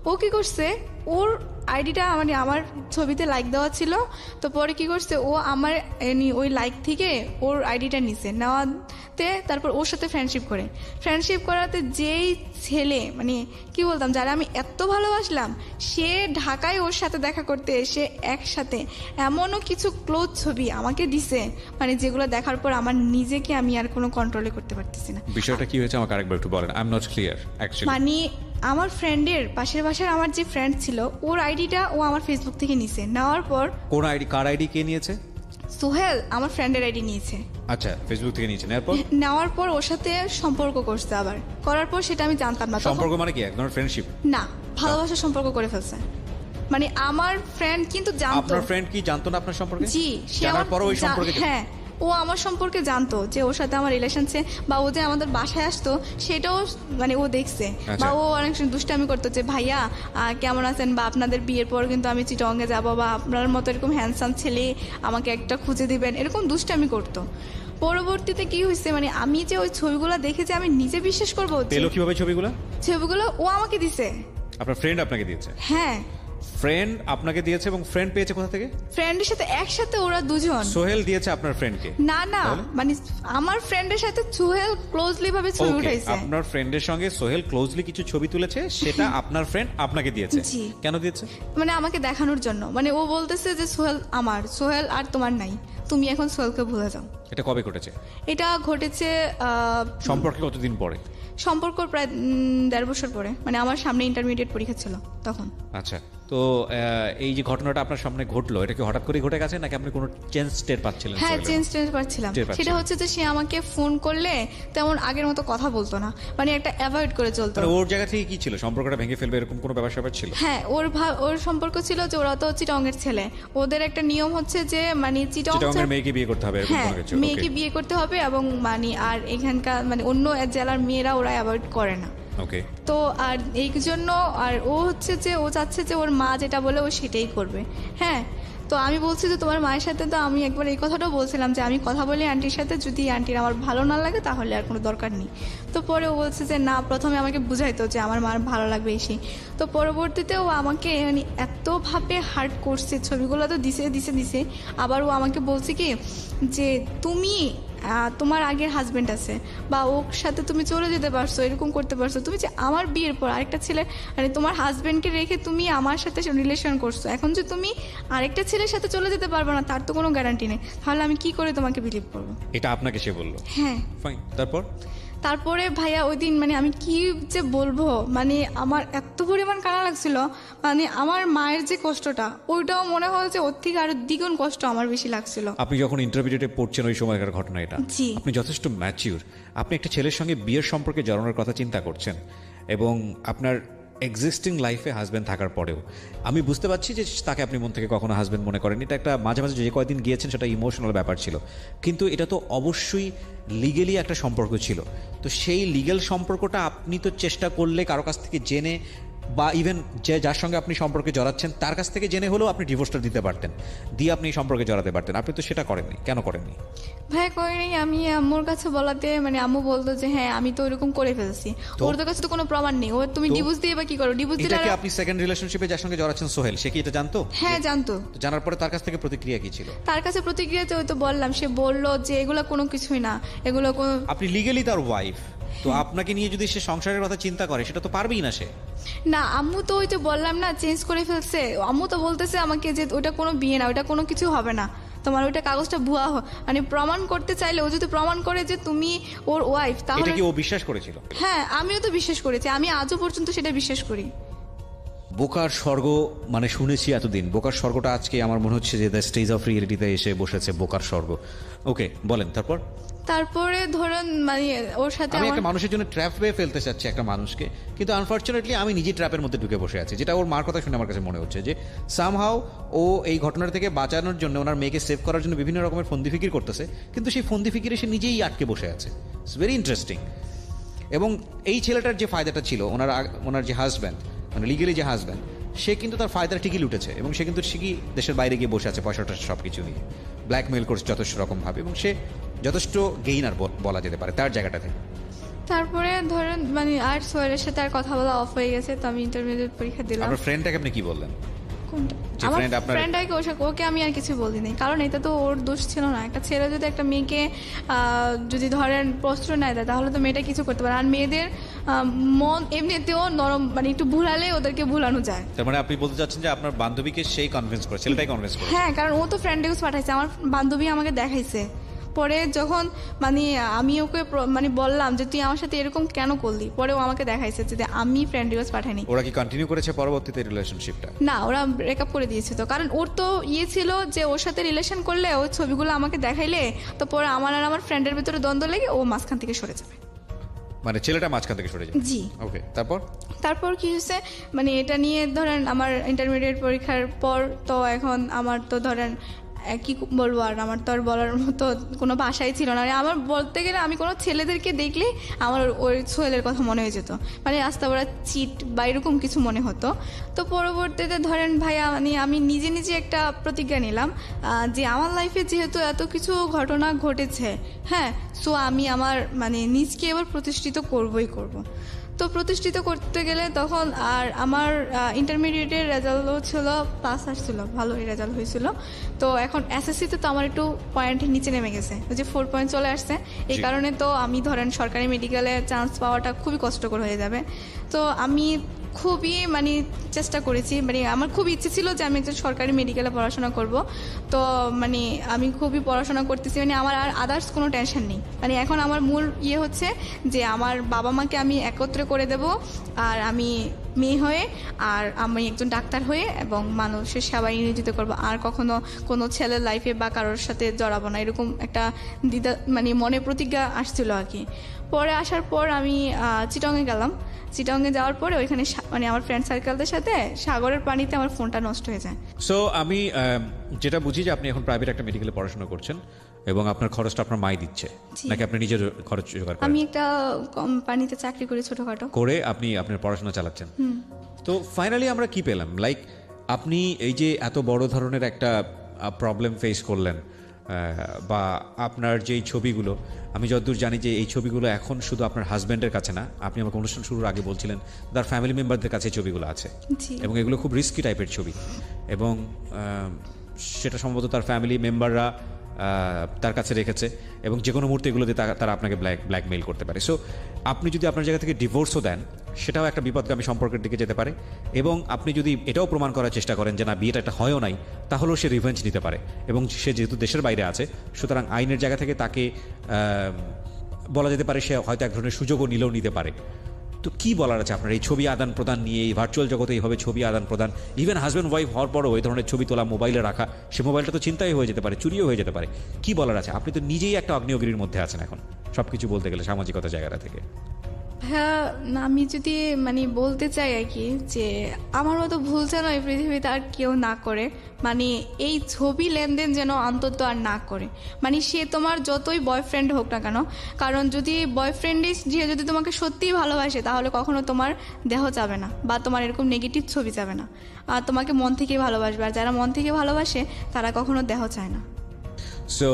B: ও কি করছে ওর আইডিটা মানে আমার ছবিতে লাইক দেওয়া ছিল, তো পরে কি করছে ও আমার ওই লাইক থেকে ওর আইডিটা নিছে, নেওয়াতে তারপর ওর সাথে ফ্রেন্ডশিপ করাতে যেই ছেলে মানে কি বলতাম যারা আমি এত ভালোবাসলাম, সে ঢাকায় ওর সাথে দেখা করতে এসে একসাথে এমনও কিছু ক্লোজ ছবি আমাকে দিছে মানে যেগুলো দেখার পর আমার নিজেকে আমি আর কোনো কন্ট্রোলে করতে পারতেছি না।
A: বিষয়টা কি হয়েছে আমাকে আরেকবার একটু বলেন, I am not clear actually.
B: মানে আমার ফ্রেন্ডের পাশের বাসার আমার যে ফ্রেন্ড ছিল ওর আইডিটা ও আমার ফেসবুক থেকে নিছে, নেওয়ার পর
D: কোন আইডি, কার আইডি কে নিয়েছে?
B: সোহেল আমার ফ্রেন্ডের আইডি নিয়েছে,
D: আচ্ছা ফেসবুক থেকে নিয়েছেন, এরপর
B: নেওয়ার পর ওর সাথে সম্পর্ক করছে, আবার করার পর সেটা আমি জানতাম না তখন।
D: সম্পর্ক মানে কি, এক ধরনের ফ্রেন্ডশিপ?
B: না, ভালোবাসার সম্পর্ক করে ফেলছে। মানে আমার ফ্রেন্ড কিন্তু জানতো।
D: আপনার ফ্রেন্ড কি জানতো না আপনার সম্পর্কে?
B: জি, সে
D: জানার
B: আমার
D: পরও ওই সম্পর্কে
B: হ্যাঁ, ও আমার সম্পর্কে জানতো যে ওর সাথে আমার রিলেশন ছে, বা ও যে আমাদের বাসায় আসতো সেটাও মানে ও দেখছে,
A: আচ্ছা।
B: বা ও অনেক সময় দুষ্টামি করতো যে ভাইয়া কেমন আছেন, বা আপনাদের বিয়ের পর কিন্তু আমি চিটংয়ে যাব, বা আপনার মতো এরকম হ্যান্ডসাম ছেলে আমাকে একটা খুঁজে দিবেন, এরকম দুষ্টামি করতো। পরবর্তীতে কি হয়েছে মানে আমি যে ওই ছবিগুলো দেখেছি আমি নিজে বিশ্বাস করবো যে
D: পেলো কিভাবে ছবিগুলো?
B: ছবিগুলো ও আমাকে দিছে।
D: আপনার ফ্রেন্ড আপনাকে দিয়েছে?
B: হ্যাঁ,
D: ফ্রেন্ড আপনাকে দিয়েছে, এবং ফ্রেন্ড পেয়েছে কোথা থেকে?
B: ফ্রেন্ডের সাথে একসাথে ওরা দুজন।
D: সোহেল দিয়েছে আপনার ফ্রেন্ডকে?
B: না না, মানে আমার ফ্রেন্ডের সাথে সোহেল ক্লোজলি ভাবে ছবি
D: ওকে,
B: উঠাইছে।
D: আপনার ফ্রেন্ডের সঙ্গে সোহেল ক্লোজলি কিছু ছবি তুলেছে, সেটা আপনার ফ্রেন্ড আপনাকে দিয়েছে।
B: জি।
D: কেন দিয়েছে?
B: মানে আমাকে দেখানোর জন্য, মানে ও বলতেছে যে সোহেল আমার, সোহেল আর তোমার নাই, তুমি এখন সোহেলকে ভুলে যাও।
D: এটা কবে ঘটেছে?
B: এটা ঘটেছে
D: সম্পর্কে কতদিন পরে?
B: সম্পর্ক প্রায় 1.5 বছর পরে, মানে আমার সামনে ইন্টারমিডিয়েট পরীক্ষা ছিল তখন।
D: আচ্ছা, তো এই যে ঘটনাটা আপনার সামনে ঘটলো, এটা কি হঠাৎ করে ঘটে গেছে নাকি আপনি কোনো চেঞ্জ টের পাচ্ছিলেন?
B: হ্যাঁ,
D: সোহেলের?
B: চেঞ্জ পাচ্ছিলাম।
D: টের পাচ্ছিলেন।
B: সেটা হচ্ছে যে সে আমাকে ফোন করলে তেমন আগের মতো কথা বলতো না, মানে একটা অ্যাভয়েড করে চলতো।
D: মানে ওর জায়গা থেকে কি ছিল, সম্পর্কটা ভেঙে ফেলবে এরকম কোনো ব্যাপার ছিল?
B: হ্যাঁ, ওর সম্পর্ক ছিল যে ওরা তো চিটংয়ের ছেলে, ওদের একটা নিয়ম হচ্ছে যে মানে
D: চিটাগংয়ের মেয়েকে বিয়ে করতে হবে এরকম
B: হ্যাঁ,
D: কোনো কিছু?
B: মেয়েকে বিয়ে করতে হবে, এবং মানে আর এখানকার মানে অন্য জেলার মেয়েরা ওরা অ্যাভয়েড করে না।
D: ওকে।
B: তো আর এই জন্য আর ও হচ্ছে যে ও চাচ্ছে যে ওর মা যেটা বলে ও সেটাই করবে। হ্যাঁ, তো আমি বলছি যে তোমার মায়ের সাথে তো আমি একবার এই কথাটাও বলছিলাম যে আমি কথা বলি আন্টির সাথে, যদি আন্টির আমার ভালো না লাগে তাহলে আর কোনো দরকার নেই। তো পরে ও বলছে যে না, প্রথমে আমাকে বুঝাইতো যে আমার মার ভালো লাগবে এসে। তো পরবর্তীতে ও আমাকে মানে এতভাবে হার্ট করছে, ছবিগুলো তো দিছে, আবার ও আমাকে বলছে কি যে তুমি তোমার আগের হাজবেন্ড আছে, বা ওর সাথে তুমি চলে যেতে পারছো, এরকম করতে পারছো, তুমি যে আমার বিয়ের পর আরেকটা ছেলে মানে তোমার হাজবেন্ডকে রেখে তুমি আমার সাথে রিলেশন করছো, এখন যে তুমি আরেকটা ছেলের সাথে চলে যেতে পারবে না তার তো কোনো গ্যারান্টি নেই, তাহলে আমি কি করে তোমাকে বিলিভ করবো?
D: এটা আপনাকে সে বললো?
B: হ্যাঁ।
D: ফাইন, তারপর?
B: তারপরে ভাইয়া ওই দিন মানে আমি কি যে বলবো, মানে আমার এত পরিমাণ কান্না লাগছিল, মানে আমার মায়ের যে কষ্টটা ওইটাও মনে হয় যে ওর থেকে আরো দ্বিগুণ কষ্ট আমার বেশি লাগছিল।
D: আপনি যখন ইন্টারমিডিয়েটে পড়ছেন ওই সময়কার ঘটনা এটা,
B: জি।
D: আপনি যথেষ্ট ম্যাচিউর, আপনি একটা ছেলের সঙ্গে বিয়ের সম্পর্কে জড়ানোর কথা চিন্তা করছেন, এবং আপনার এক্সিস্টিং লাইফে হাজব্যান্ড থাকার পরেও আমি বুঝতে পারছি যে তাকে আপনি মন থেকে কখনো হাজব্যান্ড মনে করেন। এটা একটা মাঝে মাঝে যে কয়েকদিন গিয়েছেন সেটা ইমোশনাল ব্যাপার ছিল, কিন্তু এটা তো অবশ্যই লিগেলি একটা সম্পর্ক ছিল। তো সেই লিগ্যাল সম্পর্কটা আপনি তো চেষ্টা করলে কারো কাছ থেকে জেনে, বা ইভেন যার সঙ্গে আপনি সম্পর্কে জড়াচ্ছেন তার কাছ থেকে জেনে হলেও আপনি ডিভোর্সটা দিতে পারতেন, দিয়ে আপনি সম্পর্কে জড়াতে পারতেন। আপনি তো সেটা করেননি, কেন করেননি?
B: ভাইয়া করিনি। আমি আম্মুর কাছে বলাতে মানে আম্মু বলতো যে হ্যাঁ আমি তো ওরকম করে ফেলছি, ওর তো কাছে তো কোনো প্রমাণ নেই, ও তুমি ডিভোর্স দিয়ে বা কি করো, ডিভোর্স দিলে
D: এটাকে আপনি সেকেন্ড রিলেশনশিপে যার সঙ্গে জড়াচ্ছেন সোহেল, সে কি এটা জানতো?
B: হ্যাঁ, জানতো।
D: তো জানার পরে তার কাছ থেকে প্রতিক্রিয়া কি ছিল?
B: তার কাছে প্রতিক্রিয়াতে ওই তো বললাম, সে বললো যে এগুলো কোনো কিছুই না, এগুলো কোনো।
D: আপনি লিগেলি তার ওয়াইফ, তো আপনাকে নিয়ে যদি সে সংসারের কথা চিন্তা করে সেটা তো পারবেই না সে।
B: না, আম্মু তো ওই তো বললাম না চেঞ্জ করে ফেলছে, আম্মু তো বলতেছে আমাকে যে ওটা কোনো বিয়ে না, ওটা কোনো কিছু হবে না, তোমার ওইটা কাগজটা ভুয়া মানে প্রমাণ করতে চাইলে ও যদি প্রমাণ করে যে তুমি ওর ওয়াইফ, তাহলে
D: এটা কি ও বিশ্বাস করেছিল?
B: হ্যাঁ, আমিও তো বিশ্বাস করেছি, আমি আজও পর্যন্ত সেটা বিশ্বাস করি।
D: বোকার স্বর্গ মানে শুনেছি এতদিন, বোকার স্বর্গটা আজকে আমার মনে হচ্ছে যে দ্য স্টেজ অফ রিয়েলিটিতে এসে বসেছে বোকার স্বর্গ। ওকে, বলেন
B: তারপরে ধরেন মানে ওর সাথে
D: আমি
B: আমার
D: একটা মানুষের জন্য ট্র্যাপ হয়ে ফেলতে চাচ্ছি একটা মানুষকে, কিন্তু আনফর্চুনেটলি আমি নিজে ট্র্যাপের মধ্যে ঢুকে বসে আছি, যেটা ওর মার কথা শুনে আমার কাছে মনে হচ্ছে যে সামহাও ও এই ঘটনার থেকে বাঁচানোর জন্য ওনার মেয়েকে সেভ করার জন্য বিভিন্ন রকমের ফন্দি ফিকির করতেছে, কিন্তু সেই ফন্দি ফিকিরে সে নিজেই আটকে বসে আছে। It's very interesting. এবং এই ছেলেটার যে ফায়দাটা ছিল, ওনার যে হাজব্যান্ড মানে লিগেলি যে হাজব্যান্ড, সে কিন্তু তার ফায়দাটা ঠিকই লুটেছে, এবং সে কিন্তু ঠিকই দেশের বাইরে গিয়ে বসে আছে পয়সাটা সব কিছু নিয়ে, ব্ল্যাকমেল করছে যথেষ্ট রকমভাবে, এবং সে যথেষ্ট গেইনার বলা যেতে পারে তার জায়গাটা থেকে।
B: তারপরে ধরেন মানে আর সোহেলের সাথে আর কথা বলা অফ হয়ে গেছে, তো আমি ইন্টারমিডিয়েট পরীক্ষা দিলাম।
D: আপনার ফ্রেন্ডটাকে আপনি কি বললেন?
B: কোনটা?
D: যে
B: আমার
D: friend আপনার-
B: ফ্রেন্ডটাকে ওকে আমি আর কিছু বলি নাই, কারণ এটা তো ওর দোষ ছিল না। একটা ছেলে যদি একটা মেয়েকে যদি ধরেন প্রশ্রয় নেয় দেয়, তাহলে তো মেয়েটা কিছু করতে পারে। আর মেয়েদের মন এমনিতেও নরম, মানে একটু ভুলালে ওদেরকে ভুলানো যায়।
D: তার মানে আপনি বলতে চাচ্ছেন যে আপনার বান্ধবীকে সেই কনভিন্স করে, ছেলেটাই কনভিন্স করে?
B: হ্যাঁ, কারণ ও তো ফ্রেন্ড রিকোয়েস্ট পাঠাইছে, আমার বান্ধবী আমাকে দেখাইছে। পরে যখন মানে আমি ওকে মানে বললাম যে তুই আমার সাথে এরকম কেন করলি, পরে ও আমাকে দেখাইছে যে আমি ফ্রেন্ড রিকোয়েস্ট পাঠাইনি।
D: ওরা কি কন্টিনিউ করেছে পরবর্তীতে রিলেশনশিপটা?
B: না, ওরা ব্রেকআপ করে দিয়েছে। তো কারণ ওর তো ছিল যে ওর সাথে রিলেশন করলে ওই ছবিগুলো আমাকে দেখাইলে তো পরে আমার আর আমার ফ্রেন্ডের ভিতরে দ্বন্দ্ব লেগে ও মাঝখান থেকে সরে যাবে।
D: মানে ছেলেটা মাঝখান থেকে সরে যাবে?
B: জি।
D: ওকে,
B: তারপর কি হয়েছে, মানে এটা নিয়ে ধরেন আমার ইন্টারমিডিয়েট পরীক্ষার পর তো এখন আমার তো ধরেন কি বলবো, আর আমার তো আর বলার মতো কোনো ভাষাই ছিল না। আমার বলতে গেলে আমি কোনো ছেলেদেরকে দেখলে আমার ওই সোহেলের কথা মনে হয়ে যেত, মানে রাস্তা ওরা চিট বা এরকম কিছু মনে হতো। তো পরবর্তীতে ধরেন ভাইয়া মানে আমি নিজে নিজে একটা প্রতিজ্ঞা নিলাম যে আমার লাইফে যেহেতু এত কিছু ঘটনা ঘটেছে, হ্যাঁ, সো আমি আমার মানে নিজকে এবার প্রতিষ্ঠিত করবই করব। তো প্রতিষ্ঠিত করতে গেলে তখন আর আমার ইন্টারমিডিয়েটের রেজাল্টও ছিল পাস আসছিল, ভালোই রেজাল্ট হয়েছিল। তো এখন এসএসসিতে তো আমার একটু পয়েন্টের নিচে নেমে গেছে, ওই যে 4 পয়েন্ট চলে আসছে। এই কারণে তো আমি ধরেন সরকারি মেডিকেলে চান্স পাওয়াটা খুবই কষ্টকর হয়ে যাবে। তো আমি খুবই মানে চেষ্টা করেছি, মানে আমার খুব ইচ্ছে ছিল যে আমি একজন সরকারি মেডিকেলে পড়াশোনা করব। তো মানে আমি খুবই পড়াশোনা করতেছি, মানে আমার আর আদার্স কোনো টেনশন নেই। মানে এখন আমার মূল হচ্ছে যে আমার বাবা মাকে আমি একত্রে করে দেব, আর আমি মেয়ে হয়ে আর আমি একজন ডাক্তার হয়ে এবং মানুষের সেবায় নিয়োজিত করব। আর কখনো কোনো ছেলের লাইফে বা কারোর সাথে জড়াবো না, এরকম একটা দ্বিধা মানে মনে প্রতিজ্ঞা আসছিল আর কি। পরে আসার পর আমি চিটংয়ে গেলাম। চিটংয়ে যাওয়ার পরে ওইখানে মানে আমার ফ্রেন্ড সার্কেলদের সাথে সাগরের পানিতে আমার ফোনটা নষ্ট হয়ে যায়।
D: সো আমি যেটা বুঝি যে আপনি এখন প্রাইভেট একটা মেডিকেলে পড়াশোনা করছেন এবং আপনার খরচটা আপনার মাই দিচ্ছে, নাকি আপনি নিজের খরচ জোগাড় করেন?
B: আমি একটা কোম্পানিতে চাকরি করি ছোটখাটো
D: করে আপনি আপনার পড়াশোনা চালাচ্ছেন। তো ফাইনালি আমরা কি পেলাম, লাইক আপনি এই যে এত বড় ধরনের একটা প্রবলেম ফেস করলেন, বা আপনার যেই ছবিগুলো, আমি যতদূর জানি যে এই ছবিগুলো এখন শুধু আপনার হাজব্যান্ডের কাছে না, আপনি আমাকে অনুষ্ঠান শুরুর আগে বলছিলেন তার ফ্যামিলি মেম্বারদের কাছে ছবিগুলো আছে, এবং এগুলো খুব রিস্কি টাইপের ছবি, এবং সেটা সম্ভবত তার ফ্যামিলি মেম্বাররা তার কাছে রেখেছে, এবং যে কোনো মুহূর্তে এগুলোতে তারা আপনাকে ব্ল্যাকমেইল করতে পারে। সো আপনি যদি আপনার জায়গা থেকে ডিভোর্সও দেন, সেটাও একটা বিপদগামী সম্পর্কের দিকে যেতে পারে, এবং আপনি যদি এটাও প্রমাণ করার চেষ্টা করেন যে না বিয়েটা একটা হয়ও নাই, তাহলেও সে রিভেঞ্জ নিতে পারে, এবং সে যেহেতু দেশের বাইরে আছে সুতরাং আইনের জায়গা থেকে তাকে বলা যেতে পারে সে হয়তো এক ধরনের সুযোগও নিতে পারে। তো কি বলার আছে আপনার এই ছবি আদান প্রদান নিয়ে, এই ভার্চুয়াল জগতে এইভাবে ছবি আদান প্রদান, ইভেন হাজব্যান্ড ওয়াইফ হওয়ার পরও এই ধরনের ছবি তোলা মোবাইলে রাখা, সে মোবাইলটা তো চিন্তাই হয়ে যেতে পারে, চুরিও হয়ে যেতে পারে, কি বলার আছে? আপনি তো নিজেই একটা আগ্নেয়গিরির মধ্যে আছেন এখন সবকিছু বলতে গেলে সামাজিকতা জায়গাটা থেকে।
B: হ্যাঁ, আমি যদি মানে বলতে চাই আর কি যে আমার মতো ভুল যেন এই পৃথিবীতে আর কেউ না করে, মানে এই ছবি লেনদেন যেন অন্তত আর না করে। মানে সে তোমার যতই বয়ফ্রেন্ড হোক না কেন, কারণ যদি বয়ফ্রেন্ডই যদি তোমাকে সত্যিই ভালোবাসে তাহলে কখনো তোমার দেহ যাবে না বা তোমার এরকম নেগেটিভ ছবি যাবে না, আর তোমাকে মন থেকে ভালোবাসবে। আর যারা মন থেকে ভালোবাসে তারা কখনো দেহ চায় না।
D: সো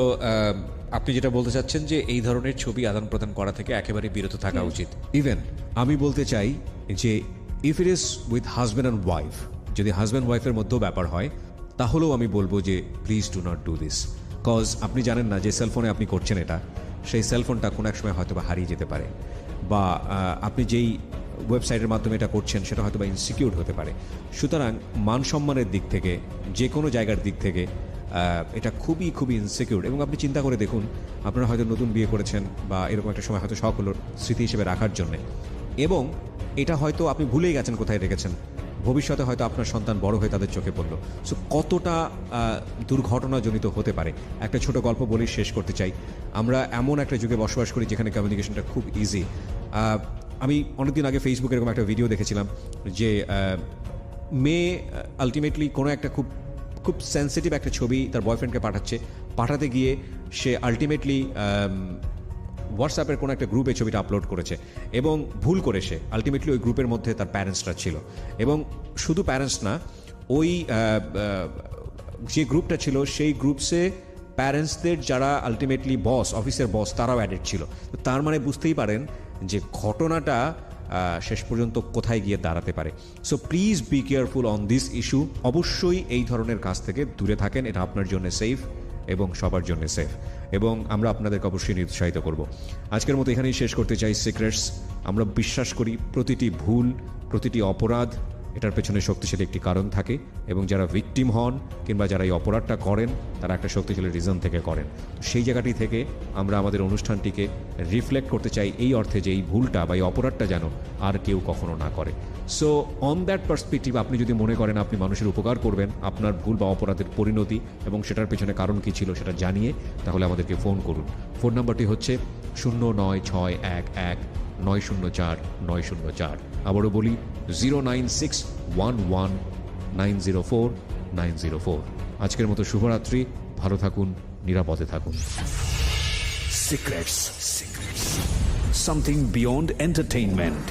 D: আপনি যেটা বলতে চাচ্ছেন যে এই ধরনের ছবি আদান প্রদান করা থেকে একেবারে বিরত থাকা উচিত।
C: ইভেন আমি বলতে চাই যে if it is with husband and wife, যদি হাজব্যান্ড ওয়াইফের মধ্যেও ব্যাপার হয় তাহলেও আমি বলবো যে please do not do this, cause আপনি জানেন না যে সেলফোনে আপনি করছেন এটা, সেই সেলফোনটা কোনো এক সময় হয়তো বা হারিয়ে যেতে পারে, বা আপনি যেই ওয়েবসাইটের মাধ্যমে এটা করছেন সেটা হয়তো বা ইনসিকিউর হতে পারে। সুতরাং মান সম্মানের দিক থেকে, যে কোনো জায়গার দিক থেকে এটা খুবই খুবই ইনসিকিউর। এবং আপনি চিন্তা করে দেখুন, আপনারা হয়তো নতুন বিয়ে করেছেন বা এরকম একটা সময় হয়তো শখ হলো স্মৃতি হিসেবে রাখার জন্যে, এবং এটা হয়তো আপনি ভুলেই গেছেন কোথায় রেখেছেন, ভবিষ্যতে হয়তো আপনার সন্তান বড় হয়ে তাদের চোখে পড়লো। সো কতটা দুর্ঘটনাজনিত হতে পারে। একটা ছোট গল্প বলেই শেষ করতে চাই। আমরা এমন একটা যুগে বসবাস করি যেখানে কমিউনিকেশনটা খুব ইজি। আমি অনেকদিন আগে ফেসবুকে এরকম একটা ভিডিও দেখেছিলাম যে মেয়ে আলটিমেটলি কোনো একটা খুব খুব সেন্সিটিভ একটা ছবি তার বয়ফ্রেন্ডকে পাঠাতে গিয়ে সে আলটিমেটলি হোয়াটসঅ্যাপের কোনো একটা গ্রুপে ছবিটা আপলোড করেছে, এবং ভুল করে সে আলটিমেটলি ওই গ্রুপের মধ্যে তার প্যারেন্টসরা ছিল, এবং শুধু প্যারেন্টস না, ওই যে গ্রুপটা ছিল সেই গ্রুপসে প্যারেন্টসদের যারা আলটিমেটলি বস, অফিসের বস, তারাও অ্যাডেড ছিল। তো তার মানে বুঝতেই পারেন
D: যে ঘটনাটা শেষ পর্যন্ত কোথায় গিয়ে দাঁড়াতে পারে। So please be careful on this issue. অবশ্যই এই ধরনের কাজ থেকে দূরে থাকেন, এটা আপনার জন্য সেফ এবং সবার জন্য সেফ, এবং আমরা আপনাদেরকে অবশ্যই নিরুৎসাহিত করব। আজকের মতো এখানেই শেষ করতে চাই সিক্রেটস। আমরা বিশ্বাস করি প্রতিটি ভুল, প্রতিটি অপরাধ, এটার পেছনে শক্তিশালী একটি কারণ থাকে, এবং যারা ভিকটিম হন কিংবা যারা এই অপরাধটা করেন তারা একটা শক্তিশালী রিজন থেকে করেন। তো সেই জায়গাটি থেকে আমরা আমাদের অনুষ্ঠানটিকে রিফ্লেক্ট করতে চাই এই অর্থে যে এই ভুলটা বা এই অপরাধটা যেন আর কেউ কখনো না করে। সো অন দ্যাট পার্সপেক্টিভ আপনি যদি মনে করেন আপনি মানুষের উপকার করবেন, আপনার ভুল বা অপরাধের পরিণতি এবং সেটার পেছনে কারণ কী ছিল সেটা জানিয়ে তাহলে আমাদেরকে ফোন করুন। ফোন নাম্বারটি হচ্ছে 09611904904। আবারও বলি 09611904904। আজকের মতো শুভরাত্রি, ভালো থাকুন, নিরাপদে থাকুন।
C: Secrets. Something beyond entertainment.